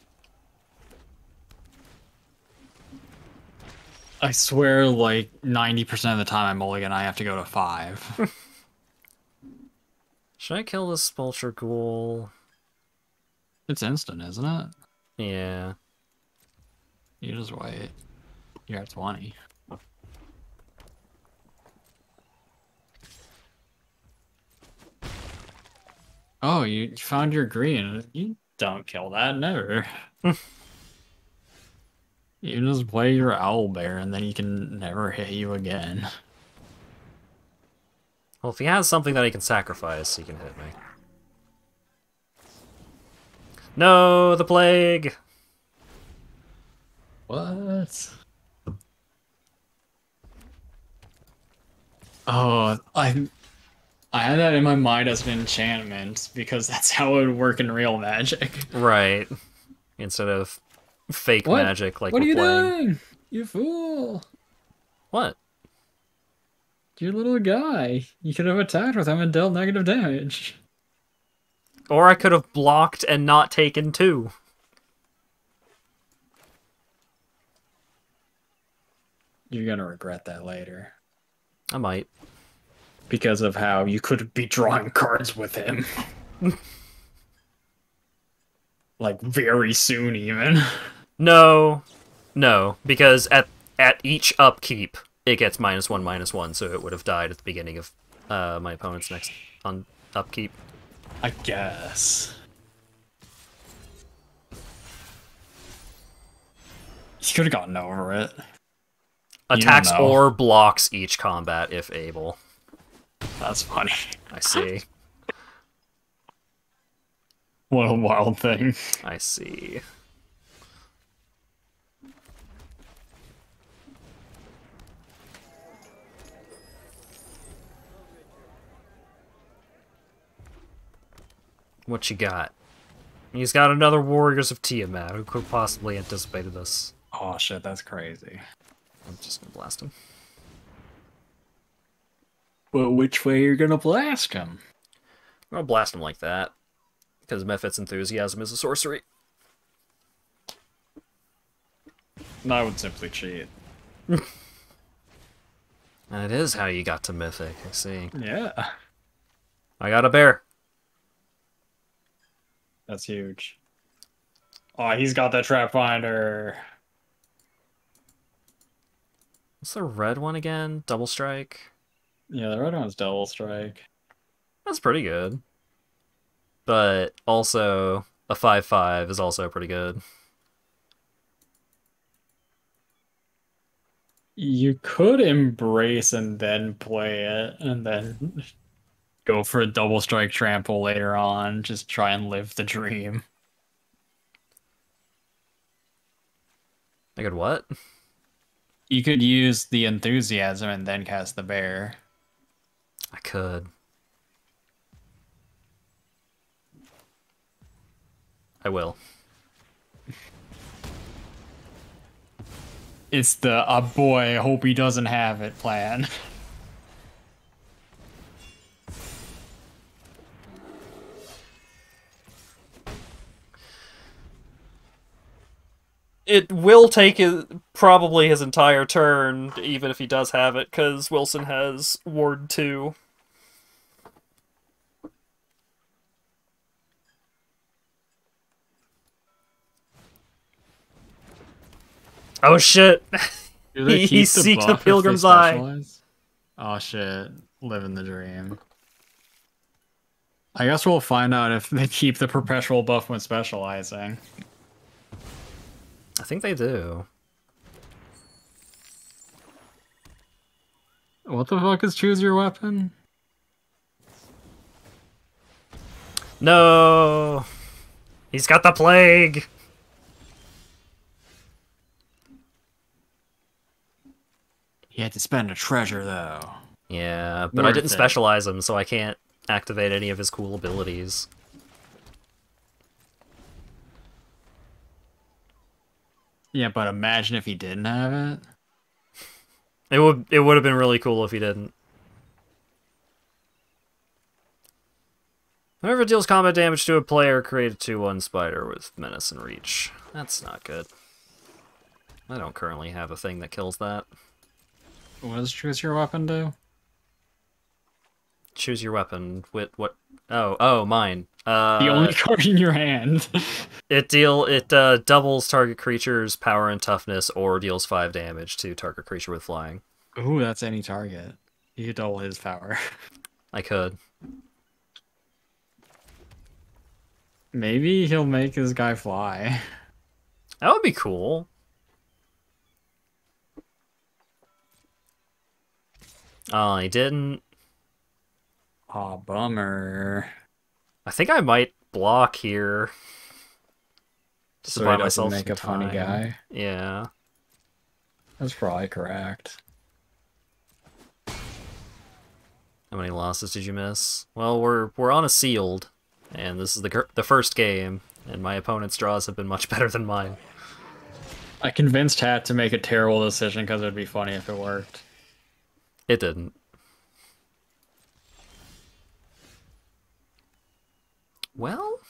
I swear, like, 90% of the time I mulligan, I have to go to 5. Should I kill this Spulcher Ghoul? It's instant, isn't it? Yeah. You just wait. You're at 20. Oh, you found your green. You don't kill that, never. You just play your Owlbear and then he can never hit you again. Well, if he has something that he can sacrifice, he can hit me. No, the plague! What? Oh, I had that in my mind as an enchantment because that's how it would work in real Magic. Right. Instead of fake What? magic like What are we're you playing. doing? You fool! What? You little guy. You could have attacked with him and dealt negative damage. Or I could have blocked and not taken 2. You're gonna regret that later. I might. Because of how you could be drawing cards with him. Like, very soon, even. No. No, because at each upkeep, it gets -1/-1, so it would have died at the beginning of my opponent's next on upkeep. I guess. You could have gotten over it. Attacks know. or blocks each combat if able. That's funny. I see. What a wild thing. I see. What you got? He's got another Warriors of Tiamat. Who could possibly anticipated this? Oh shit, that's crazy. I'm just gonna blast him. Well, which way you're gonna blast him? I'm gonna blast him like that. Because Mephit's Enthusiasm is a sorcery. I would simply cheat. And it is how you got to Mythic, I see. Yeah. I got a bear. That's huge. Oh, he's got that trap finder. What's the red one again? Double strike? Yeah, the red one's double strike. That's pretty good. But also, a 5/5 is also pretty good. You could embrace and then play it, and then go for a double strike trample later on. Just try and live the dream. I could what? You could use the enthusiasm and then cast the bear. I could. I will. It's the boy, I hope he doesn't have it plan. It will take probably his entire turn, even if he does have it, because Wilson has Ward 2. Oh shit! Do they He keep seeks the buff if they Pilgrim's Eye. specialize? Oh shit, living the dream. I guess we'll find out if they keep the perpetual buff when specializing. I think they do. What the fuck is choose your weapon? No! He's got the plague! He had to spend a treasure though. Yeah, but I Worth didn't it. specialize him, so I can't activate any of his cool abilities. Yeah, but imagine if he didn't have it. It would have been really cool if he didn't. Whenever it deals combat damage to a player, create a 2/1 spider with menace and reach. That's not good. I don't currently have a thing that kills that. What does choose your weapon do? Choose your weapon with what? Oh, mine. The only card in your hand. It doubles target creature's power and toughness, or deals 5 damage to target creature with flying. Ooh, that's any target. You could double his power. I could. Maybe he'll make his guy fly. That would be cool. Oh, I didn't. Aw, bummer. I think I might block here. Just So to he buy doesn't myself make some a funny time. guy. Yeah. That's probably correct. How many losses did you miss? Well, we're on a sealed, and this is the first game, and my opponent's draws have been much better than mine. I convinced Hat to make a terrible decision because it would be funny if it worked. It didn't. Well,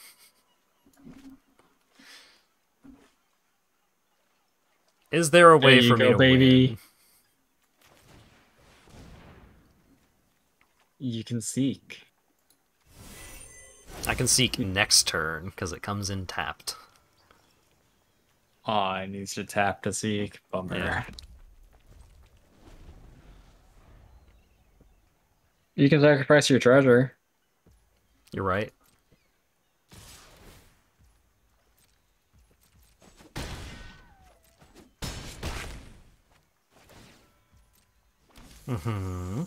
is there a way There you for me go, to baby. win? You can seek. I can seek next turn because it comes in tapped. Oh, it needs to tap to seek. Bummer. Yeah. You can sacrifice your treasure. You're right. Mm-hmm.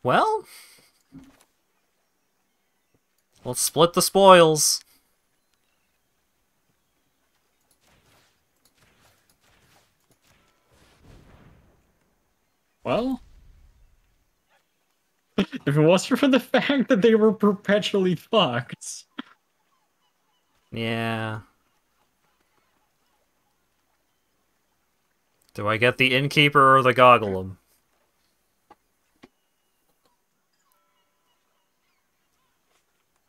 Well, let's split the spoils. Well, if it wasn't for the fact that they were perpetually fucked. Yeah. Do I get the Innkeeper or the Gogglum?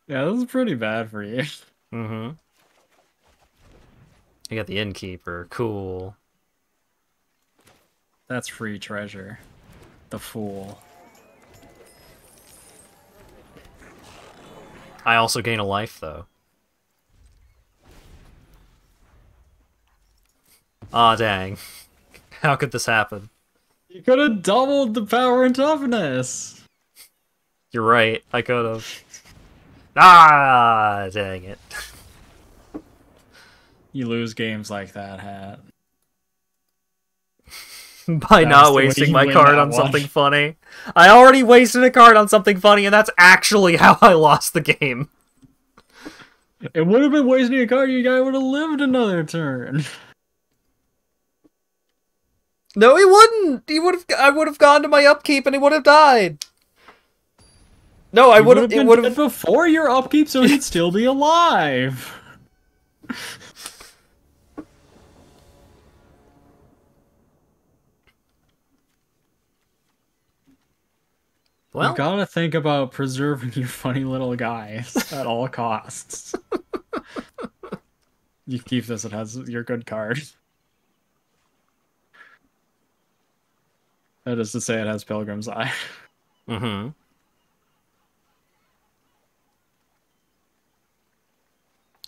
Yeah, this is pretty bad for you. Mm-hmm. I got the Innkeeper. Cool. That's free treasure. The fool. I also gain a life, though. Aw, dang. How could this happen? You could have doubled the power and toughness. You're right. I could have. Ah, dang it. You lose games like that, Hat. By That's not the way wasting you my win card that on one. something funny. I already wasted a card on something funny, and that's actually how I lost the game. It would have been wasting a card. You guy would have lived another turn. No, he wouldn't. I would have gone to my upkeep, and he would have died. No, I would have. It would have before your upkeep, so he'd still be alive. Well, You gotta think about preserving your funny little guys at all costs. You keep this, it has your good card. That is to say, it has Pilgrim's Eye. Mm-hmm.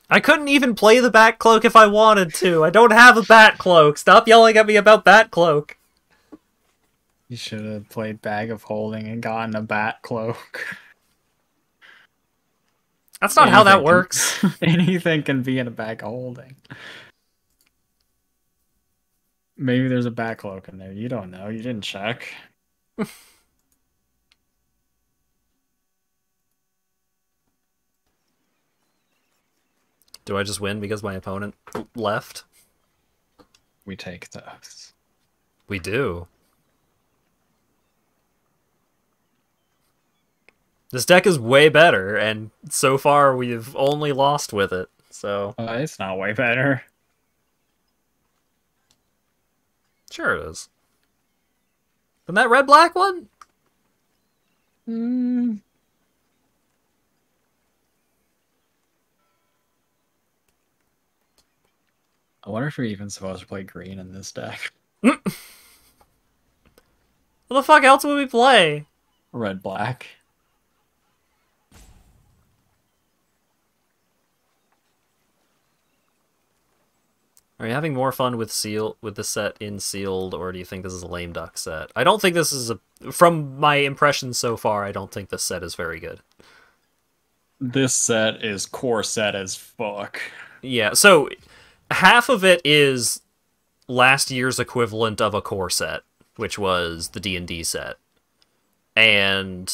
I couldn't even play the Bat Cloak if I wanted to. I don't have a Bat Cloak. Stop yelling at me about Bat Cloak. You should have played Bag of Holding and gotten a Bat Cloak. That's not how that works. Anything can be in a Bag of Holding. Maybe there's a Bat Cloak in there. You don't know. You didn't check. Do I just win because my opponent left? We take those. We do. This deck is way better, and so far we've only lost with it, so... It's not way better. Sure it is. Than that red-black one? I wonder if we're even supposed to play green in this deck. What the fuck else would we play? Red, black. Are you having more fun with the set in sealed, or do you think this is a lame duck set? I don't think this is a... From my impressions so far, I don't think this set is very good. This set is core set as fuck. Yeah, so half of it is last year's equivalent of a core set, which was the D&D set. And,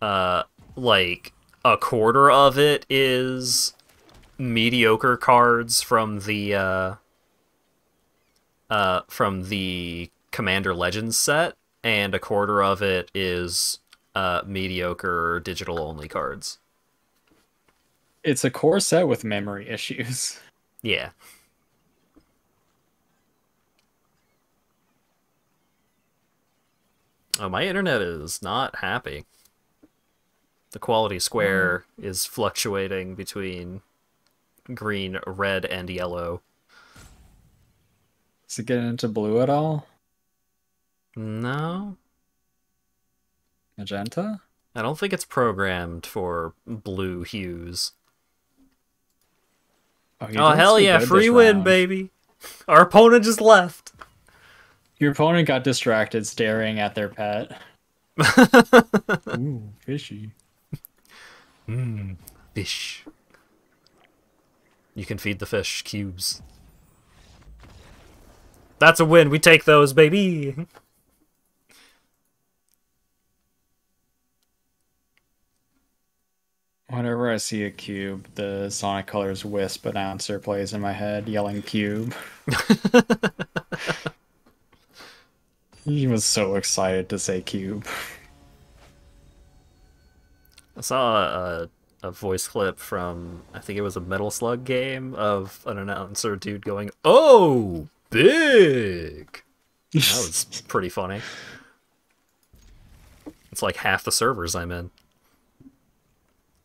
like, a quarter of it is mediocre cards from the Commander Legends set, and a quarter of it is mediocre digital-only cards. It's a core set with memory issues. Yeah. Oh, my internet is not happy. The quality square is fluctuating between green, red, and yellow. Is it getting into blue at all? No? Magenta? I don't think it's programmed for blue hues. Oh, hell yeah, free win, baby! Our opponent just left! Your opponent got distracted staring at their pet. Ooh, fishy. Fish. You can feed the fish cubes. That's a win, we take those, baby! Whenever I see a cube, the Sonic Colors Wisp announcer plays in my head, yelling cube. He was so excited to say cube. I saw a voice clip from, I think it was a Metal Slug game, of an announcer dude going, "Oh, big!" That was pretty funny. It's like half the servers I'm in.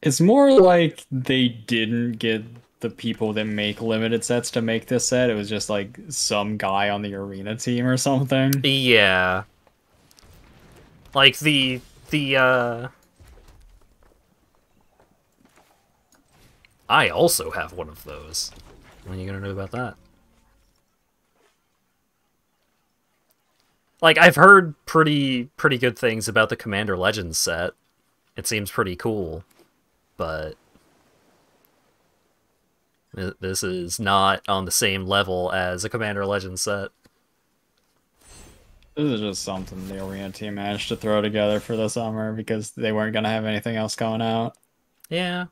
It's more like they didn't get the people that make limited sets to make this set. It was just like some guy on the arena team or something. Yeah. Like I also have one of those. What are you gonna know about that? Like, I've heard pretty good things about the Commander Legends set. It seems pretty cool, but this is not on the same level as a Commander Legends set. This is just something the arena team managed to throw together for the summer because they weren't going to have anything else going out. Yeah.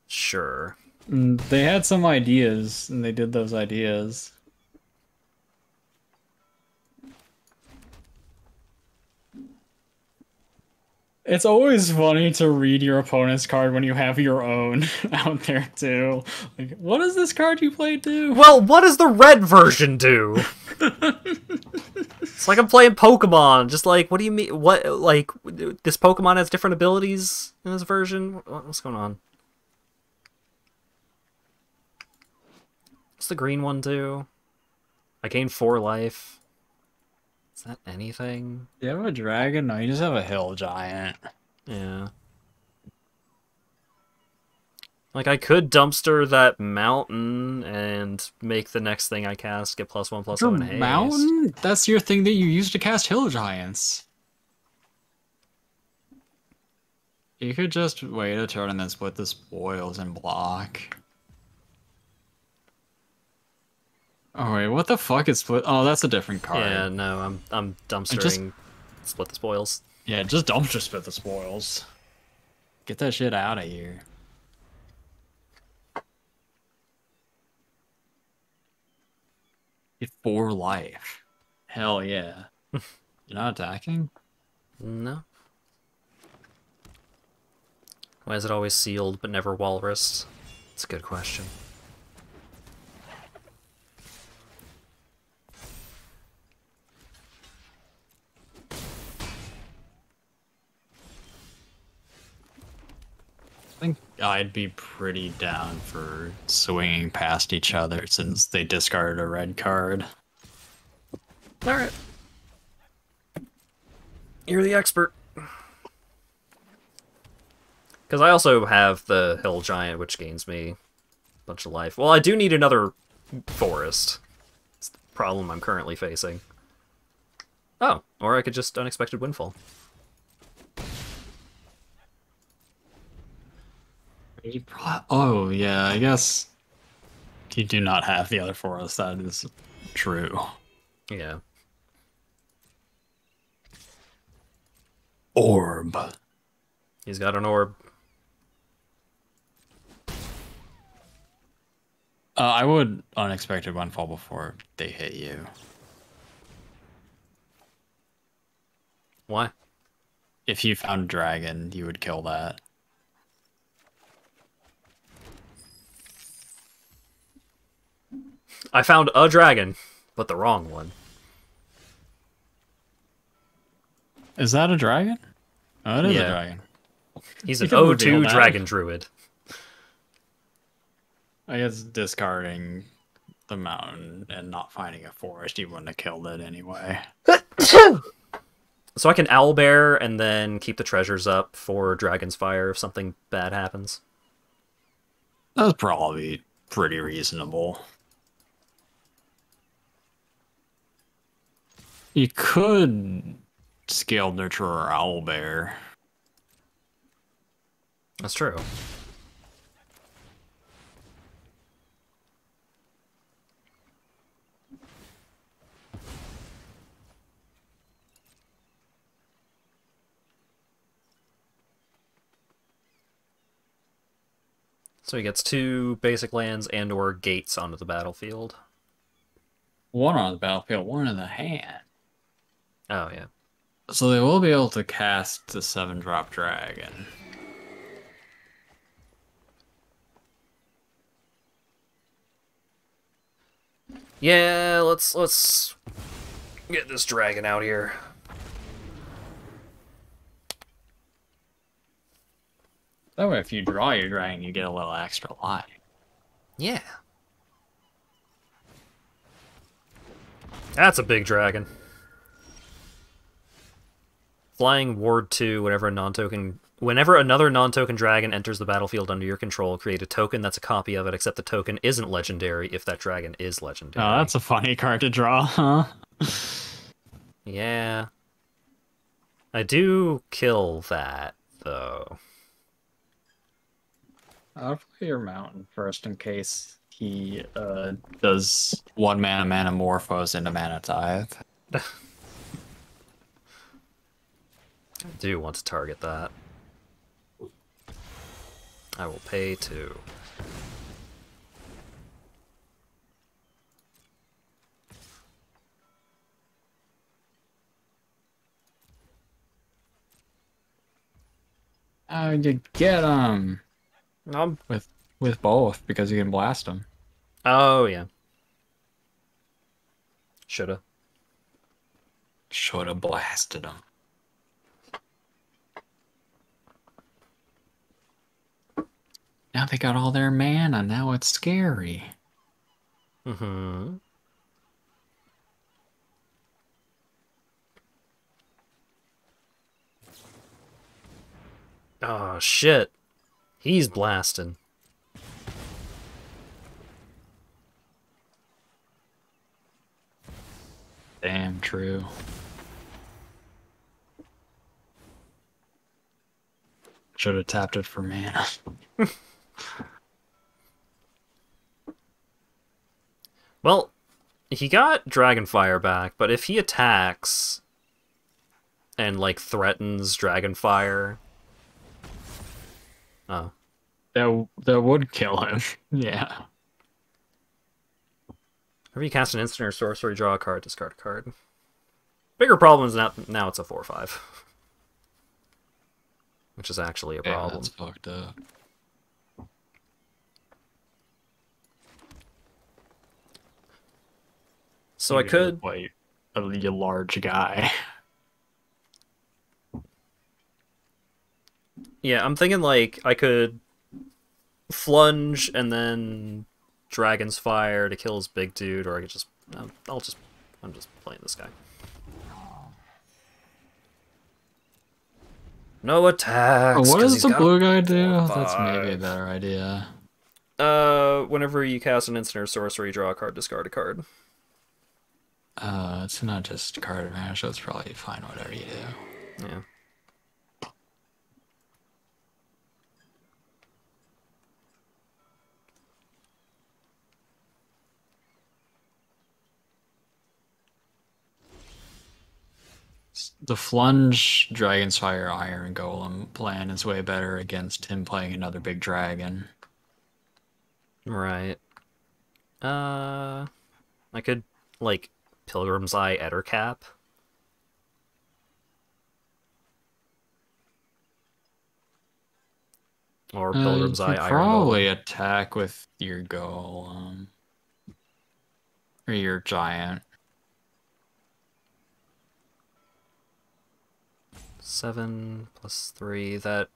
Sure. They had some ideas, and they did those ideas. It's always funny to read your opponent's card when you have your own out there, too. Like, what does this card you played do? Well, what does the red version do? It's like I'm playing Pokemon. Just like, what do you mean? What, like, this Pokemon has different abilities in this version? What's going on? What's the green one do? I gain 4 life. Is that anything? Do you have a dragon? No, you just have a hill giant. Yeah. Like, I could dumpster that mountain and make the next thing I cast get +1/+0 in haste. Mountain? That's your thing that you use to cast hill giants. You could just wait a turn and then split the spoils and block. Oh wait, what the fuck is split? Oh, that's a different card. Yeah, no, I'm dumpstering split the spoils. Yeah, just dumpster split the spoils. Get that shit out of here. Get 4 life. Hell yeah. You're not attacking? No. Why is it always sealed but never walrus? It's a good question. I think I'd be pretty down for swinging past each other since they discarded a red card. Alright. You're the expert. Because I also have the Hill Giant, which gains me a bunch of life. Well, I do need another forest. It's the problem I'm currently facing. Oh, or I could just Unexpected Windfall. Oh, yeah, I guess you do not have the other forest. That is true. Yeah. Orb. He's got an orb. I would unexpected windfall before they hit you. Why? If you found a dragon, you would kill that. I found a dragon, but the wrong one. Is that a dragon? Oh, it is Yeah. a dragon. He's You an can reveal O2 that. dragon druid. I guess discarding the mountain and not finding a forest, you wouldn't have killed it anyway. So I can owlbear and then keep the treasures up for Dragon's Fire if something bad happens. That's probably pretty reasonable. You could scale nurture or owlbear. That's true. So he gets 2 basic lands and or gates onto the battlefield. One on the battlefield, one in the hand. Oh, yeah. So they will be able to cast the 7-drop dragon. Yeah, let's get this dragon out here. That way, if you draw your dragon, you get a little extra life. Yeah. That's a big dragon. Flying Ward 2, whenever another non-token dragon enters the battlefield under your control, create a token that's a copy of it, except the token isn't legendary if that dragon is legendary. Oh, that's a funny card to draw, huh? Yeah. I do kill that, though. I'll play your mountain first in case he does 1 mana Morphos into Mana Tithe. I do want to target that. I will pay 2. Oh, you get Um, with both because you can blast them. oh, yeah. Shoulda. Should have blasted them. Now they got all their mana. Now it's scary. Mm-hmm. Oh, shit. He's blasting. Damn true. Should have tapped it for mana. Well, he got Dragonfire back, but if he attacks and, like, threatens Dragonfire... Oh. That would kill him. Yeah. Whenever you cast an instant or sorcery, draw a card, discard a card. Bigger problem is now it's a 4/5. Which is actually a problem. Yeah, that's fucked up. So I could... Wait, a large guy. Yeah, I'm thinking, like, I could flunge and then Dragon's Fire to kill his big dude, or I could just... I'm just playing this guy. No attacks. What 'cause does he's the got blue guy do? 4/5. That's maybe a better idea. Whenever you cast an instant or sorcery, draw a card, discard a card. It's not just card advantage, so it's probably fine whatever you do. Yeah. The Flunge Dragon's Fire Iron Golem plan is way better against him playing another big dragon. Right. I could, like, Pilgrim's Eye Ettercap. Or Pilgrim's You Eye could Iron probably Golem. attack with your golem. Or your giant. 7 plus 3, that...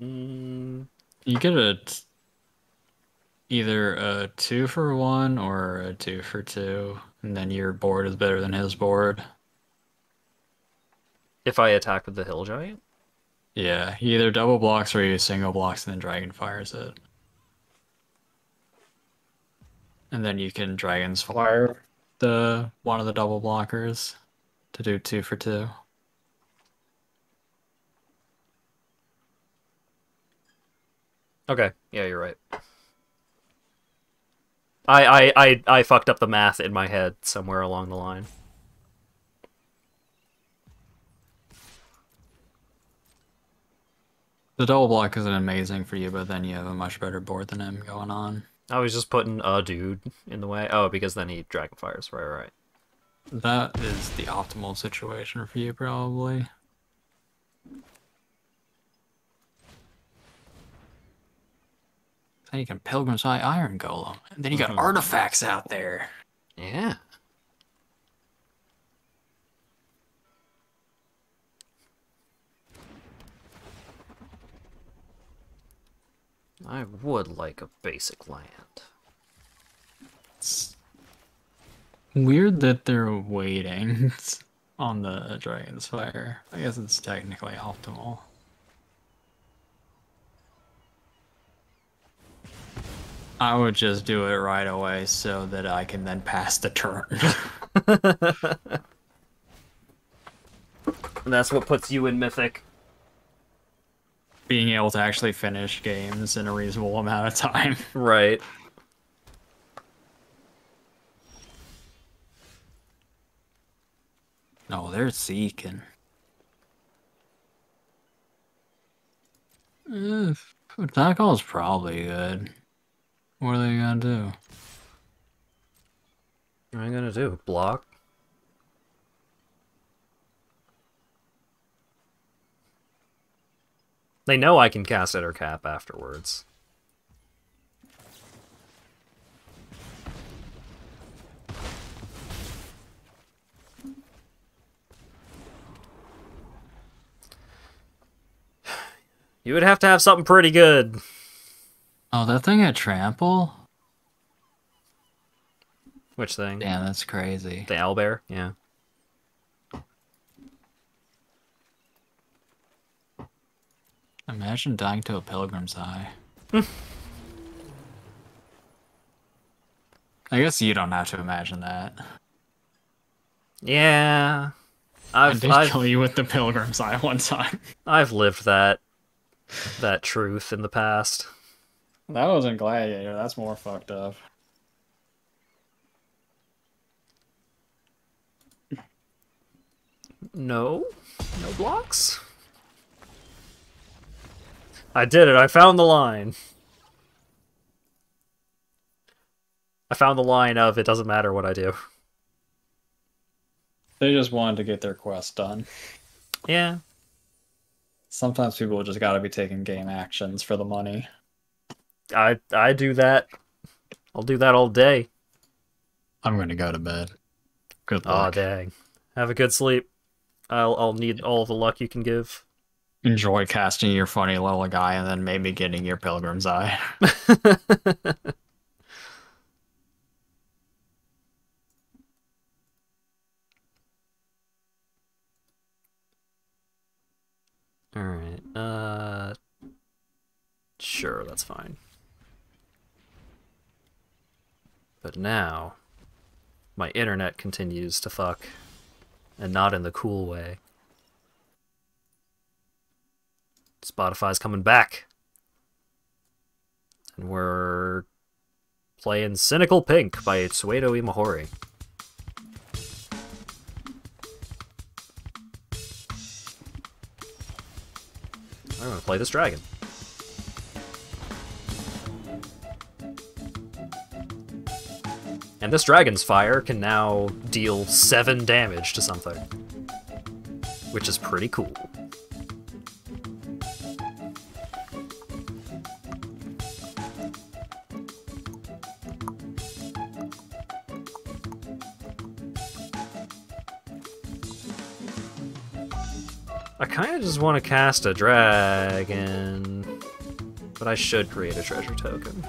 You get either a 2-for-1 or a 2-for-2, and then your board is better than his board. If I attack with the Hill Giant? Yeah, he either double blocks or he single blocks and then dragon fires it. And then you can Dragon's Fire one of the double blockers to do 2-for-2. Okay, yeah, you're right. I fucked up the math in my head somewhere along the line. The double block isn't amazing for you, but then you have a much better board than him going on. I was just putting a dude in the way. Oh, because then he Dragon Fires. Right. That is the optimal situation for you, probably. Then you can Pilgrim's Eye Iron Golem. And then you got artifacts out there. Yeah. I would like a basic land. It's weird that they're waiting on the Dragon's Fire. I guess it's technically optimal. I would just do it right away so that I can then pass the turn. And that's what puts you in Mythic. Being able to actually finish games in a reasonable amount of time. Right. No, they're seeking. Attack call is probably good. What are they gonna do? What am I gonna do? Block? They know I can cast Ettercap afterwards. You would have to have something pretty good. Oh, that thing at trample? Which thing? Damn, that's crazy. The owlbear? Yeah. Imagine dying to a Pilgrim's Eye. I guess you don't have to imagine that. Yeah. I did kill you with the Pilgrim's Eye one time. I've lived that truth in the past. That wasn't Gladiator, that's more fucked up. No blocks? I did it, I found the line. I found the line of it doesn't matter what I do. They just wanted to get their quest done. Yeah. Sometimes people just gotta be taking game actions for the money. I do that. I'll do that all day. I'm gonna go to bed. Good luck. Aw, dang. Have a good sleep. I'll need all the luck you can give. Enjoy casting your funny little guy and then maybe getting your Pilgrim's Eye. Alright, sure, that's fine. But now, my internet continues to fuck, and not in the cool way. Spotify's coming back. And we're playing Cynical Pink by Tsuedo Imahori. I'm gonna play this dragon. And this dragon's fire can now deal 7 damage to something, which is pretty cool. I kind of just want to cast a dragon, but I should create a treasure token.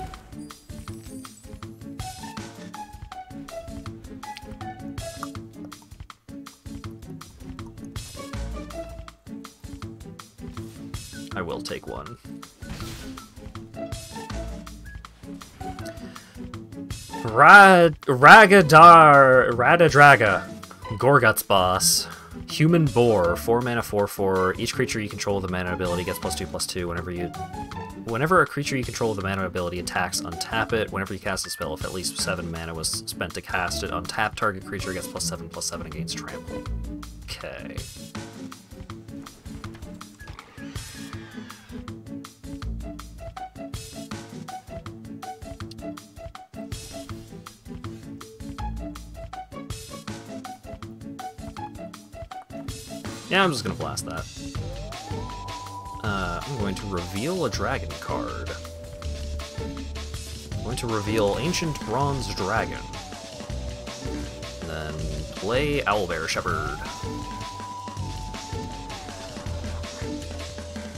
I will take one. Radadraga, Gorgut's boss. Human Boar, 4 mana, 4/4. Each creature you control with a mana ability gets +2/+2 whenever a creature you control with a mana ability attacks, untap it. Whenever you cast a spell, if at least 7 mana was spent to cast it, untap target creature gets +7/+7 against trample. Okay. Yeah, I'm just gonna blast that. I'm going to reveal a dragon card. I'm going to reveal Ancient Bronze Dragon. And then play Owlbear Shepherd.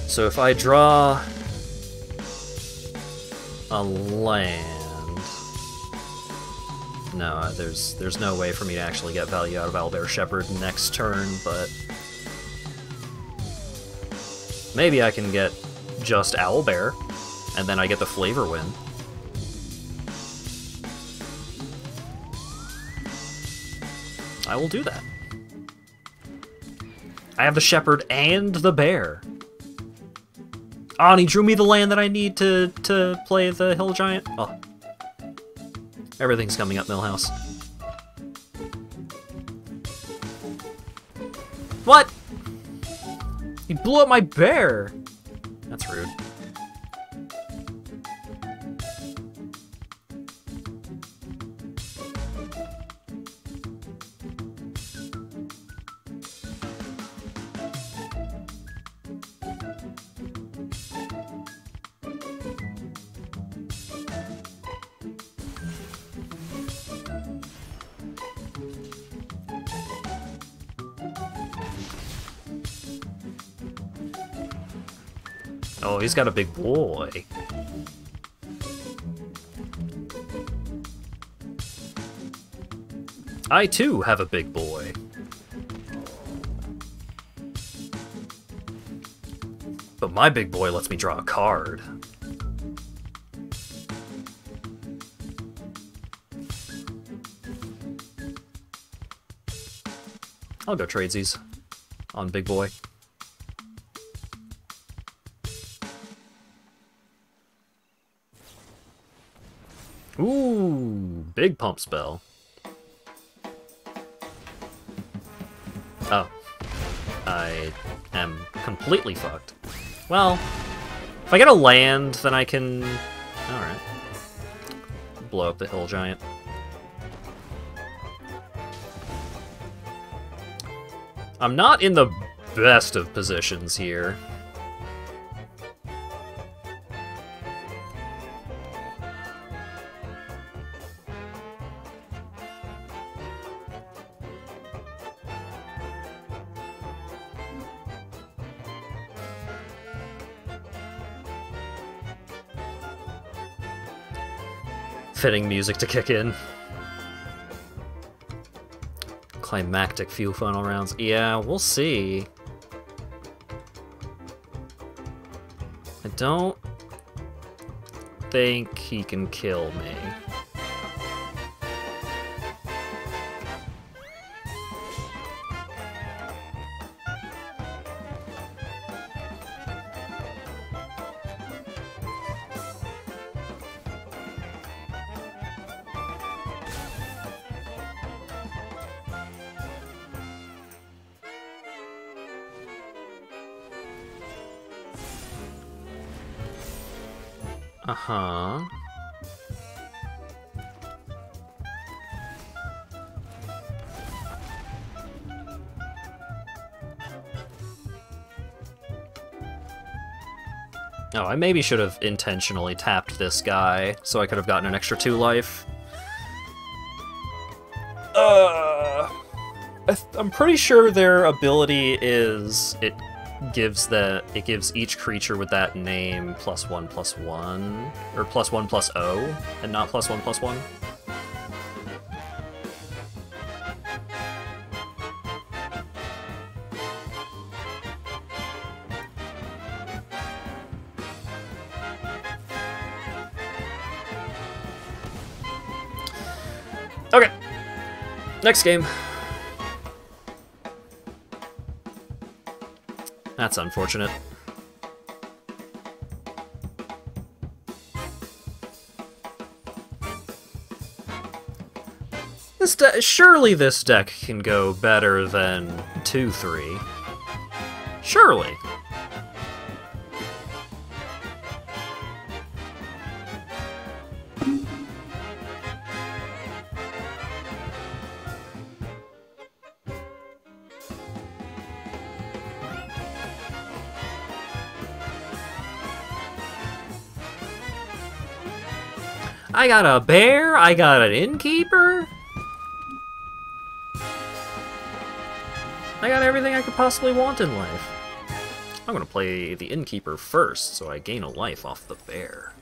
So if I draw a land... No, there's no way for me to actually get value out of Owlbear Shepherd next turn, but... maybe I can get just Owlbear, and then I get the Flavor Win. I will do that. I have the Shepherd and the Bear. Oh, and he drew me the land that I need to play the Hill Giant. Oh. Everything's coming up, Millhouse. What? He blew up my bear! That's rude. Oh, he's got a big boy. I too have a big boy. But my big boy lets me draw a card. I'll go tradesies on big boy. Ooh, big pump spell. Oh. I am completely fucked. Well, if I get a land, then I can... alright. Blow up the Hill Giant. I'm not in the best of positions here. Fitting music to kick in. Climactic few final rounds. Yeah, we'll see. I don't think he can kill me. Uh-huh. Oh, I maybe should have intentionally tapped this guy, so I could have gotten an extra 2 life. I'm pretty sure their ability is it gives each creature with that name +1/+1, or +1/+0, and not +1/+1. Okay, next game. That's unfortunate. Surely this deck can go better than 2-3. Surely. I got a bear, I got an innkeeper. I got everything I could possibly want in life. I'm gonna play the innkeeper first, so I gain a life off the bear.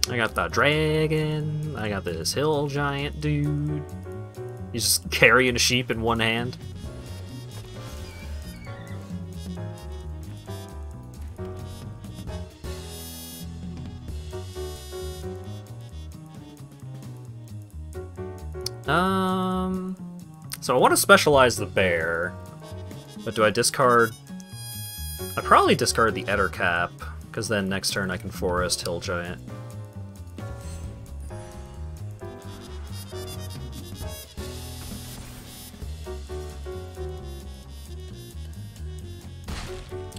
I got the dragon, I got this hill giant dude. He's just carrying a sheep in one hand. So I want to specialize the bear, but do I discard? I'd probably discard the Ettercap, because then next turn I can forest hill giant.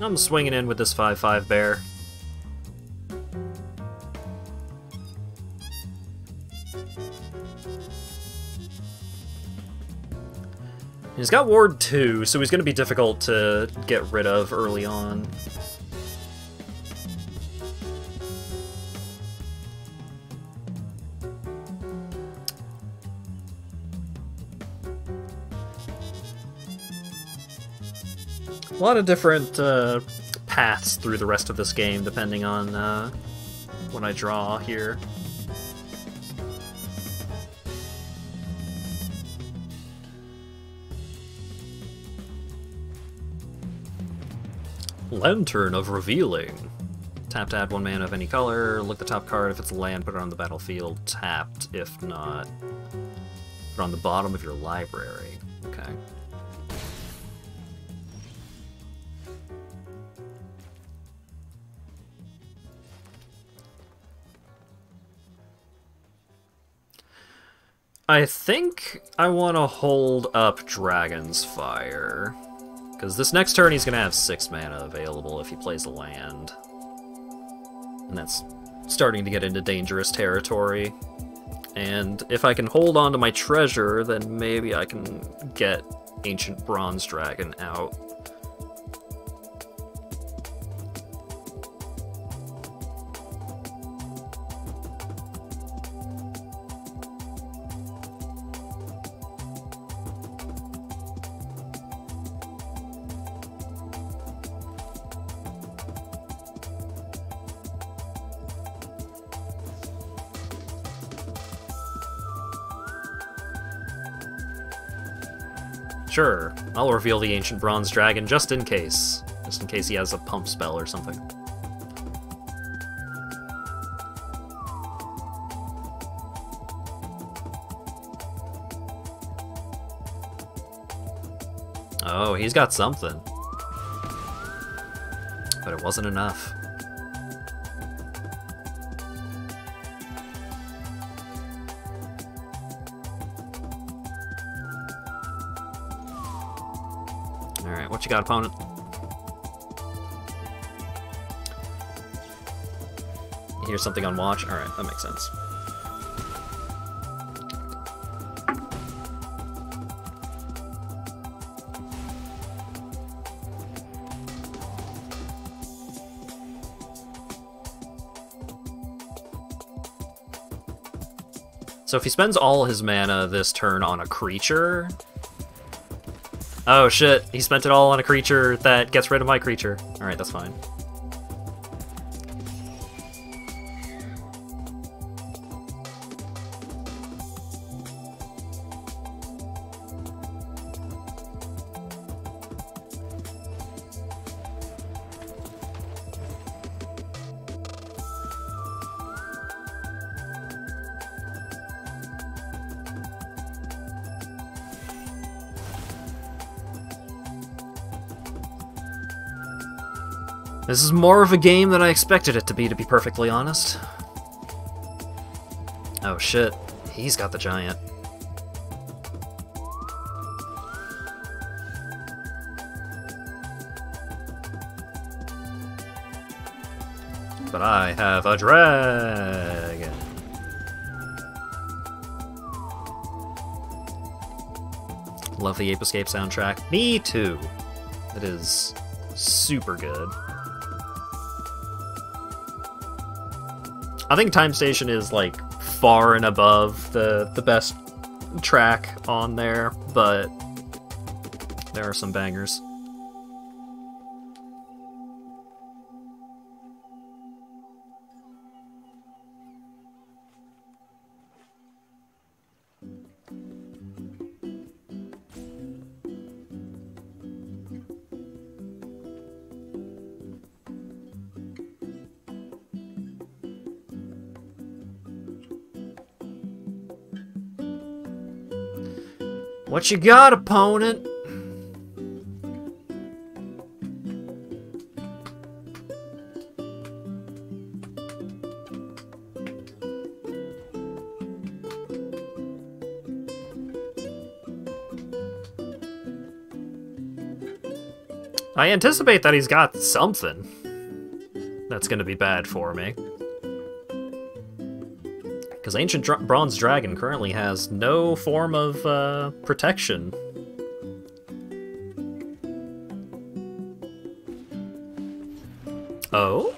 I'm swinging in with this 5/5 bear. He's got Ward 2, so he's going to be difficult to get rid of early on. A lot of different paths through the rest of this game, depending on what I draw here. Lantern of Revealing. Tap to add 1 mana of any color, look the top card. If it's a land, put it on the battlefield tapped. If not, put it on the bottom of your library. Okay. I think I want to hold up Dragon's Fire. Because this next turn he's going to have 6 mana available if he plays a land. And that's starting to get into dangerous territory. And if I can hold on to my treasure, then maybe I can get Ancient Bronze Dragon out. Sure, I'll reveal the Ancient Bronze Dragon just in case. Just in case he has a pump spell or something. Oh, he's got something. But it wasn't enough. what you got, opponent? You hear something on watch? Alright, that makes sense. So if he spends all his mana this turn on a creature... Oh shit, he spent it all on a creature that gets rid of my creature. Alright, that's fine. This is more of a game than I expected it to be perfectly honest. Oh shit, he's got the giant. But I have a dragon. Love the Ape Escape soundtrack. Me too. It is super good. I think Time Station is like far and above the best track on there, but there are some bangers. What you got, opponent? I anticipate that he's got something that's gonna be bad for me. Because Ancient Bronze Dragon currently has no form of protection. Oh?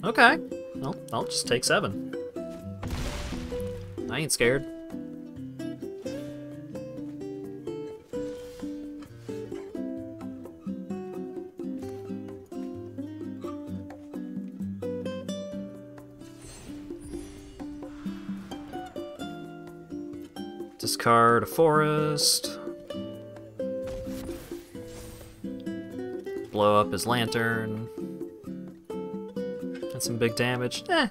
Okay. Well, I'll just take 7. I ain't scared. Discard a forest. Blow up his lantern. That's some big damage. Eh.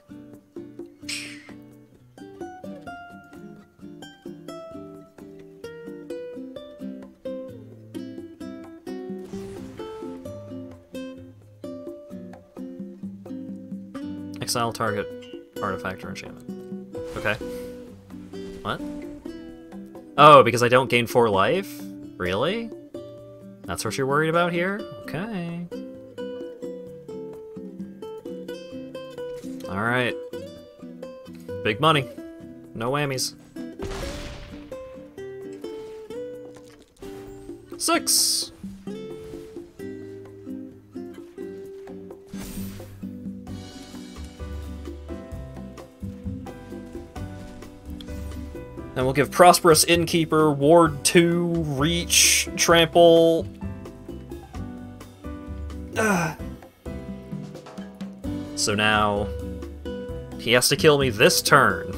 Exile target artifact or enchantment. Okay. What? Oh, because I don't gain 4 life? Really? That's what you're worried about here? Okay. Alright. Big money. No whammies. 6! And we'll give Prosperous Innkeeper, Ward 2, Reach, Trample. So now he has to kill me this turn.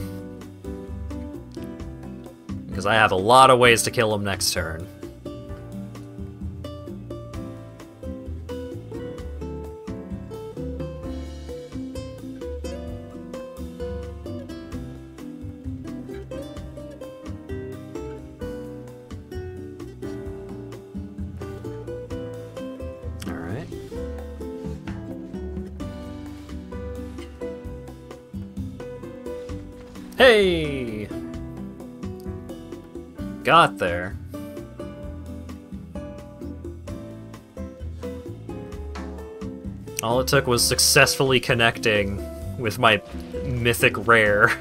Because I have a lot of ways to kill him next turn. Hey! got there. All it took was successfully connecting with my mythic rare.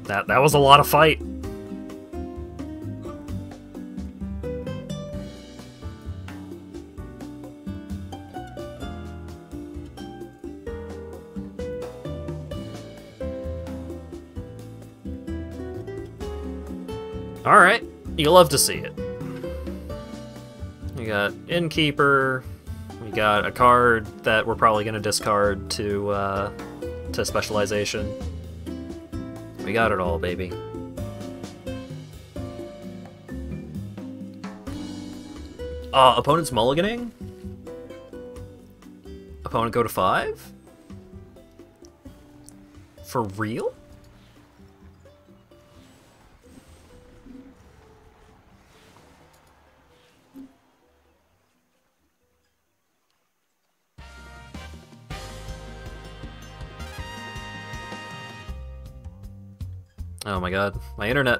That was a lot of fight. Alright, you love to see it. We got Innkeeper, we got a card that we're probably going to discard to Specialization. We got it all, baby. Opponent's mulliganing? Opponent go to 5? For real? Oh my god, my internet.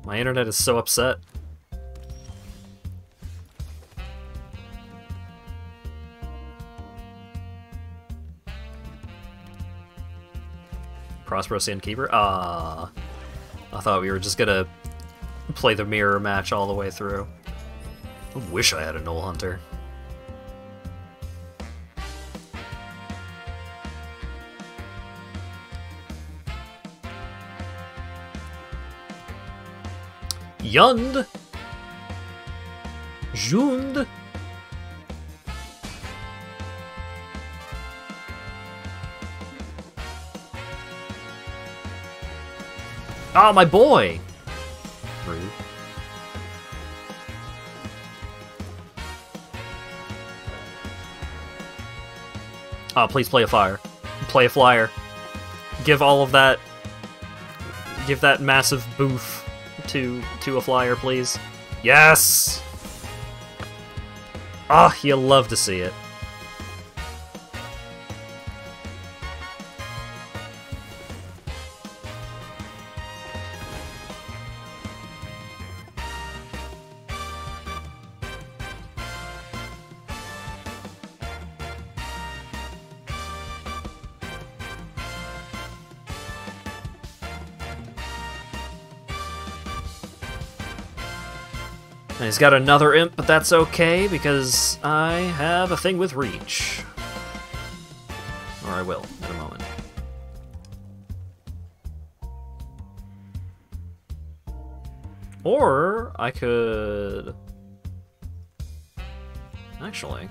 My internet is so upset. Prosperous Innkeeper? Ah, I thought we were just gonna play the mirror match all the way through. I wish I had a Knoll Hunter. Yund! Jund! Oh, my boy! Rude. Oh, please play a fire. Play a flyer. Give all of that... Give that massive boof to a flyer, please. Yes! Ah, you love to see it. And he's got another imp, but that's okay, because I have a thing with reach. Or I will, in a moment. Or I could... Actually...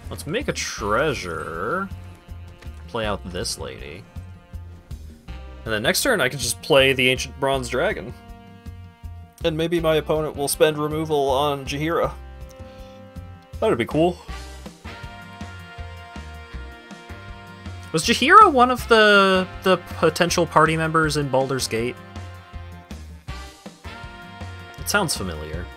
Let's make a treasure. Play out this lady. And then next turn I can just play the Ancient Bronze Dragon. And maybe my opponent will spend removal on Jaheira. That'd be cool. Was Jaheira one of the potential party members in Baldur's Gate? It sounds familiar.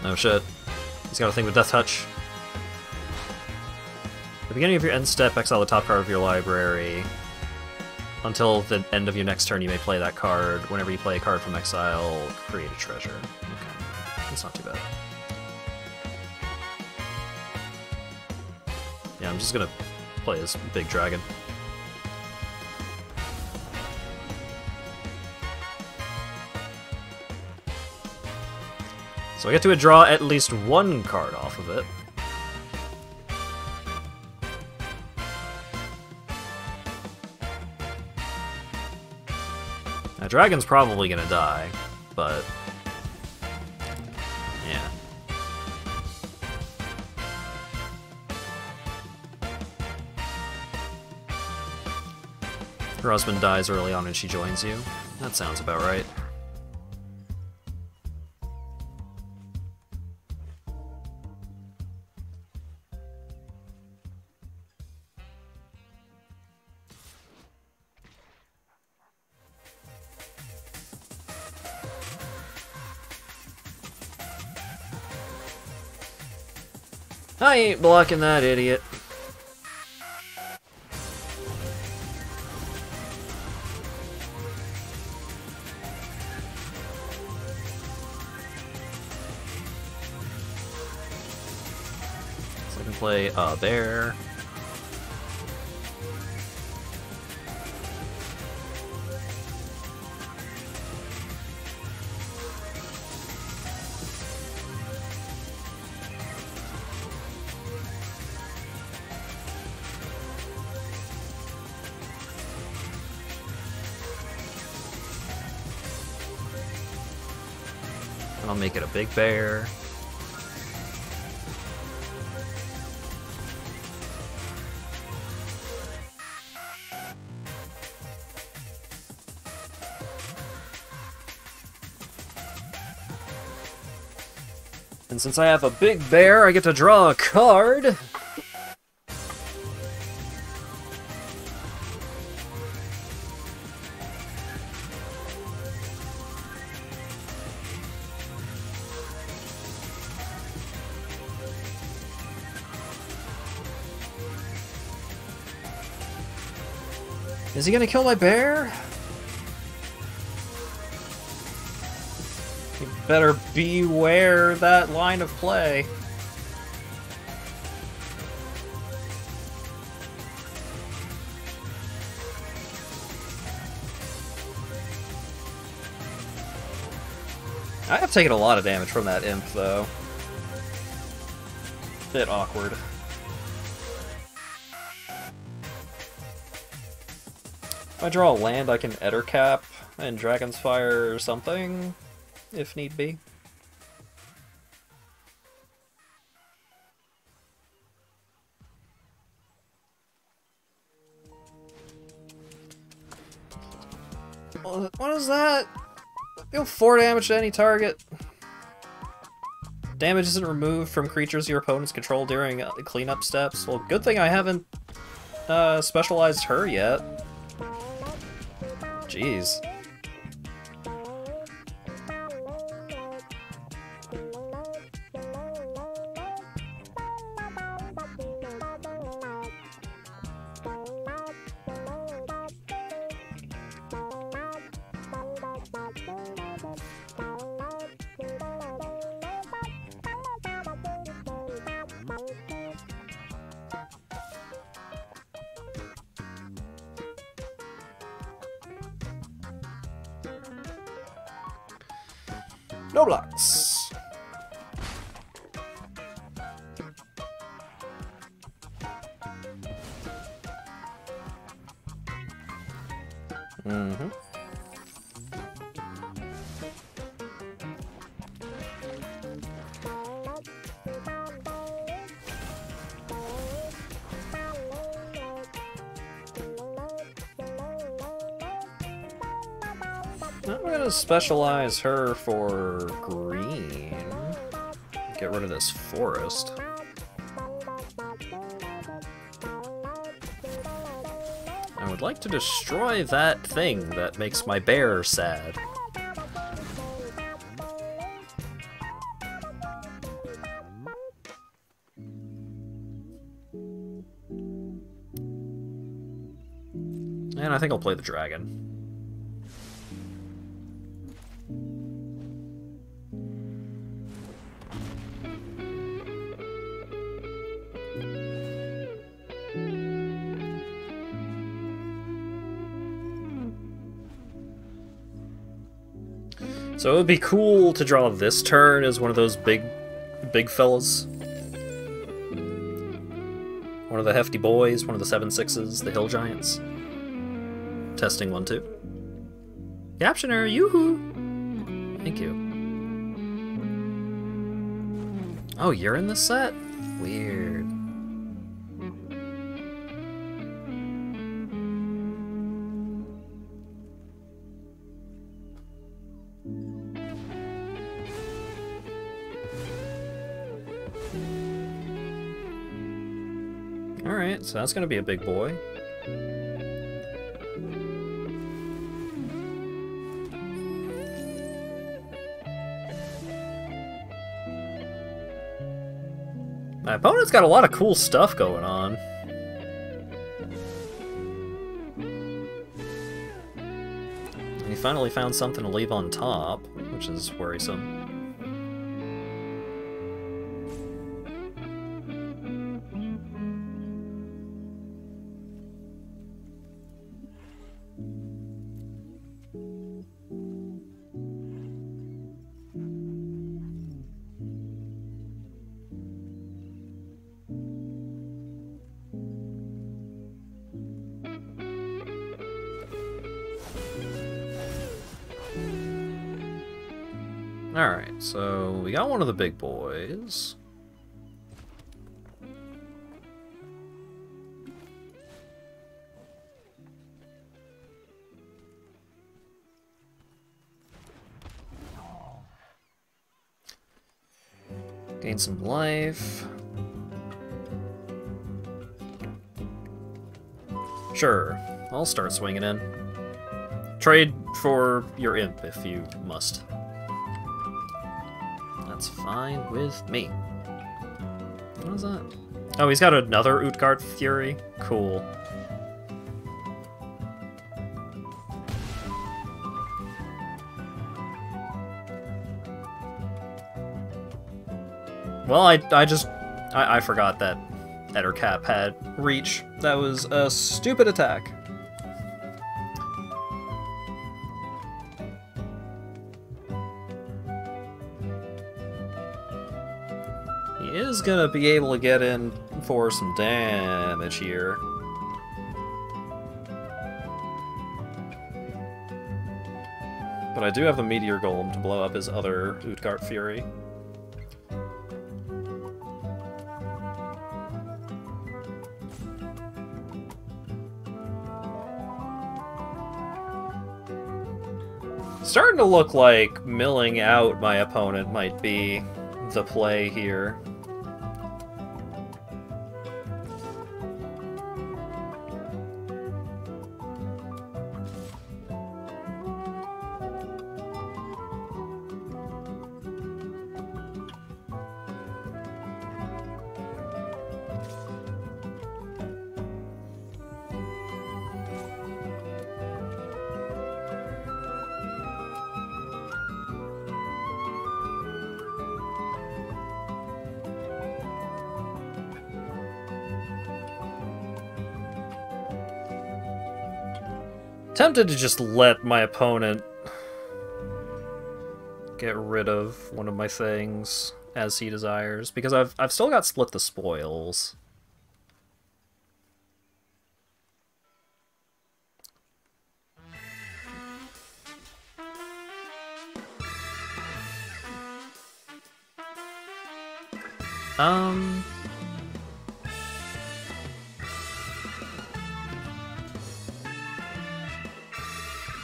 Oh shit. He's got a thing with Death Touch. At the beginning of your end step, exile the top card of your library. Until the end of your next turn, you may play that card. Whenever you play a card from exile, create a treasure. Okay, that's not too bad. Yeah, I'm just gonna play this big dragon. So I get to draw at least one card off of it. Now, dragon's probably gonna die, but... yeah. Her husband dies early on and she joins you. That sounds about right. I ain't blocking that idiot. So I can play bear. I'll make it a big bear. And since I have a big bear, I get to draw a card. Is he gonna kill my bear? You better beware that line of play. I have taken a lot of damage from that imp, though. Bit awkward. If I draw a land, I can Ettercap and Dragon's Fire or something, if need be. What is that? Deal 4 damage to any target. Damage isn't removed from creatures your opponents control during cleanup steps. Well, good thing I haven't specialized her yet. Jeez. No blocks. Mm-hmm. I'm gonna specialize her for green. Get rid of this forest. I would like to destroy that thing that makes my bear sad. And I think I'll play the dragon. So it would be cool to draw this turn as one of those big fellas. One of the hefty boys, one of the 7/6s, the hill giants. Testing 1, 2. Captioner, yoo-hoo! Thank you. Oh, you're in this set? Weird. Alright, so that's gonna be a big boy. My opponent's got a lot of cool stuff going on. And he finally found something to leave on top, which is worrisome. Alright, so we got one of the big boys. Gain some life. Sure, I'll start swinging in. Trade for your imp if you must. That's fine with me. What is that? Oh, he's got another Utgard Fury? Cool. Well, I forgot that Ettercap had reach. That was a stupid attack. He is gonna be able to get in for some damage here. But I do have the Meteor Golem to blow up his other Utgard Fury. Starting to look like milling out my opponent might be the play here. Tempted to just let my opponent get rid of one of my things as he desires, because I've still got Split the Spoils.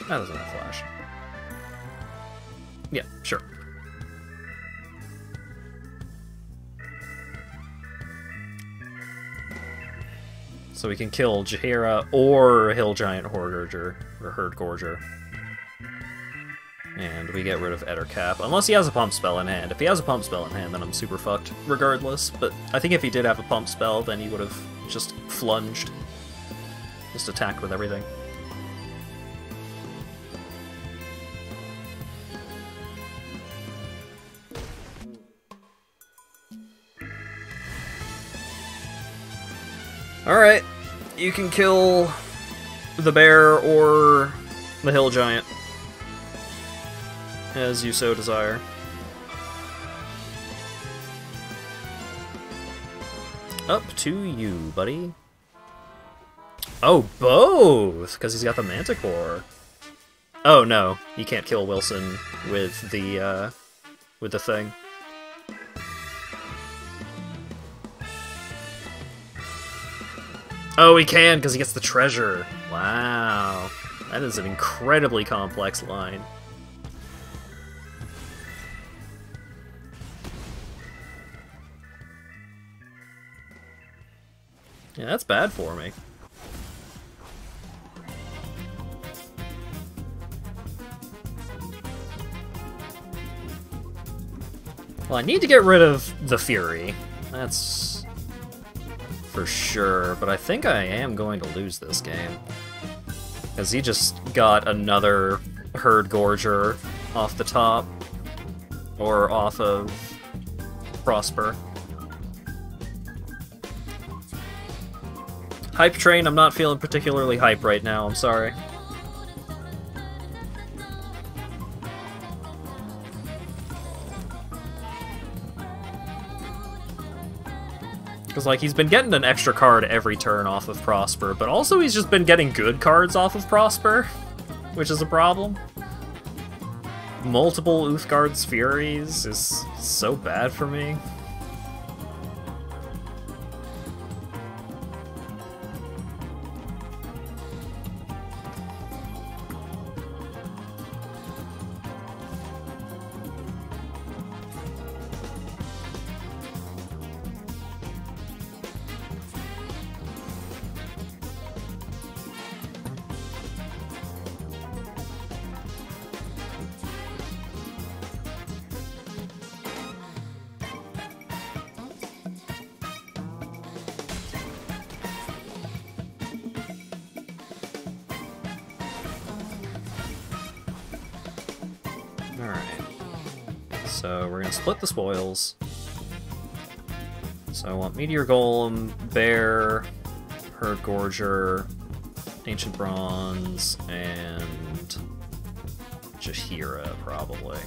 That doesn't have flash. Yeah, sure. So we can kill Jaheira or Hill Giant Hordgorger, or Herdgorger. And we get rid of Ettercap, unless he has a pump spell in hand. If he has a pump spell in hand, then I'm super fucked, regardless. But I think if he did have a pump spell, then he would have just flunged. Just attacked with everything. Alright, you can kill the bear or the hill giant, as you so desire. Up to you, buddy. Oh, both! Because he's got the Manticore. Oh, no, you can't kill Wilson with the thing. Oh, he can, because he gets the treasure. Wow. That is an incredibly complex line. Yeah, that's bad for me. Well, I need to get rid of the Fury. That's for sure, but I think I am going to lose this game. Because he just got another Herd Gorger off the top, or off of Prosper. Hype train, I'm not feeling particularly hype right now, I'm sorry. Because, like, he's been getting an extra card every turn off of Prosper, but also he's just been getting good cards off of Prosper, which is a problem. Multiple Uthgard's Furies is so bad for me. So we're gonna split the spoils. So I want Meteor Golem, Bear, Herd Gorger, Ancient Bronze, and Jaheira, probably.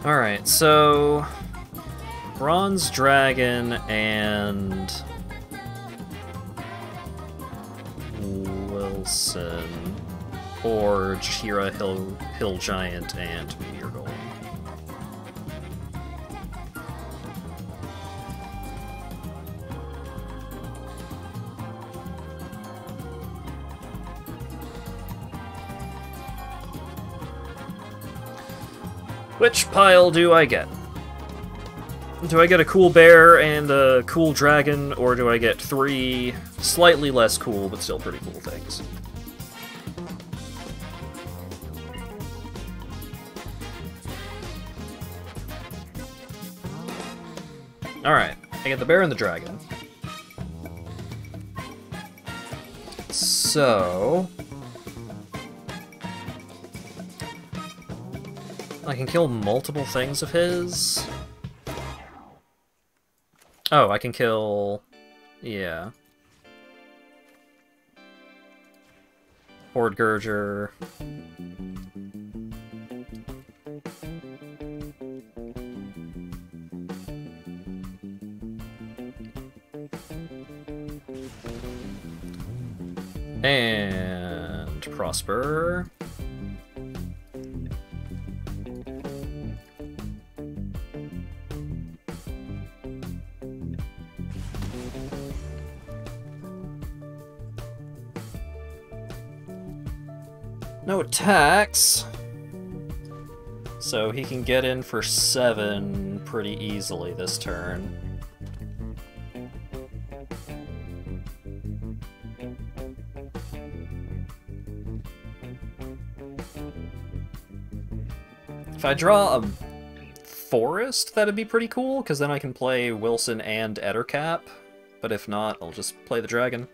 Alright, so Bronze Dragon and Wilson, or Jaheira, Hill Giant, and Meteor Golem. Which pile do I get? Do I get a cool bear and a cool dragon, or do I get 3 slightly less cool but still pretty cool things? Alright, I get the bear and the dragon. So I can kill multiple things of his. Oh, I can kill... yeah. Horde Gurger. And Prosper. No attacks, so he can get in for 7 pretty easily this turn. If I draw a forest, that'd be pretty cool, because then I can play Wilson and Ettercap, but if not, I'll just play the dragon.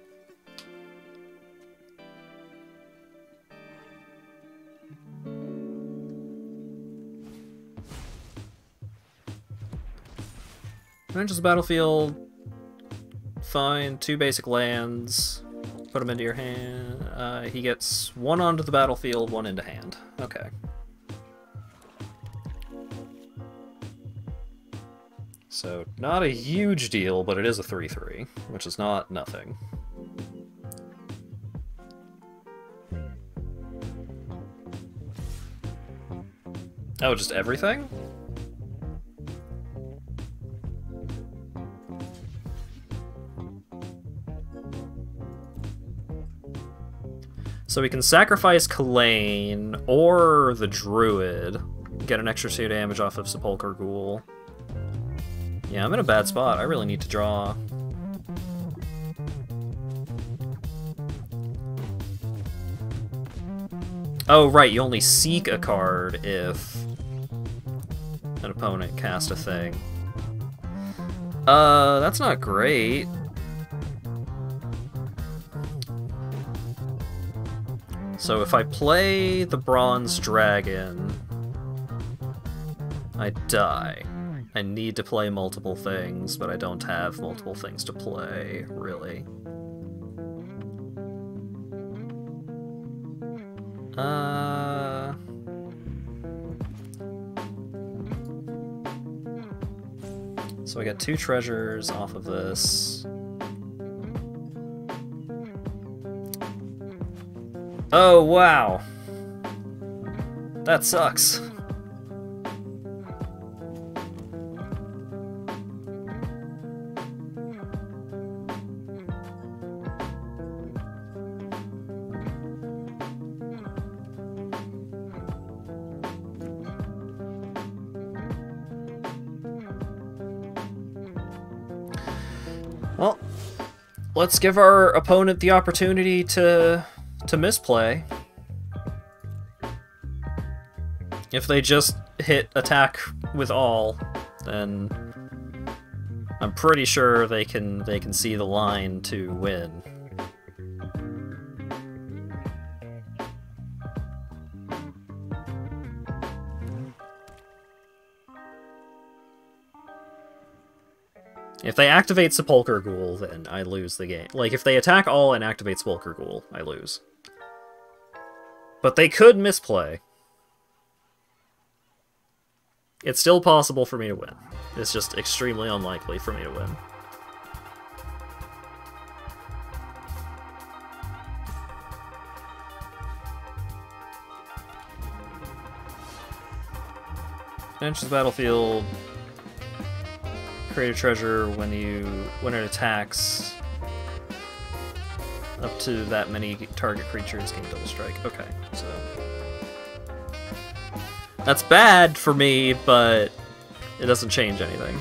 Enters the battlefield, find 2 basic lands, put them into your hand. He gets 1 onto the battlefield, 1 into hand. Okay. So, not a huge deal, but it is a 3/3, which is not nothing. Oh, just everything? So we can sacrifice Kalane or the Druid, get an extra 2 damage off of Sepulchre Ghoul. Yeah, I'm in a bad spot. I really need to draw. Oh, right, you only seek a card if an opponent cast a thing. That's not great. So if I play the Bronze Dragon, I die. I need to play multiple things, but I don't have multiple things to play, really. So I got 2 treasures off of this. Oh, wow. That sucks. Well, let's give our opponent the opportunity to misplay. If they just hit attack with all, then I'm pretty sure they can see the line to win. If they activate Sepulchre Ghoul, then I lose the game. Like, if they attack all and activate Sepulchre Ghoul, I lose. But they could misplay. It's still possible for me to win. It's just extremely unlikely for me to win. Enters the battlefield. Create a treasure when it attacks. Up to that many target creatures gain double strike. Okay, so that's bad for me, but it doesn't change anything.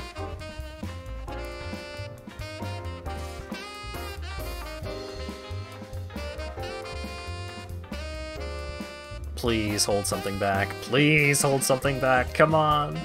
Please hold something back. Please hold something back. Come on.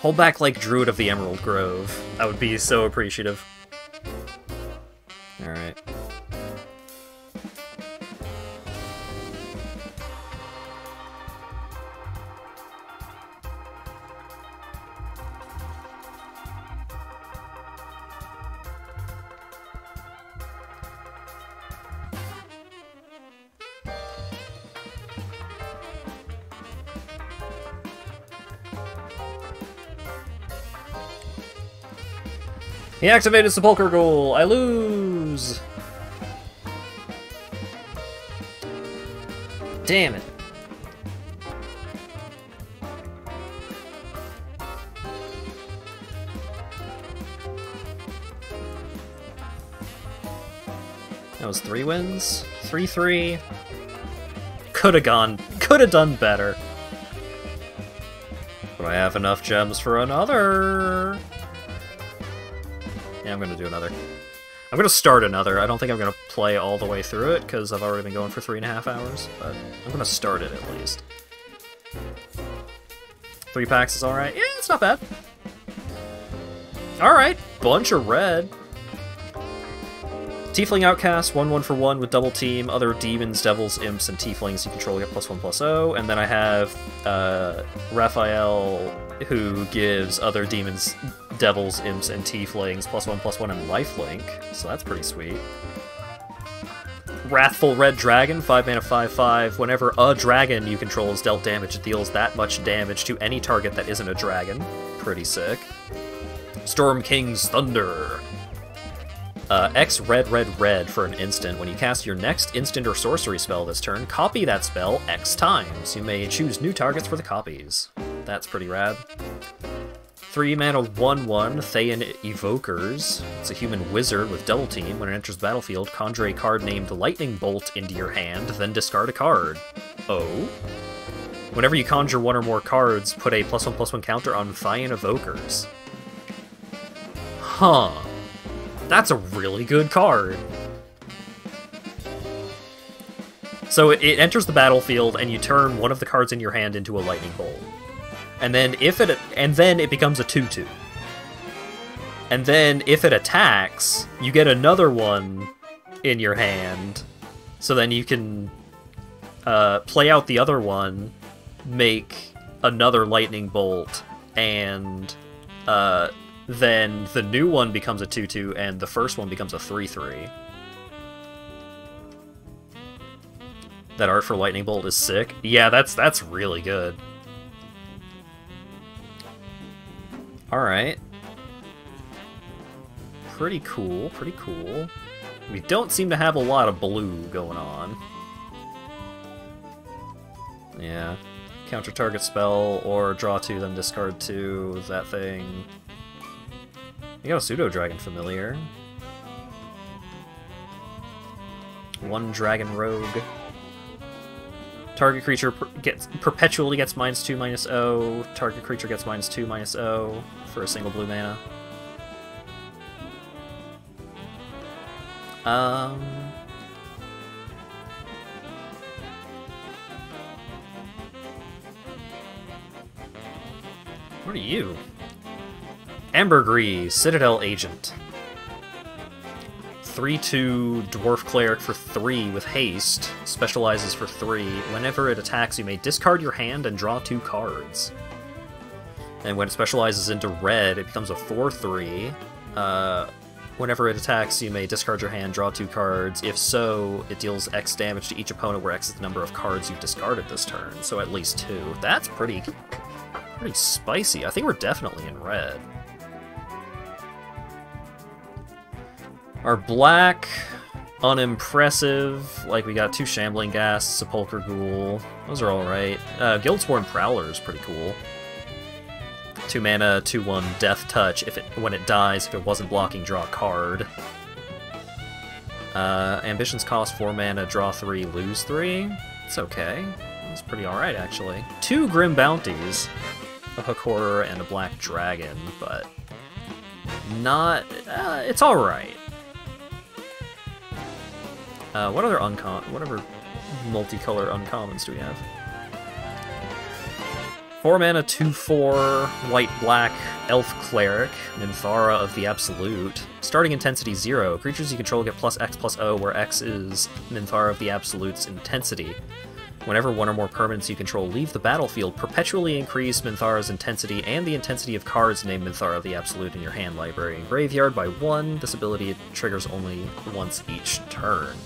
Hold back like Druid of the Emerald Grove. I would be so appreciative. Alright. He activated Sepulchre Ghoul. I lose. Damn it. That was 3 wins. 3-3. Could have done better. But I have enough gems for another. Yeah, I'm gonna do another. I'm gonna start another. I don't think I'm gonna play all the way through it, because I've already been going for 3.5 hours, but I'm gonna start it at least. 3 packs is alright. Yeah, it's not bad. Alright, bunch of red. Tiefling Outcast, 1/1 for 1 with double team, other demons, devils, imps, and tieflings you control get +1/+0, and then I have Raphael, who gives other demons, devils, imps, and tieflings +1/+1 and lifelink, so that's pretty sweet. Wrathful Red Dragon, 5 mana 5/5. Whenever a dragon you control is dealt damage, it deals that much damage to any target that isn't a dragon. Pretty sick. Storm King's Thunder. X red red red for an instant. When you cast your next instant or sorcery spell this turn, copy that spell X times. You may choose new targets for the copies. That's pretty rad. 3 mana 1/1 Thayan Evokers. It's a human wizard with double team. When it enters the battlefield, conjure a card named Lightning Bolt into your hand, then discard a card. Oh? Whenever you conjure one or more cards, put a +1/+1 counter on Thayan Evokers. Huh. That's a really good card. So it enters the battlefield, and you turn one of the cards in your hand into a lightning bolt. And then it becomes a 2/2. And then if it attacks, you get another one in your hand. So then you can play out the other one, make another lightning bolt, and then the new one becomes a 2/2, and the first one becomes a 3/3. That art for Lightning Bolt is sick. Yeah, that's really good. Alright. Pretty cool, pretty cool. We don't seem to have a lot of blue going on. Yeah. Counter target spell, or draw 2, then discard 2, that thing. You got a Pseudo-Dragon Familiar. 1 Dragon Rogue. Target creature perpetually gets -2/-0. Target creature gets -2/-0 for a single blue mana. What are you? Ambergris, Citadel Agent. 3/2 Dwarf Cleric for 3 with haste, specializes for 3. Whenever it attacks, you may discard your hand and draw 2 cards. And when it specializes into red, it becomes a 4/3. Whenever it attacks, you may discard your hand, draw 2 cards. If so, it deals X damage to each opponent, where X is the number of cards you've discarded this turn, so at least 2. That's pretty spicy. I think we're definitely in red. Our black, unimpressive. Like, we got 2 Shambling Gas, Sepulchre Ghoul. Those are alright. Guildsworn Prowler is pretty cool. 2 mana, 2/1 Death Touch. When it dies, if it wasn't blocking, draw a card. Ambitions cost 4 mana, draw 3, lose 3. It's okay. It's pretty alright, actually. 2 Grim Bounties. A Hook Horror and a Black Dragon, but not... it's alright. What other whatever multicolor uncommons do we have? 4 mana, 2/4, white-black, Elf Cleric, Minthara of the Absolute. Starting intensity 0. Creatures you control get +X/+O, where X is Minthara of the Absolute's intensity. Whenever one or more permanents you control leave the battlefield, perpetually increase Minthara's intensity and the intensity of cards named Minthara of the Absolute in your hand, library, and graveyard by 1. This ability triggers only once each turn.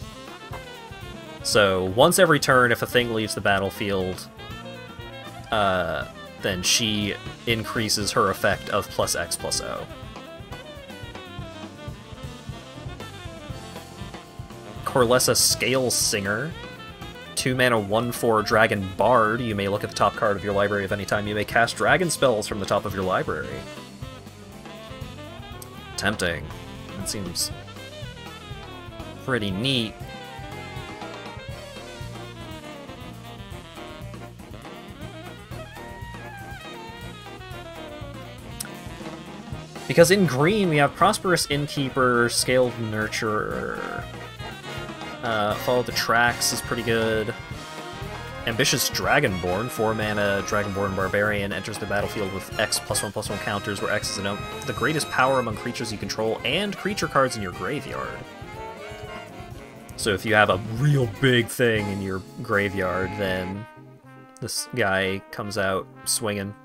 So, once every turn, if a thing leaves the battlefield, then she increases her effect of +X/+O. Corlessa Scale Singer. 2 mana, 1/4 Dragon Bard. You may look at the top card of your library of any time. You may cast dragon spells from the top of your library. Tempting. That seems pretty neat. Because in green, we have Prosperous Innkeeper, Scaled Nurturer. Follow the Tracks is pretty good. Ambitious Dragonborn, 4 mana, Dragonborn Barbarian, enters the battlefield with X +1/+1 counters, where X is the greatest power among creatures you control and creature cards in your graveyard. So if you have a real big thing in your graveyard, then this guy comes out swinging.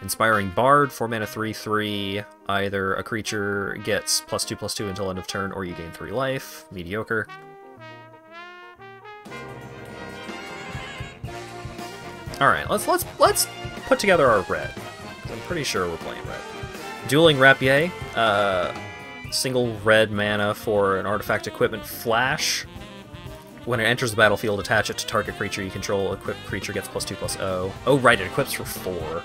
Inspiring Bard, 4 mana, 3/3. Either a creature gets +2/+2 until end of turn, or you gain 3 life. Mediocre. Alright, let's put together our red. I'm pretty sure we're playing red. Dueling Rapier. Single red mana for an artifact equipment flash. When it enters the battlefield, attach it to target creature you control. Equipped creature gets +2/+0. Oh, right, it equips for 4.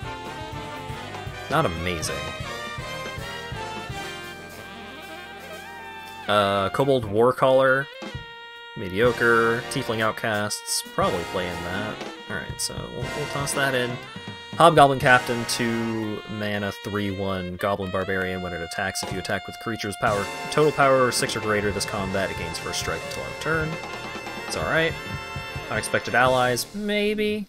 Not amazing. Kobold Warcaller. Mediocre. Tiefling Outcasts. Probably playing that. Alright, so we'll toss that in. Hobgoblin Captain, 2 mana, 3/1 Goblin Barbarian. When it attacks, if you attack with creatures total power 6 or greater this combat, it gains first strike until end of turn. It's alright. Unexpected allies, maybe.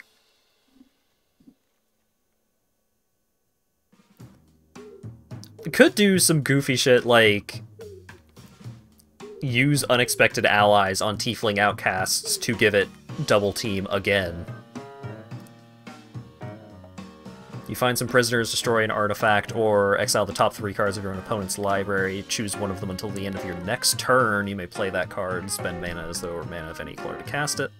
It could do some goofy shit like use unexpected allies on Tiefling Outcasts to give it double team again. You find some prisoners, destroy an artifact, or exile the top 3 cards of your own opponent's library. Choose one of them until the end of your next turn. You may play that card, spend mana as though or mana of any color to cast it.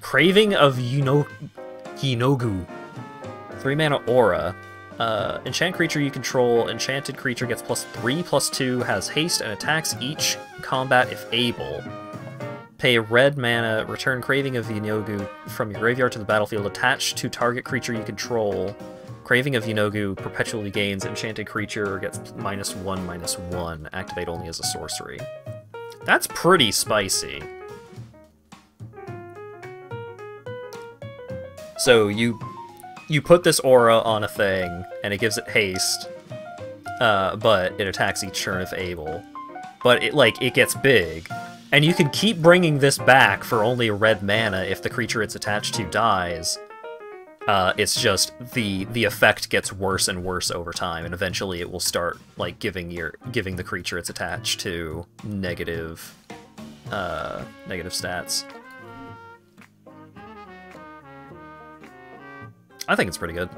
Craving of Yinogu. 3 mana aura. Enchant creature you control. Enchanted creature gets +3/+2, has haste, and attacks each combat if able. Pay red mana, return Craving of Yinogu from your graveyard to the battlefield, attached to target creature you control. Craving of Yinogu perpetually gains. Enchanted creature gets -1/-1. Activate only as a sorcery. That's pretty spicy. So you put this aura on a thing, and it gives it haste, but it attacks each turn if able. But it gets big. And you can keep bringing this back for only red mana if the creature it's attached to dies. It's just the effect gets worse and worse over time, and eventually it will start like giving the creature it's attached to negative stats. I think it's pretty good.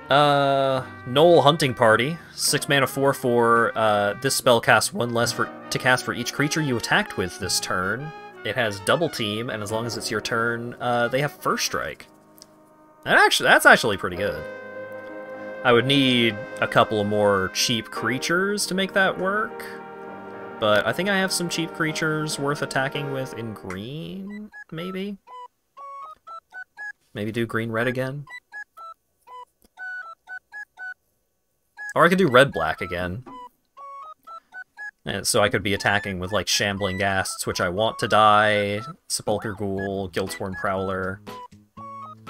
Knoll Hunting Party, 6 mana 4/4. This spell casts 1 less to cast for each creature you attacked with this turn. It has double team, and as long as it's your turn, they have first strike. That's actually pretty good. I would need a couple of more cheap creatures to make that work, but I think I have some cheap creatures worth attacking with in green, maybe? Maybe do green-red again? Or I could do red-black again. And so I could be attacking with, like, Shambling Ghasts, which I want to die, Sepulchre Ghoul, Guildsworn Prowler,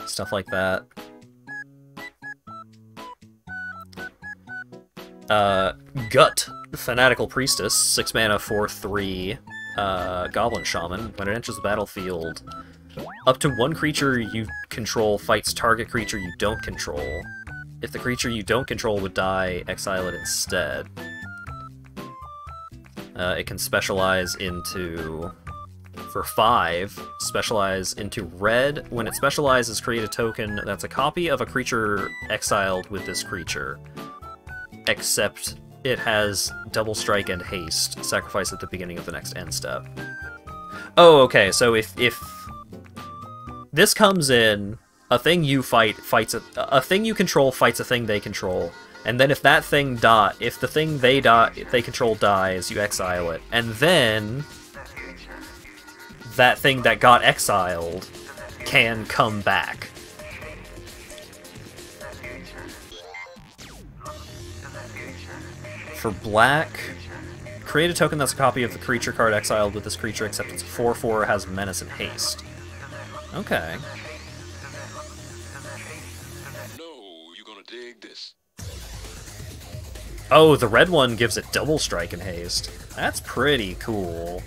stuff like that. Gut, Fanatical Priestess, 6 mana 4/3, Goblin Shaman. When it enters the battlefield, up to 1 creature you control fights target creature you don't control. If the creature you don't control would die, exile it instead. It can specialize into, for 5, specialize into red. When it specializes, create a token that's a copy of a creature exiled with this creature, except it has double strike and haste. Sacrifice at the beginning of the next end step. Oh, okay, so if this comes in, a thing you fights a thing you control fights a thing they control, and then if that thing if the thing they control dies, you exile it, and then that thing that got exiled can come back. For black, create a token that's a copy of the creature card exiled with this creature, except it's 4/4, has menace and haste. Okay. Oh, the red one gives it double strike and haste. That's pretty cool.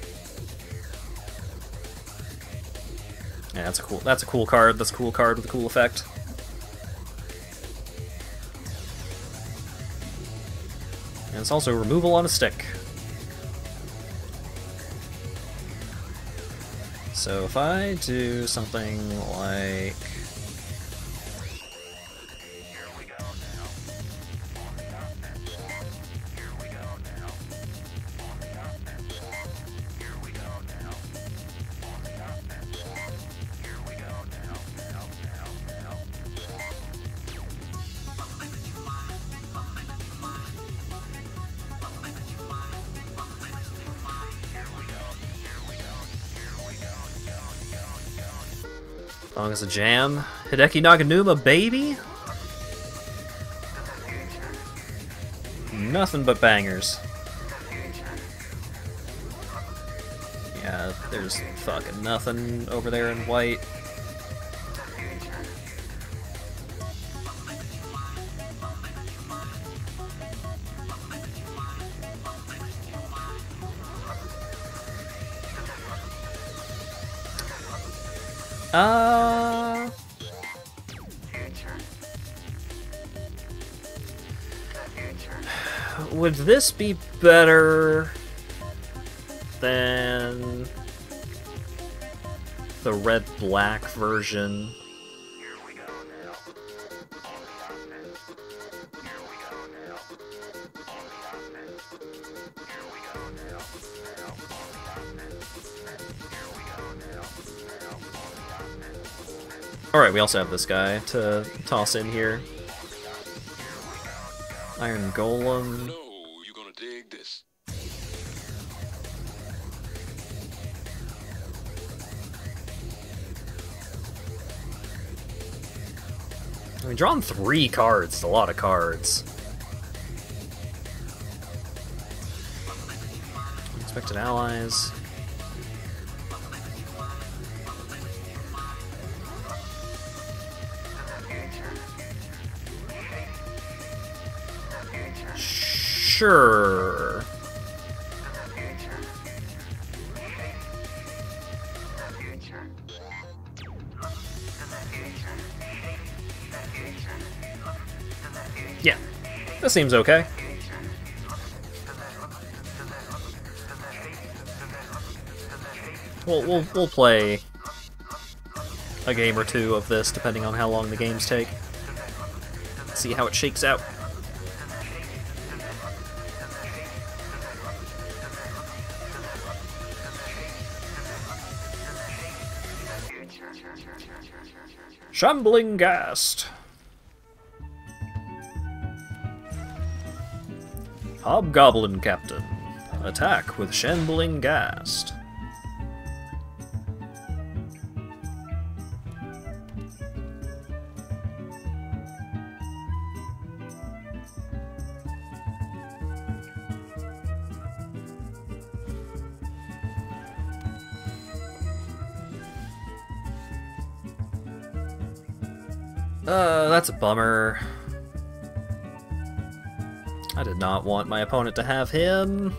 Yeah, that's a cool card. That's a cool card with a cool effect. And it's also removal on a stick. So if I do something like Long as a jam. Hideki Naganuma, baby! Nothing but bangers. Yeah, there's fucking nothing over there in white. Would this be better than the red-black version? Alright, we also have this guy to toss in here. Iron Golem. You're gonna dig this. I mean, drawing 3 cards is a lot of cards. Unexpected allies. Sure. Yeah, that seems okay. We'll play a game or two of this, depending on how long the games take. See how it shakes out. Shambling Ghast. Hobgoblin Captain. Attack with Shambling Ghast. That's a bummer. I did not want my opponent to have him.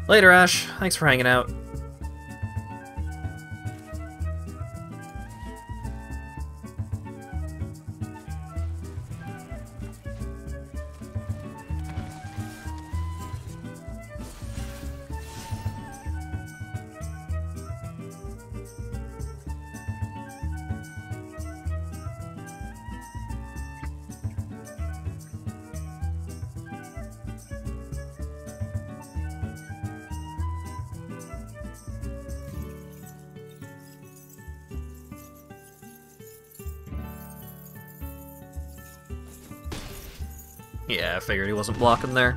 Later, Ash. Thanks for hanging out. Yeah, I figured he wasn't blocking there.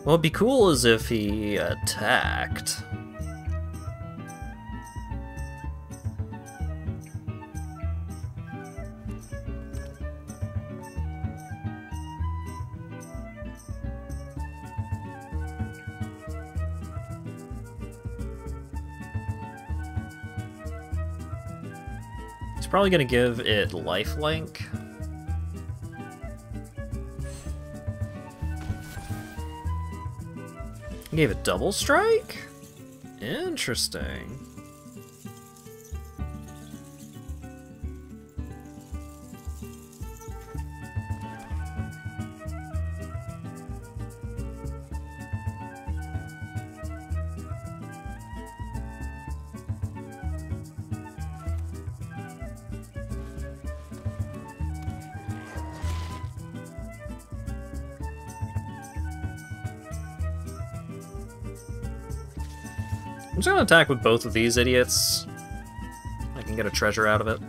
What would be cool is if he attacked. He's probably gonna give it lifelink. Gave it double strike? Interesting. I'm just gonna attack with both of these idiots. I can get a treasure out of it.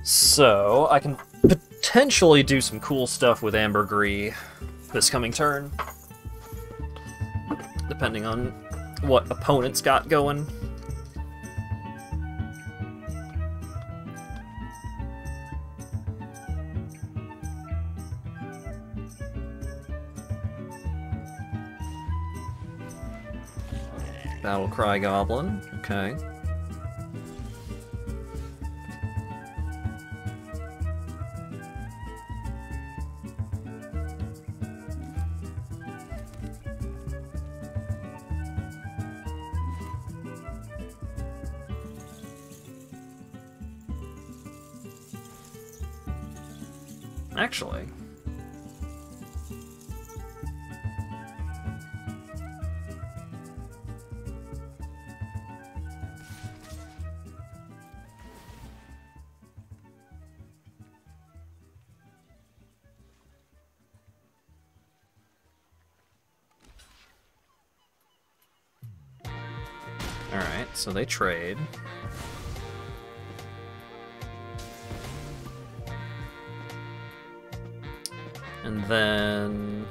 So, I can potentially do some cool stuff with Ambergris this coming turn. Depending on what opponent's got going. Battlecry Goblin, okay. Actually. Alright, so they trade. And then...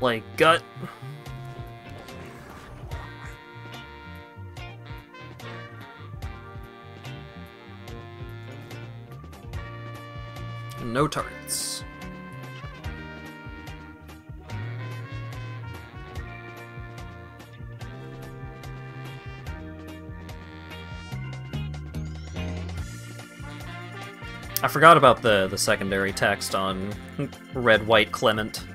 like, gut. No targets. I forgot about the secondary text on Red White Clement.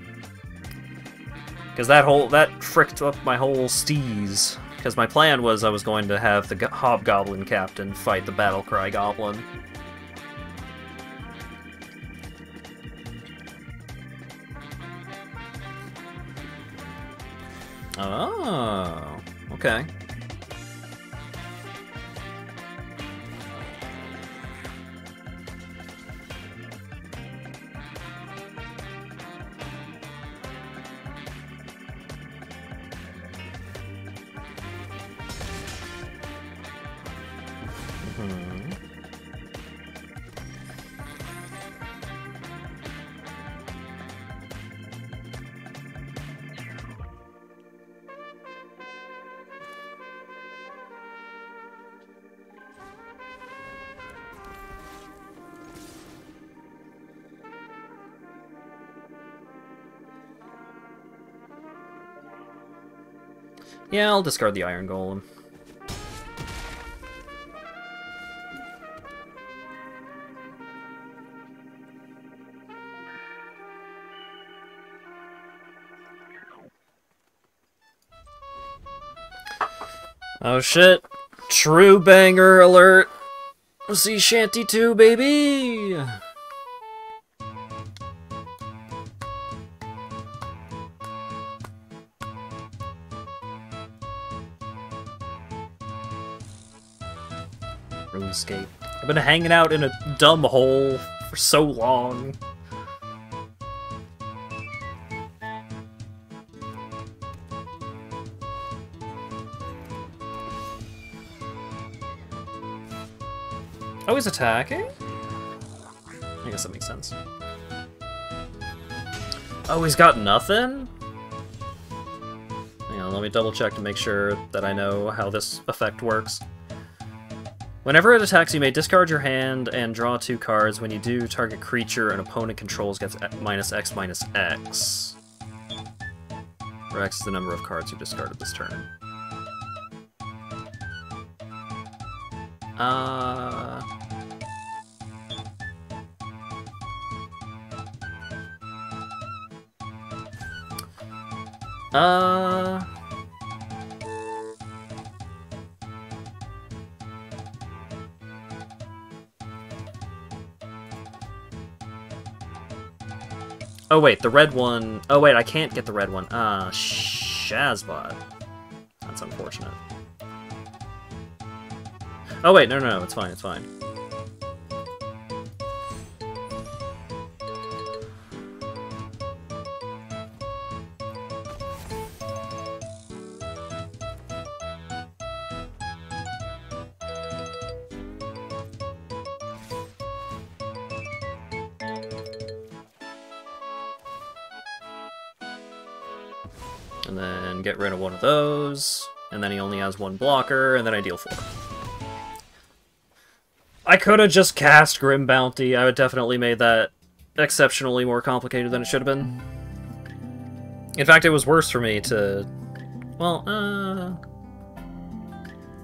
Because that fricked up my whole steez. Because my plan was I was going to have the Hobgoblin Captain fight the Battlecry Goblin. Oh, okay. Yeah, I'll discard the Iron Golem. Oh shit. True banger alert. Sea Shanty 2, baby! RuneScape. I've been hanging out in a dumb hole for so long. Oh, he's attacking? I guess that makes sense. Oh, he's got nothing? Hang on, let me double check to make sure that I know how this effect works. Whenever it attacks, you may discard your hand and draw 2 cards. When you do, target creature an opponent controls gets -X/-X. Where X is the number of cards you discarded this turn. Oh wait, the red one... Oh wait, I can't get the red one. Shazbot. That's unfortunate. Oh wait, no, it's fine, it's fine. And then get rid of one of those, and then he only has one blocker, and then I deal 4. I could have just cast Grim Bounty. I would definitely made that exceptionally more complicated than it should have been. In fact, it was worse for me to... Well,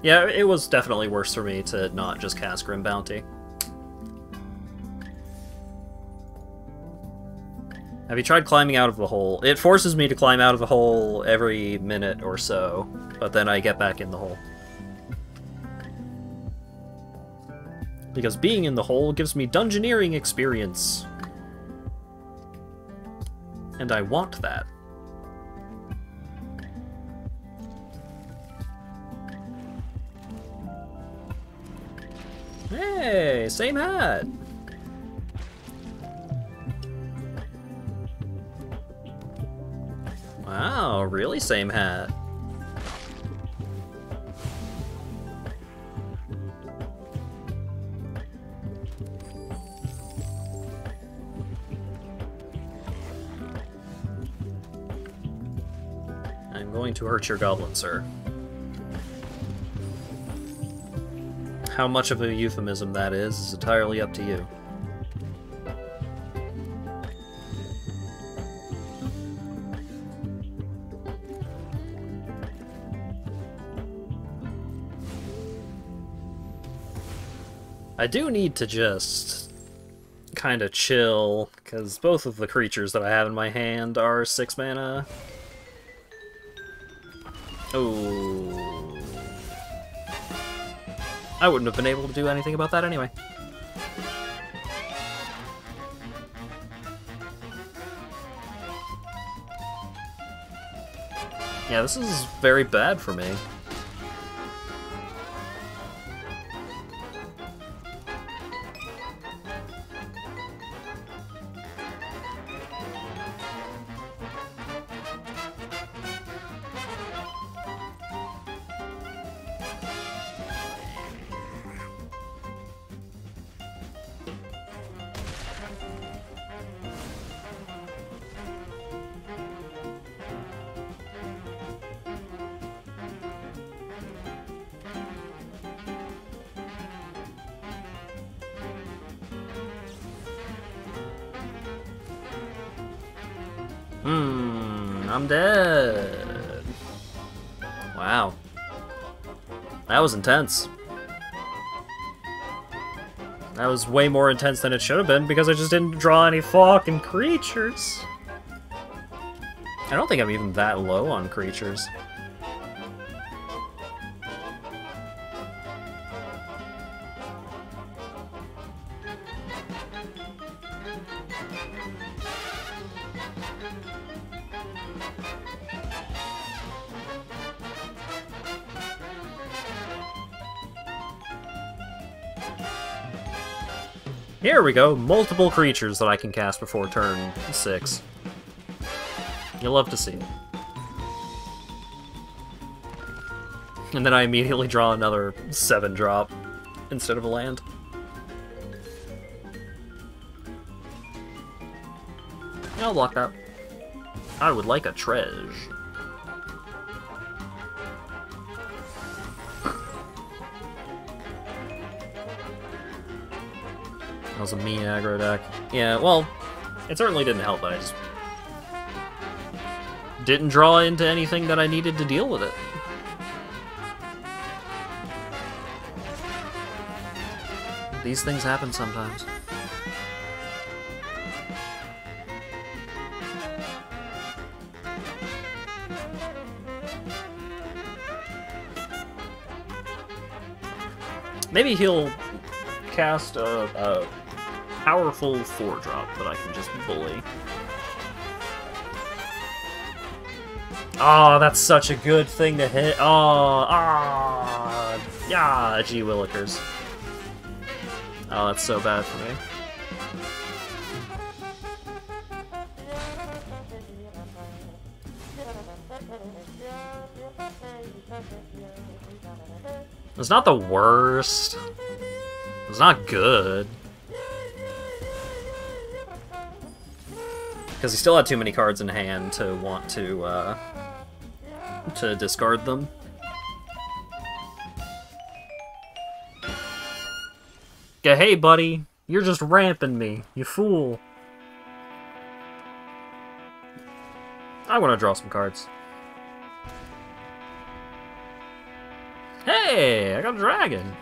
yeah, it was definitely worse for me to not just cast Grim Bounty. Have you tried climbing out of the hole? It forces me to climb out of the hole every minute or so, but then I get back in the hole. Because being in the hole gives me dungeoneering experience. And I want that. Hey, same hat! Wow, really same hat. I'm going to hurt your goblin, sir. How much of a euphemism that is entirely up to you. I do need to just kind of chill, because both of the creatures that I have in my hand are 6 mana. Oh. I wouldn't have been able to do anything about that anyway. Yeah, this is very bad for me. I'm dead. Wow. That was intense. That was way more intense than it should have been because I just didn't draw any fucking creatures. I don't think I'm even that low on creatures. Here we go, multiple creatures that I can cast before turn 6. You'll love to see it. And then I immediately draw another 7-drop instead of a land. I'll block that. I would like a treasure. That was a mean aggro deck. Yeah, well, it certainly didn't help, but I just didn't draw into anything that I needed to deal with it. These things happen sometimes. Maybe he'll cast a powerful 4-drop that I can just bully. Oh, that's such a good thing to hit. Oh, Yeah, gee willikers. Oh, that's so bad for me. It's not the worst. It's not good. Because he still had too many cards in hand to want to discard them. Yeah, hey buddy, you're just ramping me, you fool. I want to draw some cards. Hey, I got a dragon.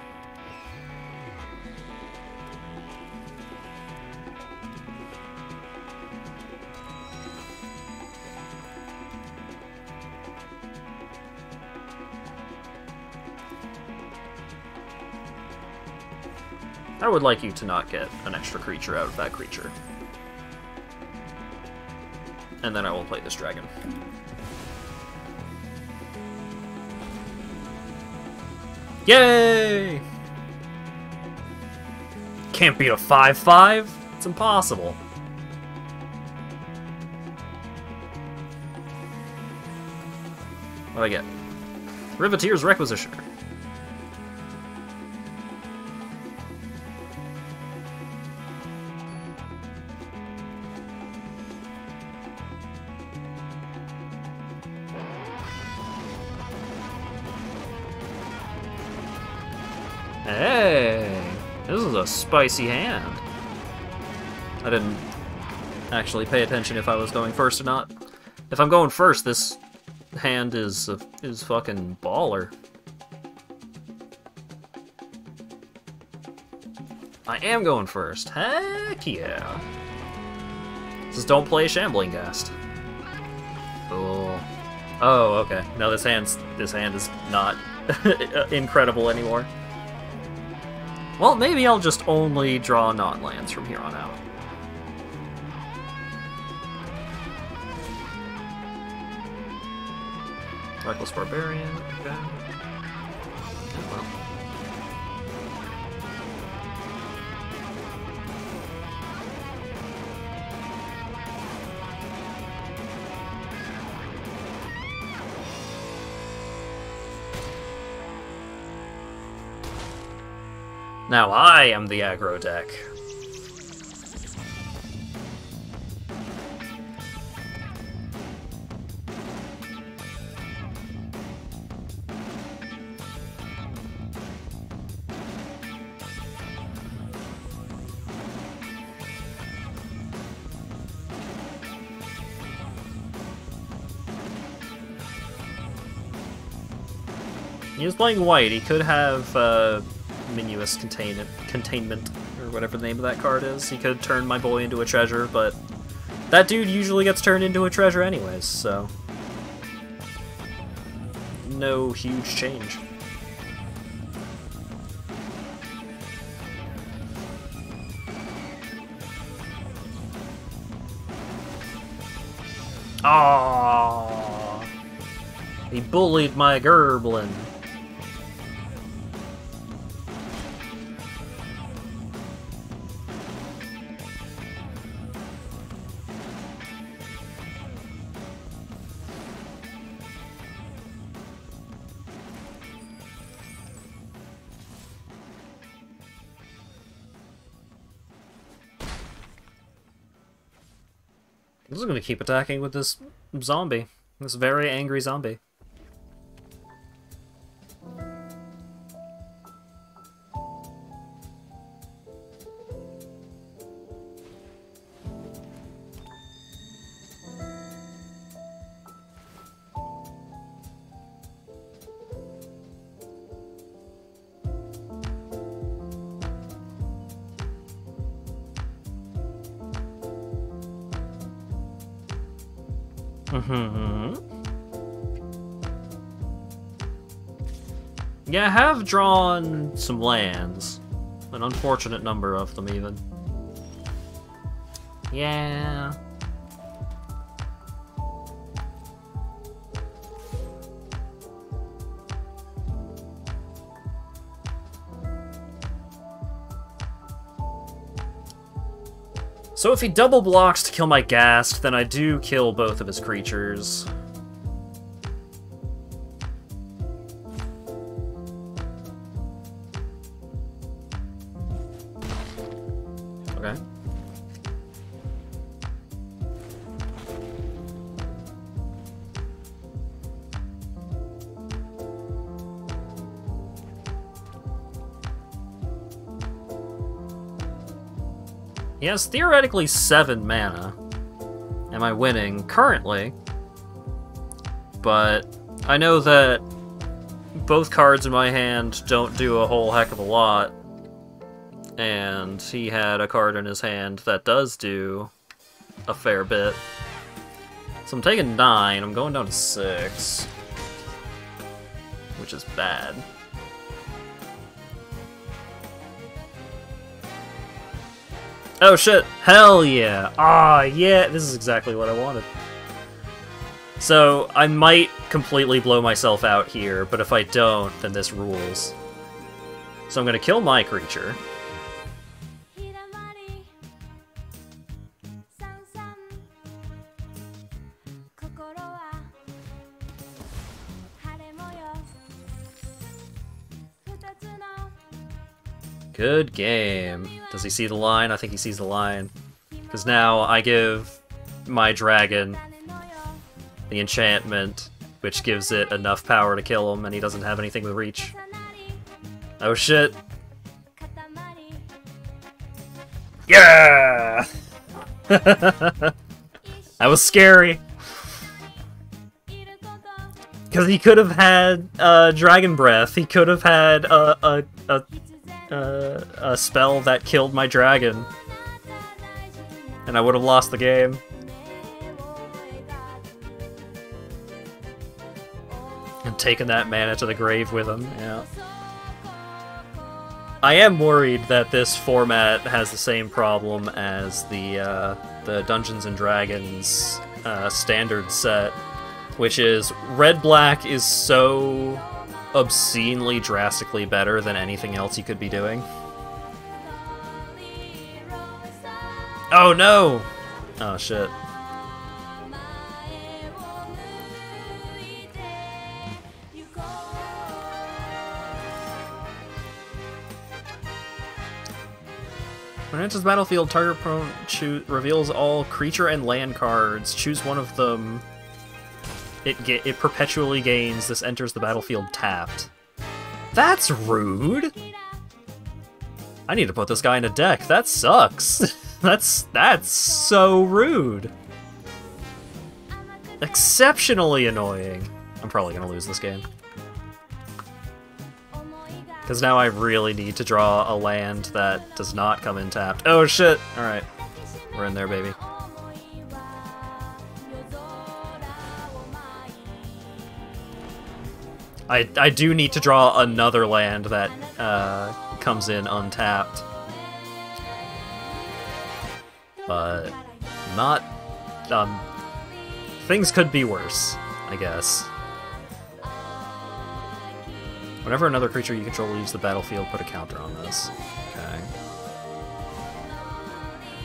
I would like you to not get an extra creature out of that creature. And then I will play this dragon. Yay! Can't beat a 5/5? It's impossible. What do I get? Riveteer's Requisitioner. Hey, this is a spicy hand. I didn't actually pay attention if I was going first or not. If I'm going first, this hand is fucking baller. I am going first. Heck yeah. This is don't play Shambling Ghast. Cool. Oh, okay. No, this hand is not incredible anymore. Well, maybe I'll just only draw non-lands from here on out. Reckless Barbarian, okay. Well. Now I am the aggro deck. He was playing white. He could have Minuous Containment, or whatever the name of that card is. He could turn my boy into a treasure, but that dude usually gets turned into a treasure anyways, so no huge change. Aww, he bullied my Gerblin. I'm just gonna keep attacking with this zombie. This very angry zombie. Yeah, I have drawn some lands. An unfortunate number of them, even. Yeah. So if he double blocks to kill my Ghast, then I do kill both of his creatures. Okay. He has theoretically 7 mana. Am I winning? Currently. But I know that both cards in my hand don't do a whole heck of a lot. And he had a card in his hand that does do a fair bit. So I'm taking 9, I'm going down to 6. Which is bad. Oh shit, hell yeah! Ah, yeah, this is exactly what I wanted. So, I might completely blow myself out here, but if I don't, then this rules. So I'm gonna kill my creature. Good game. Does he see the line? I think he sees the line. Because now I give my dragon the enchantment, which gives it enough power to kill him, and he doesn't have anything with reach. Oh shit. Yeah! That was scary. Because he could have had Dragon Breath. He could have had a spell that killed my dragon. And I would have lost the game. And taken that mana to the grave with him, yeah. I am worried that this format has the same problem as the Dungeons & Dragons standard set, which is red-black is so obscenely drastically better than anything else you could be doing. Oh no! Oh shit. When it enters the battlefield, target opponent reveals all creature and land cards. Choose one of them. It perpetually gains. This enters the battlefield tapped. That's rude! I need to put this guy in a deck. That sucks. That's so rude. Exceptionally annoying. I'm probably gonna lose this game. Because now I really need to draw a land that does not come in tapped. Oh shit! Alright. We're in there, baby. I do need to draw another land that comes in untapped. But not... things could be worse, I guess. Whenever another creature you control leaves the battlefield, put a counter on this. Okay.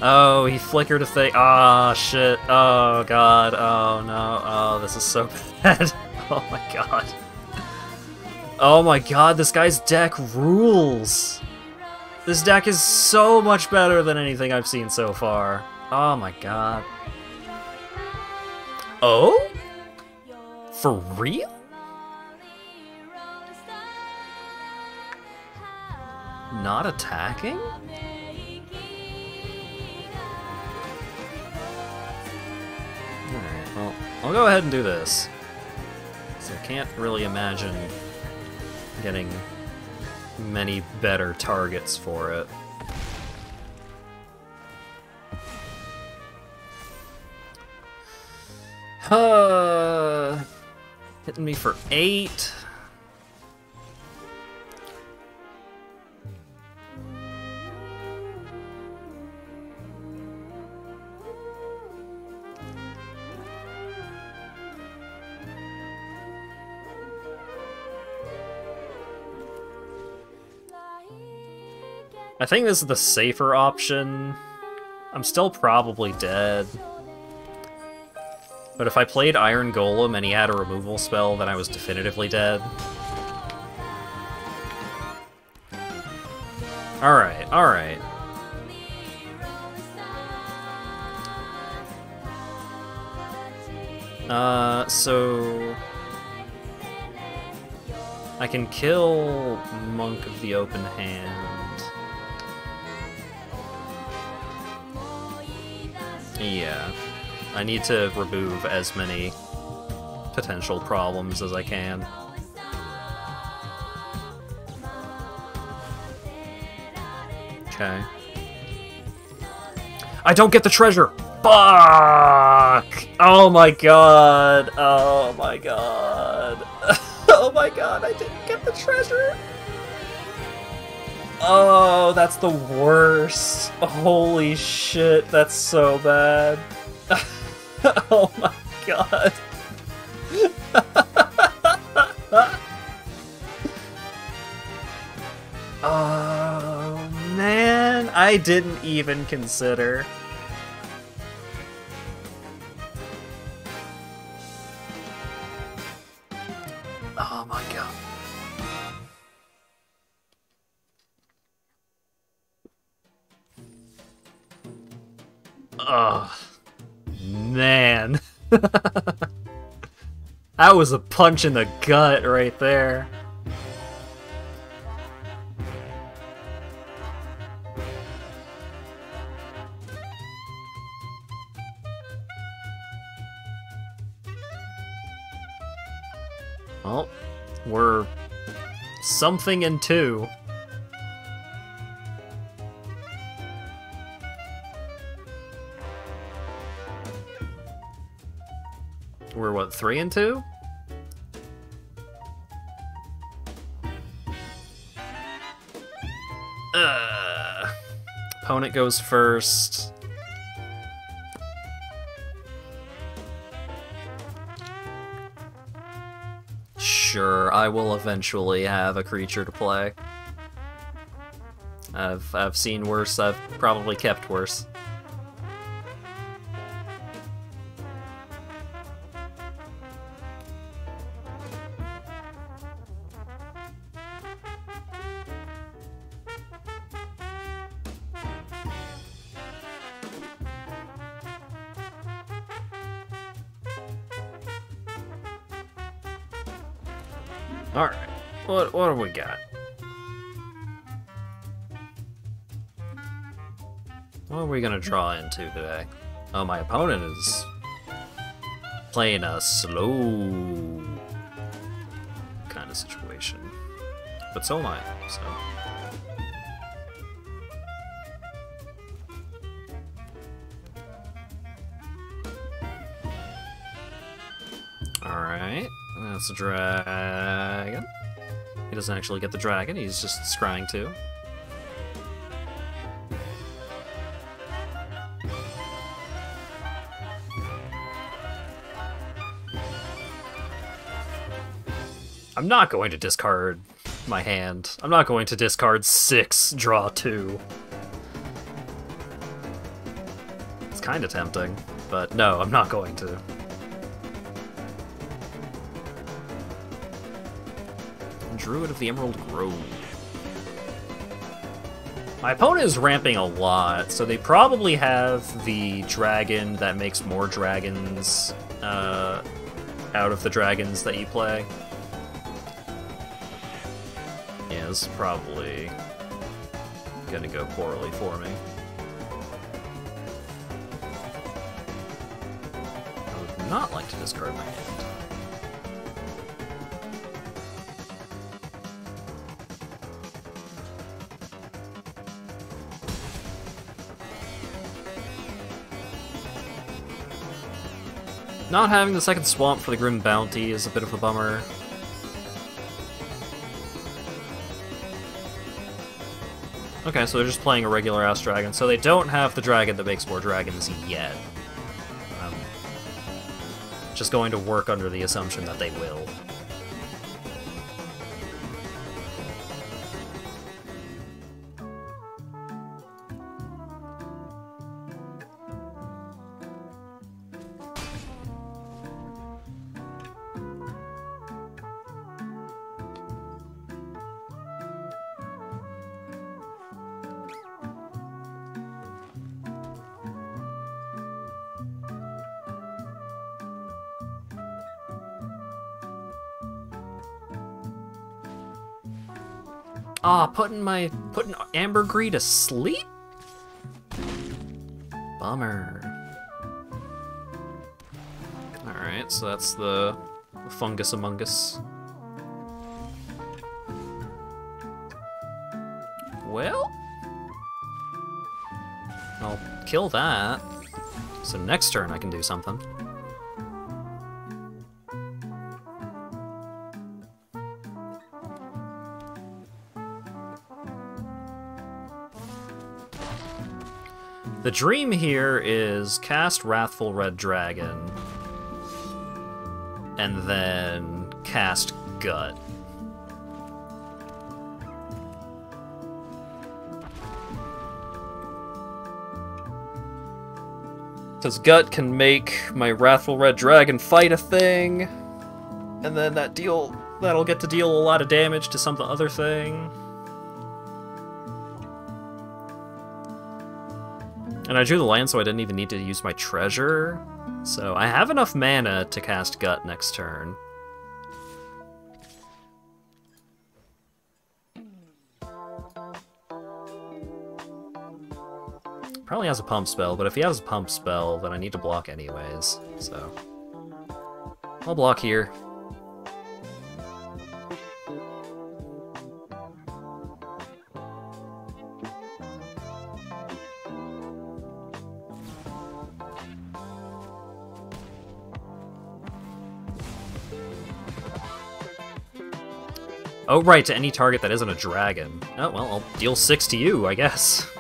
Oh, he flickered a thing. Ah, shit. Oh, God. Oh, no. Oh, this is so bad. Oh, my God. Oh, my God. This guy's deck rules. This deck is so much better than anything I've seen so far. Oh, my God. Oh? For real? Not attacking? Alright, well, I'll go ahead and do this. So I can't really imagine getting many better targets for it. Hitting me for 8. I think this is the safer option. I'm still probably dead. But if I played Iron Golem and he had a removal spell, then I was definitively dead. Alright, alright. So... I can kill Monk of the Open Hand. Yeah. I need to remove as many potential problems as I can. Okay. I don't get the treasure! Fuck! Oh my god! Oh my god! Oh my god, I didn't get the treasure! Oh, that's the worst. Holy shit, that's so bad. Oh my god. Oh man, I didn't even consider. Oh my god. Oh man. That was a punch in the gut right there. Well, we're something in 2. We're what, 3 and 2? Opponent goes first. Sure, I will eventually have a creature to play. I've seen worse, I've probably kept worse. Alright, what do we got? What are we gonna draw into today? Oh, my opponent is playing a slow kind of situation. But so am I, so... Alright, that's a dragon. He doesn't actually get the dragon, he's just scrying too. I'm not going to discard my hand. I'm not going to discard 6, draw 2. It's kind of tempting, but no, I'm not going to. Druid of the Emerald Grove. My opponent is ramping a lot, so they probably have the dragon that makes more dragons out of the dragons that you play. Yeah, this is probably gonna go poorly for me. I would not like to discard my hand. Not having the second swamp for the Grim Bounty is a bit of a bummer. Okay, so they're just playing a regular-ass dragon, so they don't have the dragon that makes more dragons yet. Just going to work under the assumption that they will. Ah, putting Ambergris to sleep? Bummer. Alright, so that's the fungus among us. Well, I'll kill that. So next turn I can do something. The dream here is cast Wrathful Red Dragon, and then cast Gut. Because Gut can make my Wrathful Red Dragon fight a thing, and then that'll get to deal a lot of damage to some other thing. And I drew the land, so I didn't even need to use my treasure. So I have enough mana to cast Gut next turn. Probably has a pump spell, but if he has a pump spell, then I need to block anyways. So I'll block here. Oh, right, to any target that isn't a dragon. Oh, well, I'll deal 6 to you, I guess.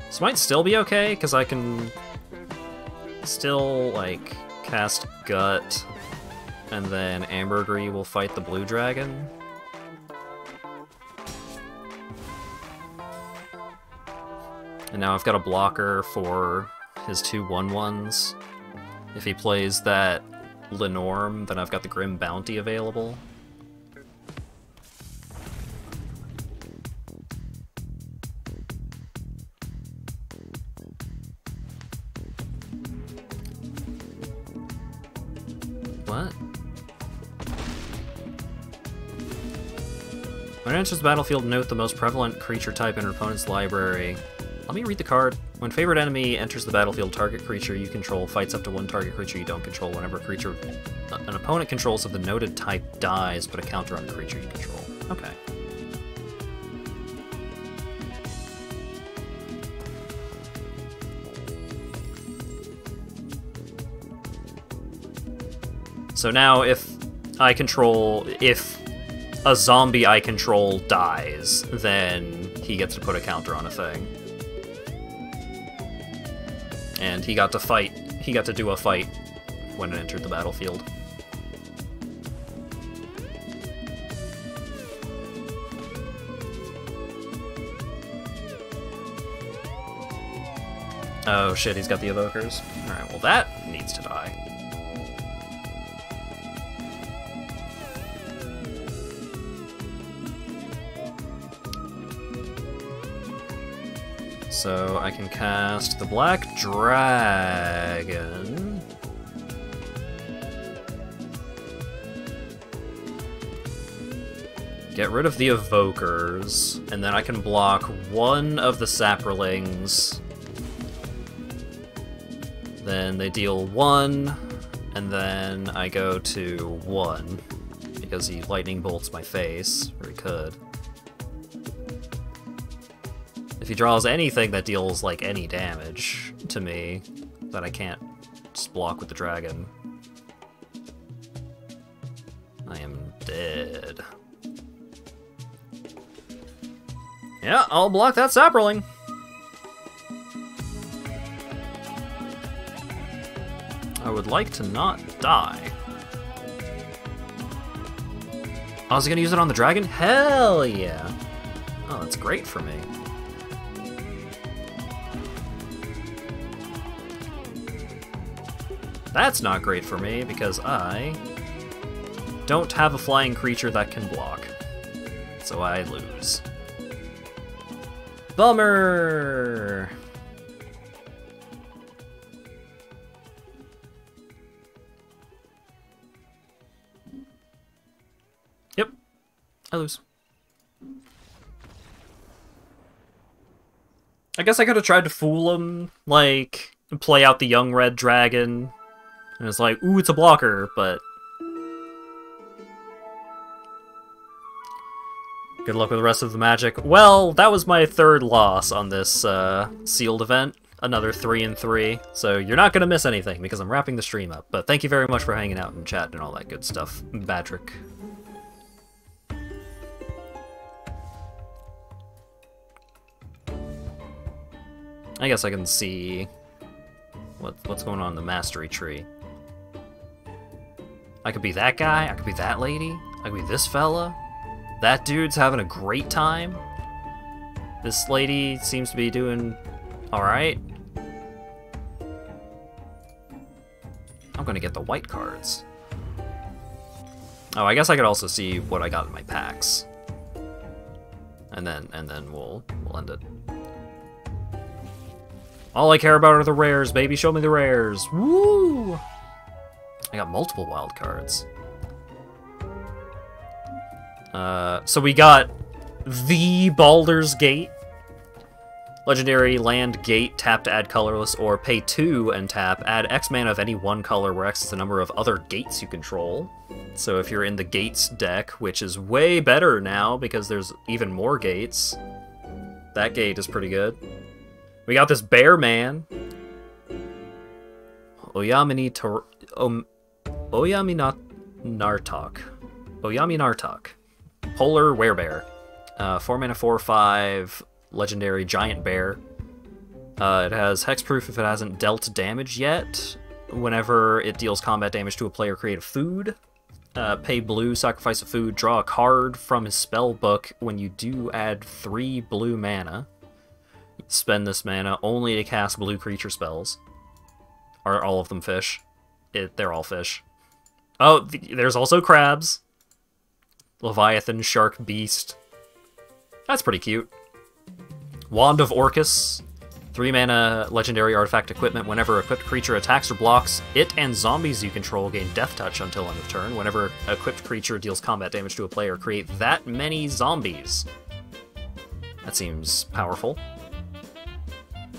This might still be okay, because I can still, like, cast Gut, and then Ambergris will fight the blue dragon. And now I've got a blocker for his 2 1/1s. If he plays that Lenorm, then I've got the Grim Bounty available. What? When it enters the battlefield, note the most prevalent creature type in your opponent's library. Let me read the card. When favorite enemy enters the battlefield, target creature you control fights up to 1 target creature you don't control. Whenever creature an opponent controls of the noted type dies, put a counter on the creature you control. Okay. So now if a zombie I control dies, then he gets to put a counter on a thing. And he got to do a fight when it entered the battlefield. Oh shit, he's got the evokers. Alright, well that needs to die. So I can cast the Black Dragon. Get rid of the evokers, and then I can block 1 of the Saprolings. Then they deal 1, and then I go to 1, because he lightning bolts my face, or he could. If he draws anything that deals, like, any damage to me, that I can't just block with the dragon, I am dead. Yeah, I'll block that Saproling. I would like to not die. Oh, is he gonna use it on the dragon? Hell yeah! Oh, that's great for me. That's not great for me, because I don't have a flying creature that can block. So I lose. Bummer! I lose. I guess I could have tried to fool him, like, play out the young red dragon. And it's like, ooh, it's a blocker, but... Good luck with the rest of the magic. Well, that was my third loss on this sealed event. Another 3-3. So you're not going to miss anything because I'm wrapping the stream up. But thank you very much for hanging out and chat and all that good stuff, Badrick. I guess I can see what's going on in the mastery tree. I could be that guy, I could be that lady, I could be this fella. That dude's having a great time. This lady seems to be doing alright. I'm gonna get the white cards. Oh, I guess I could also see what I got in my packs. And then we'll end it. All I care about are the rares, baby. Show me the rares. Woo! I got multiple wild cards. So we got the Baldur's Gate. Legendary land gate, tap to add colorless, or pay 2 and tap. Add X mana of any one color, where X is the number of other gates you control. So if you're in the gates deck, which is way better now because there's even more gates, that gate is pretty good. We got this bear man. Oyami Nartok. Polar werebear. 4 mana 4/5 legendary giant bear. It has hexproof if it hasn't dealt damage yet. Whenever it deals combat damage to a player, create a food. Pay blue, sacrifice a food, draw a card from his spell book. When you do, add 3 blue mana. Spend this mana only to cast blue creature spells. Are all of them fish? They're all fish. Oh, there's also crabs. Leviathan, shark, beast. That's pretty cute. Wand of Orcus. 3 mana legendary artifact equipment. Whenever equipped creature attacks or blocks, it and zombies you control gain death touch until end of turn. Whenever equipped creature deals combat damage to a player, create that many zombies. That seems powerful.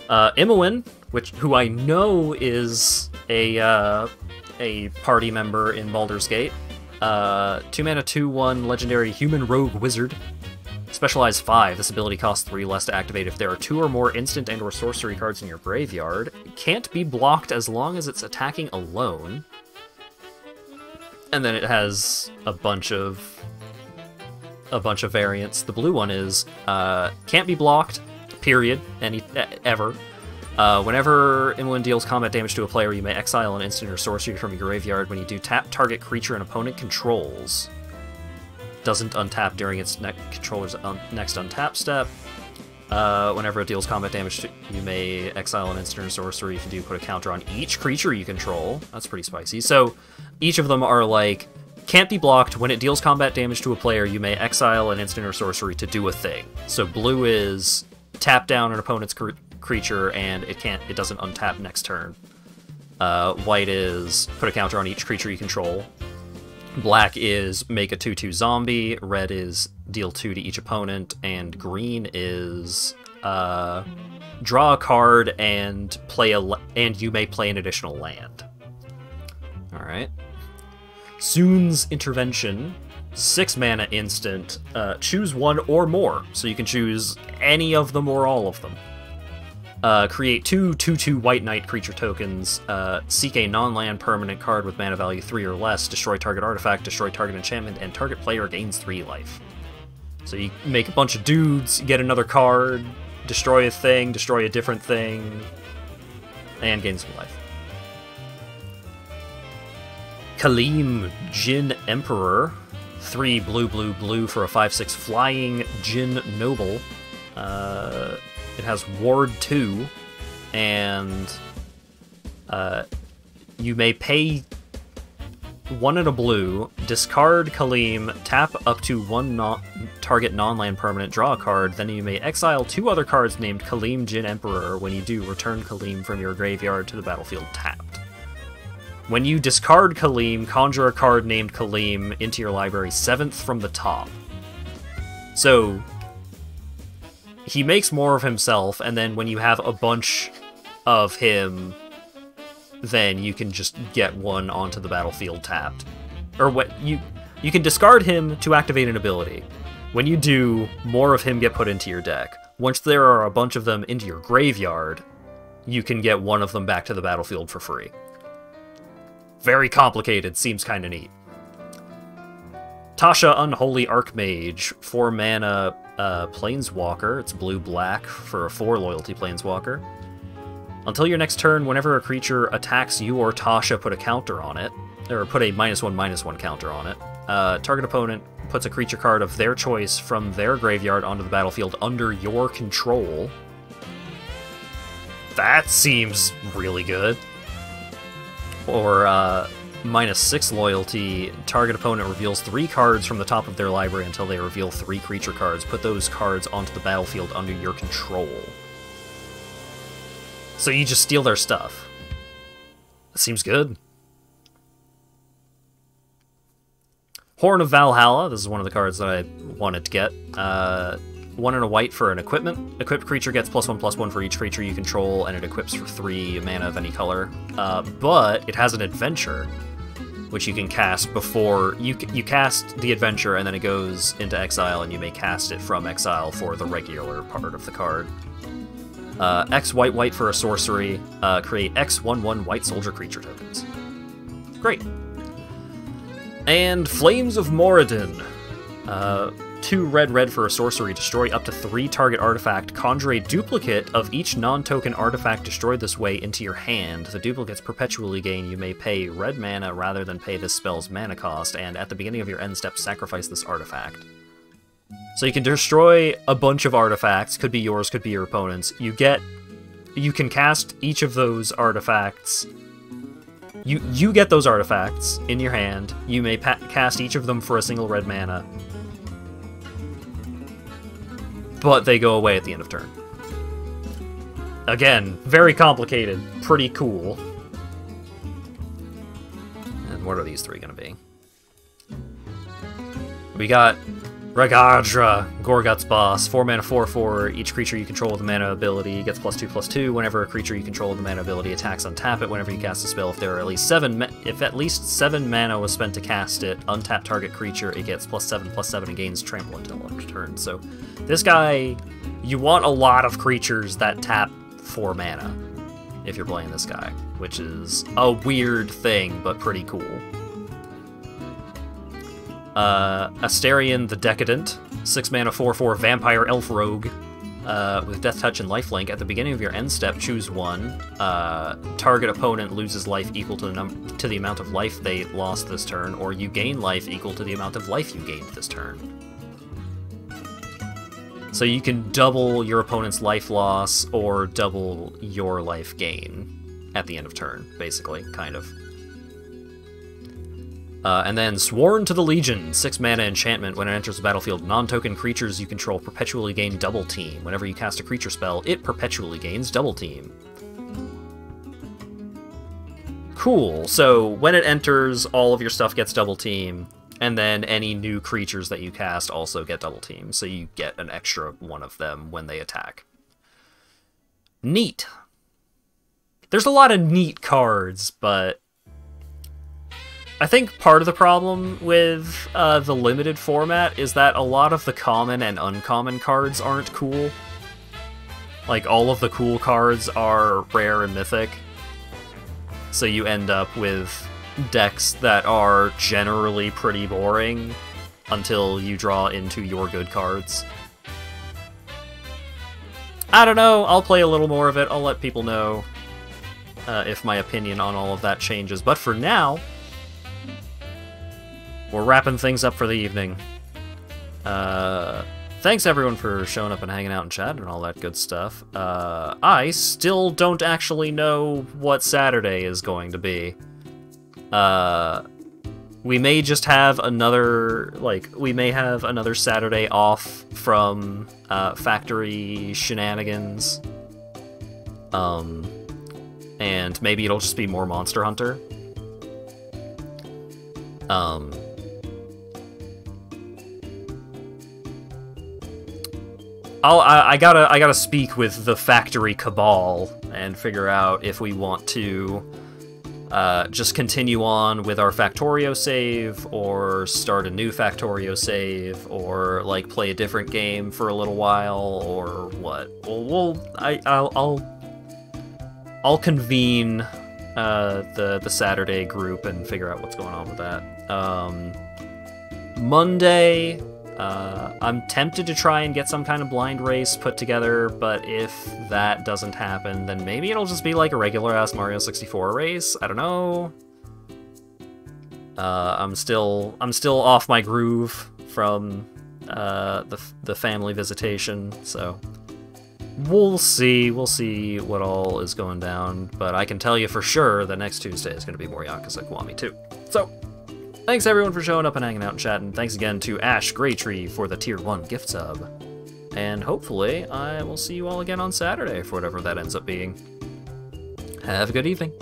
Imoen, who I know is a party member in Baldur's Gate. 2 mana 2/1 legendary human rogue wizard. Specialize 5. This ability costs 3 less to activate if there are 2 or more instant and or sorcery cards in your graveyard. It can't be blocked as long as it's attacking alone. And then it has a bunch of variants. The blue one is can't be blocked. Period. Ever. Whenever Imoen deals combat damage to a player, you may exile an instant or sorcery from your graveyard. When you do, tap target creature an opponent controls. Doesn't untap during its controller's next untap step. Whenever it deals combat damage, you may exile an instant or sorcery. If you do, put a counter on each creature you control. That's pretty spicy. So each of them are like, can't be blocked. When it deals combat damage to a player, you may exile an instant or sorcery to do a thing. So blue is tap down an opponent's creature and it doesn't untap next turn. White is put a counter on each creature you control. Black is make a 2/2 zombie. Red is deal 2 to each opponent, and green is draw a card and you may play an additional land. All right. Soon's Intervention, 6 mana instant. Choose 1 or more, so you can choose any of them or all of them. Create 2 2/2 White Knight creature tokens. Seek a non-land permanent card with mana value 3 or less. Destroy target artifact, destroy target enchantment, and target player gains 3 life. So you make a bunch of dudes, get another card, destroy a thing, destroy a different thing, and gain some life. Kaleem, Jin Emperor. 3 blue, blue, blue for a 5/6 flying Jin Noble. It has Ward 2, and you may pay 1 and a blue, discard Kaleem, tap up to 1 target non-land permanent, draw a card, then you may exile 2 other cards named Kaleem Jin Emperor. When you do, return Kaleem from your graveyard to the battlefield tapped. When you discard Kaleem, conjure a card named Kaleem into your library 7th from the top. So he makes more of himself, and then when you have a bunch of him, then you can just get one onto the battlefield tapped. Or what you can discard him to activate an ability. When you do, more of him get put into your deck. Once there are a bunch of them into your graveyard, you can get one of them back to the battlefield for free. Very complicated, seems kinda neat. Tasha Unholy Archmage, 4 mana Planeswalker. It's blue-black for a 4 loyalty Planeswalker. Until your next turn, whenever a creature attacks you or Tasha, put a counter on it. Or put a -1/-1 counter on it. Target opponent puts a creature card of their choice from their graveyard onto the battlefield under your control. That seems really good. Or, -6 loyalty, target opponent reveals 3 cards from the top of their library until they reveal 3 creature cards. Put those cards onto the battlefield under your control. So you just steal their stuff. That seems good. Horn of Valhalla, this is one of the cards that I wanted to get. 1 and a white for an equipment. Equipped creature gets +1/+1 for each creature you control, and it equips for 3 mana of any color. But it has an adventure, which you can cast before... You cast the adventure, and then it goes into exile, and you may cast it from exile for the regular part of the card. X white for a sorcery. Create X 1/1 white soldier creature tokens. Great. And Flames of Moradin. 2 red for a sorcery. Destroy up to 3 target artifact. Conjure a duplicate of each non-token artifact destroyed this way into your hand. The duplicates perpetually gain. You may pay red mana rather than pay this spell's mana cost, and at the beginning of your end step, sacrifice this artifact. So you can destroy a bunch of artifacts. Could be yours, could be your opponent's. You can cast each of those artifacts. You get those artifacts in your hand. You may cast each of them for a single red mana. But they go away at the end of turn. Again, very complicated. Pretty cool. And what are these 3 going to be? We got Ragadra, Gorgut's Boss, 4 mana 4/4. Each creature you control with a mana ability gets +2/+2. Whenever a creature you control with a mana ability attacks, untap it. Whenever you cast a spell, if there are at least 7 mana was spent to cast it, untap target creature. It gets +7/+7 and gains trample until end of turn. So this guy, you want a lot of creatures that tap 4 mana if you're playing this guy, which is a weird thing, but pretty cool. Asterion the Decadent, 6 mana 4/4 vampire elf rogue with death touch and lifelink. At the beginning of your end step, choose 1. Target opponent loses life equal to the amount of life they lost this turn, or you gain life equal to the amount of life you gained this turn. So you can double your opponent's life loss or double your life gain at the end of turn, basically, kind of. And then Sworn to the Legion, 6 mana enchantment. When it enters the battlefield, non-token creatures you control perpetually gain Double Team. Whenever you cast a creature spell, it perpetually gains Double Team. Cool, so when it enters, all of your stuff gets Double Team, and then any new creatures that you cast also get Double Team, so you get an extra one of them when they attack. Neat. There's a lot of neat cards, but I think part of the problem with the limited format is that a lot of the common and uncommon cards aren't cool. Like, all of the cool cards are rare and mythic. So you end up with decks that are generally pretty boring until you draw into your good cards. I don't know, I'll play a little more of it, I'll let people know if my opinion on all of that changes. But for now, we're wrapping things up for the evening. Thanks everyone for showing up and hanging out in chat and all that good stuff. I still don't actually know what Saturday is going to be. We may just have another, we may have another Saturday off from factory shenanigans. And maybe it'll just be more Monster Hunter. I gotta speak with the factory cabal and figure out if we want to just continue on with our Factorio save, or start a new Factorio save, or like play a different game for a little while, or what. I'll convene the Saturday group and figure out what's going on with that. Monday, I'm tempted to try and get some kind of blind race put together, but if that doesn't happen, then maybe it'll just be like a regular-ass Mario 64 race. I don't know. I'm still off my groove from the family visitation, so we'll see what all is going down. But I can tell you for sure that next Tuesday is going to be more Yakuza Kiwami 2. So, thanks everyone for showing up and hanging out and chatting. Thanks again to Ash Greytree for the Tier 1 gift sub. And hopefully I will see you all again on Saturday for whatever that ends up being. Have a good evening.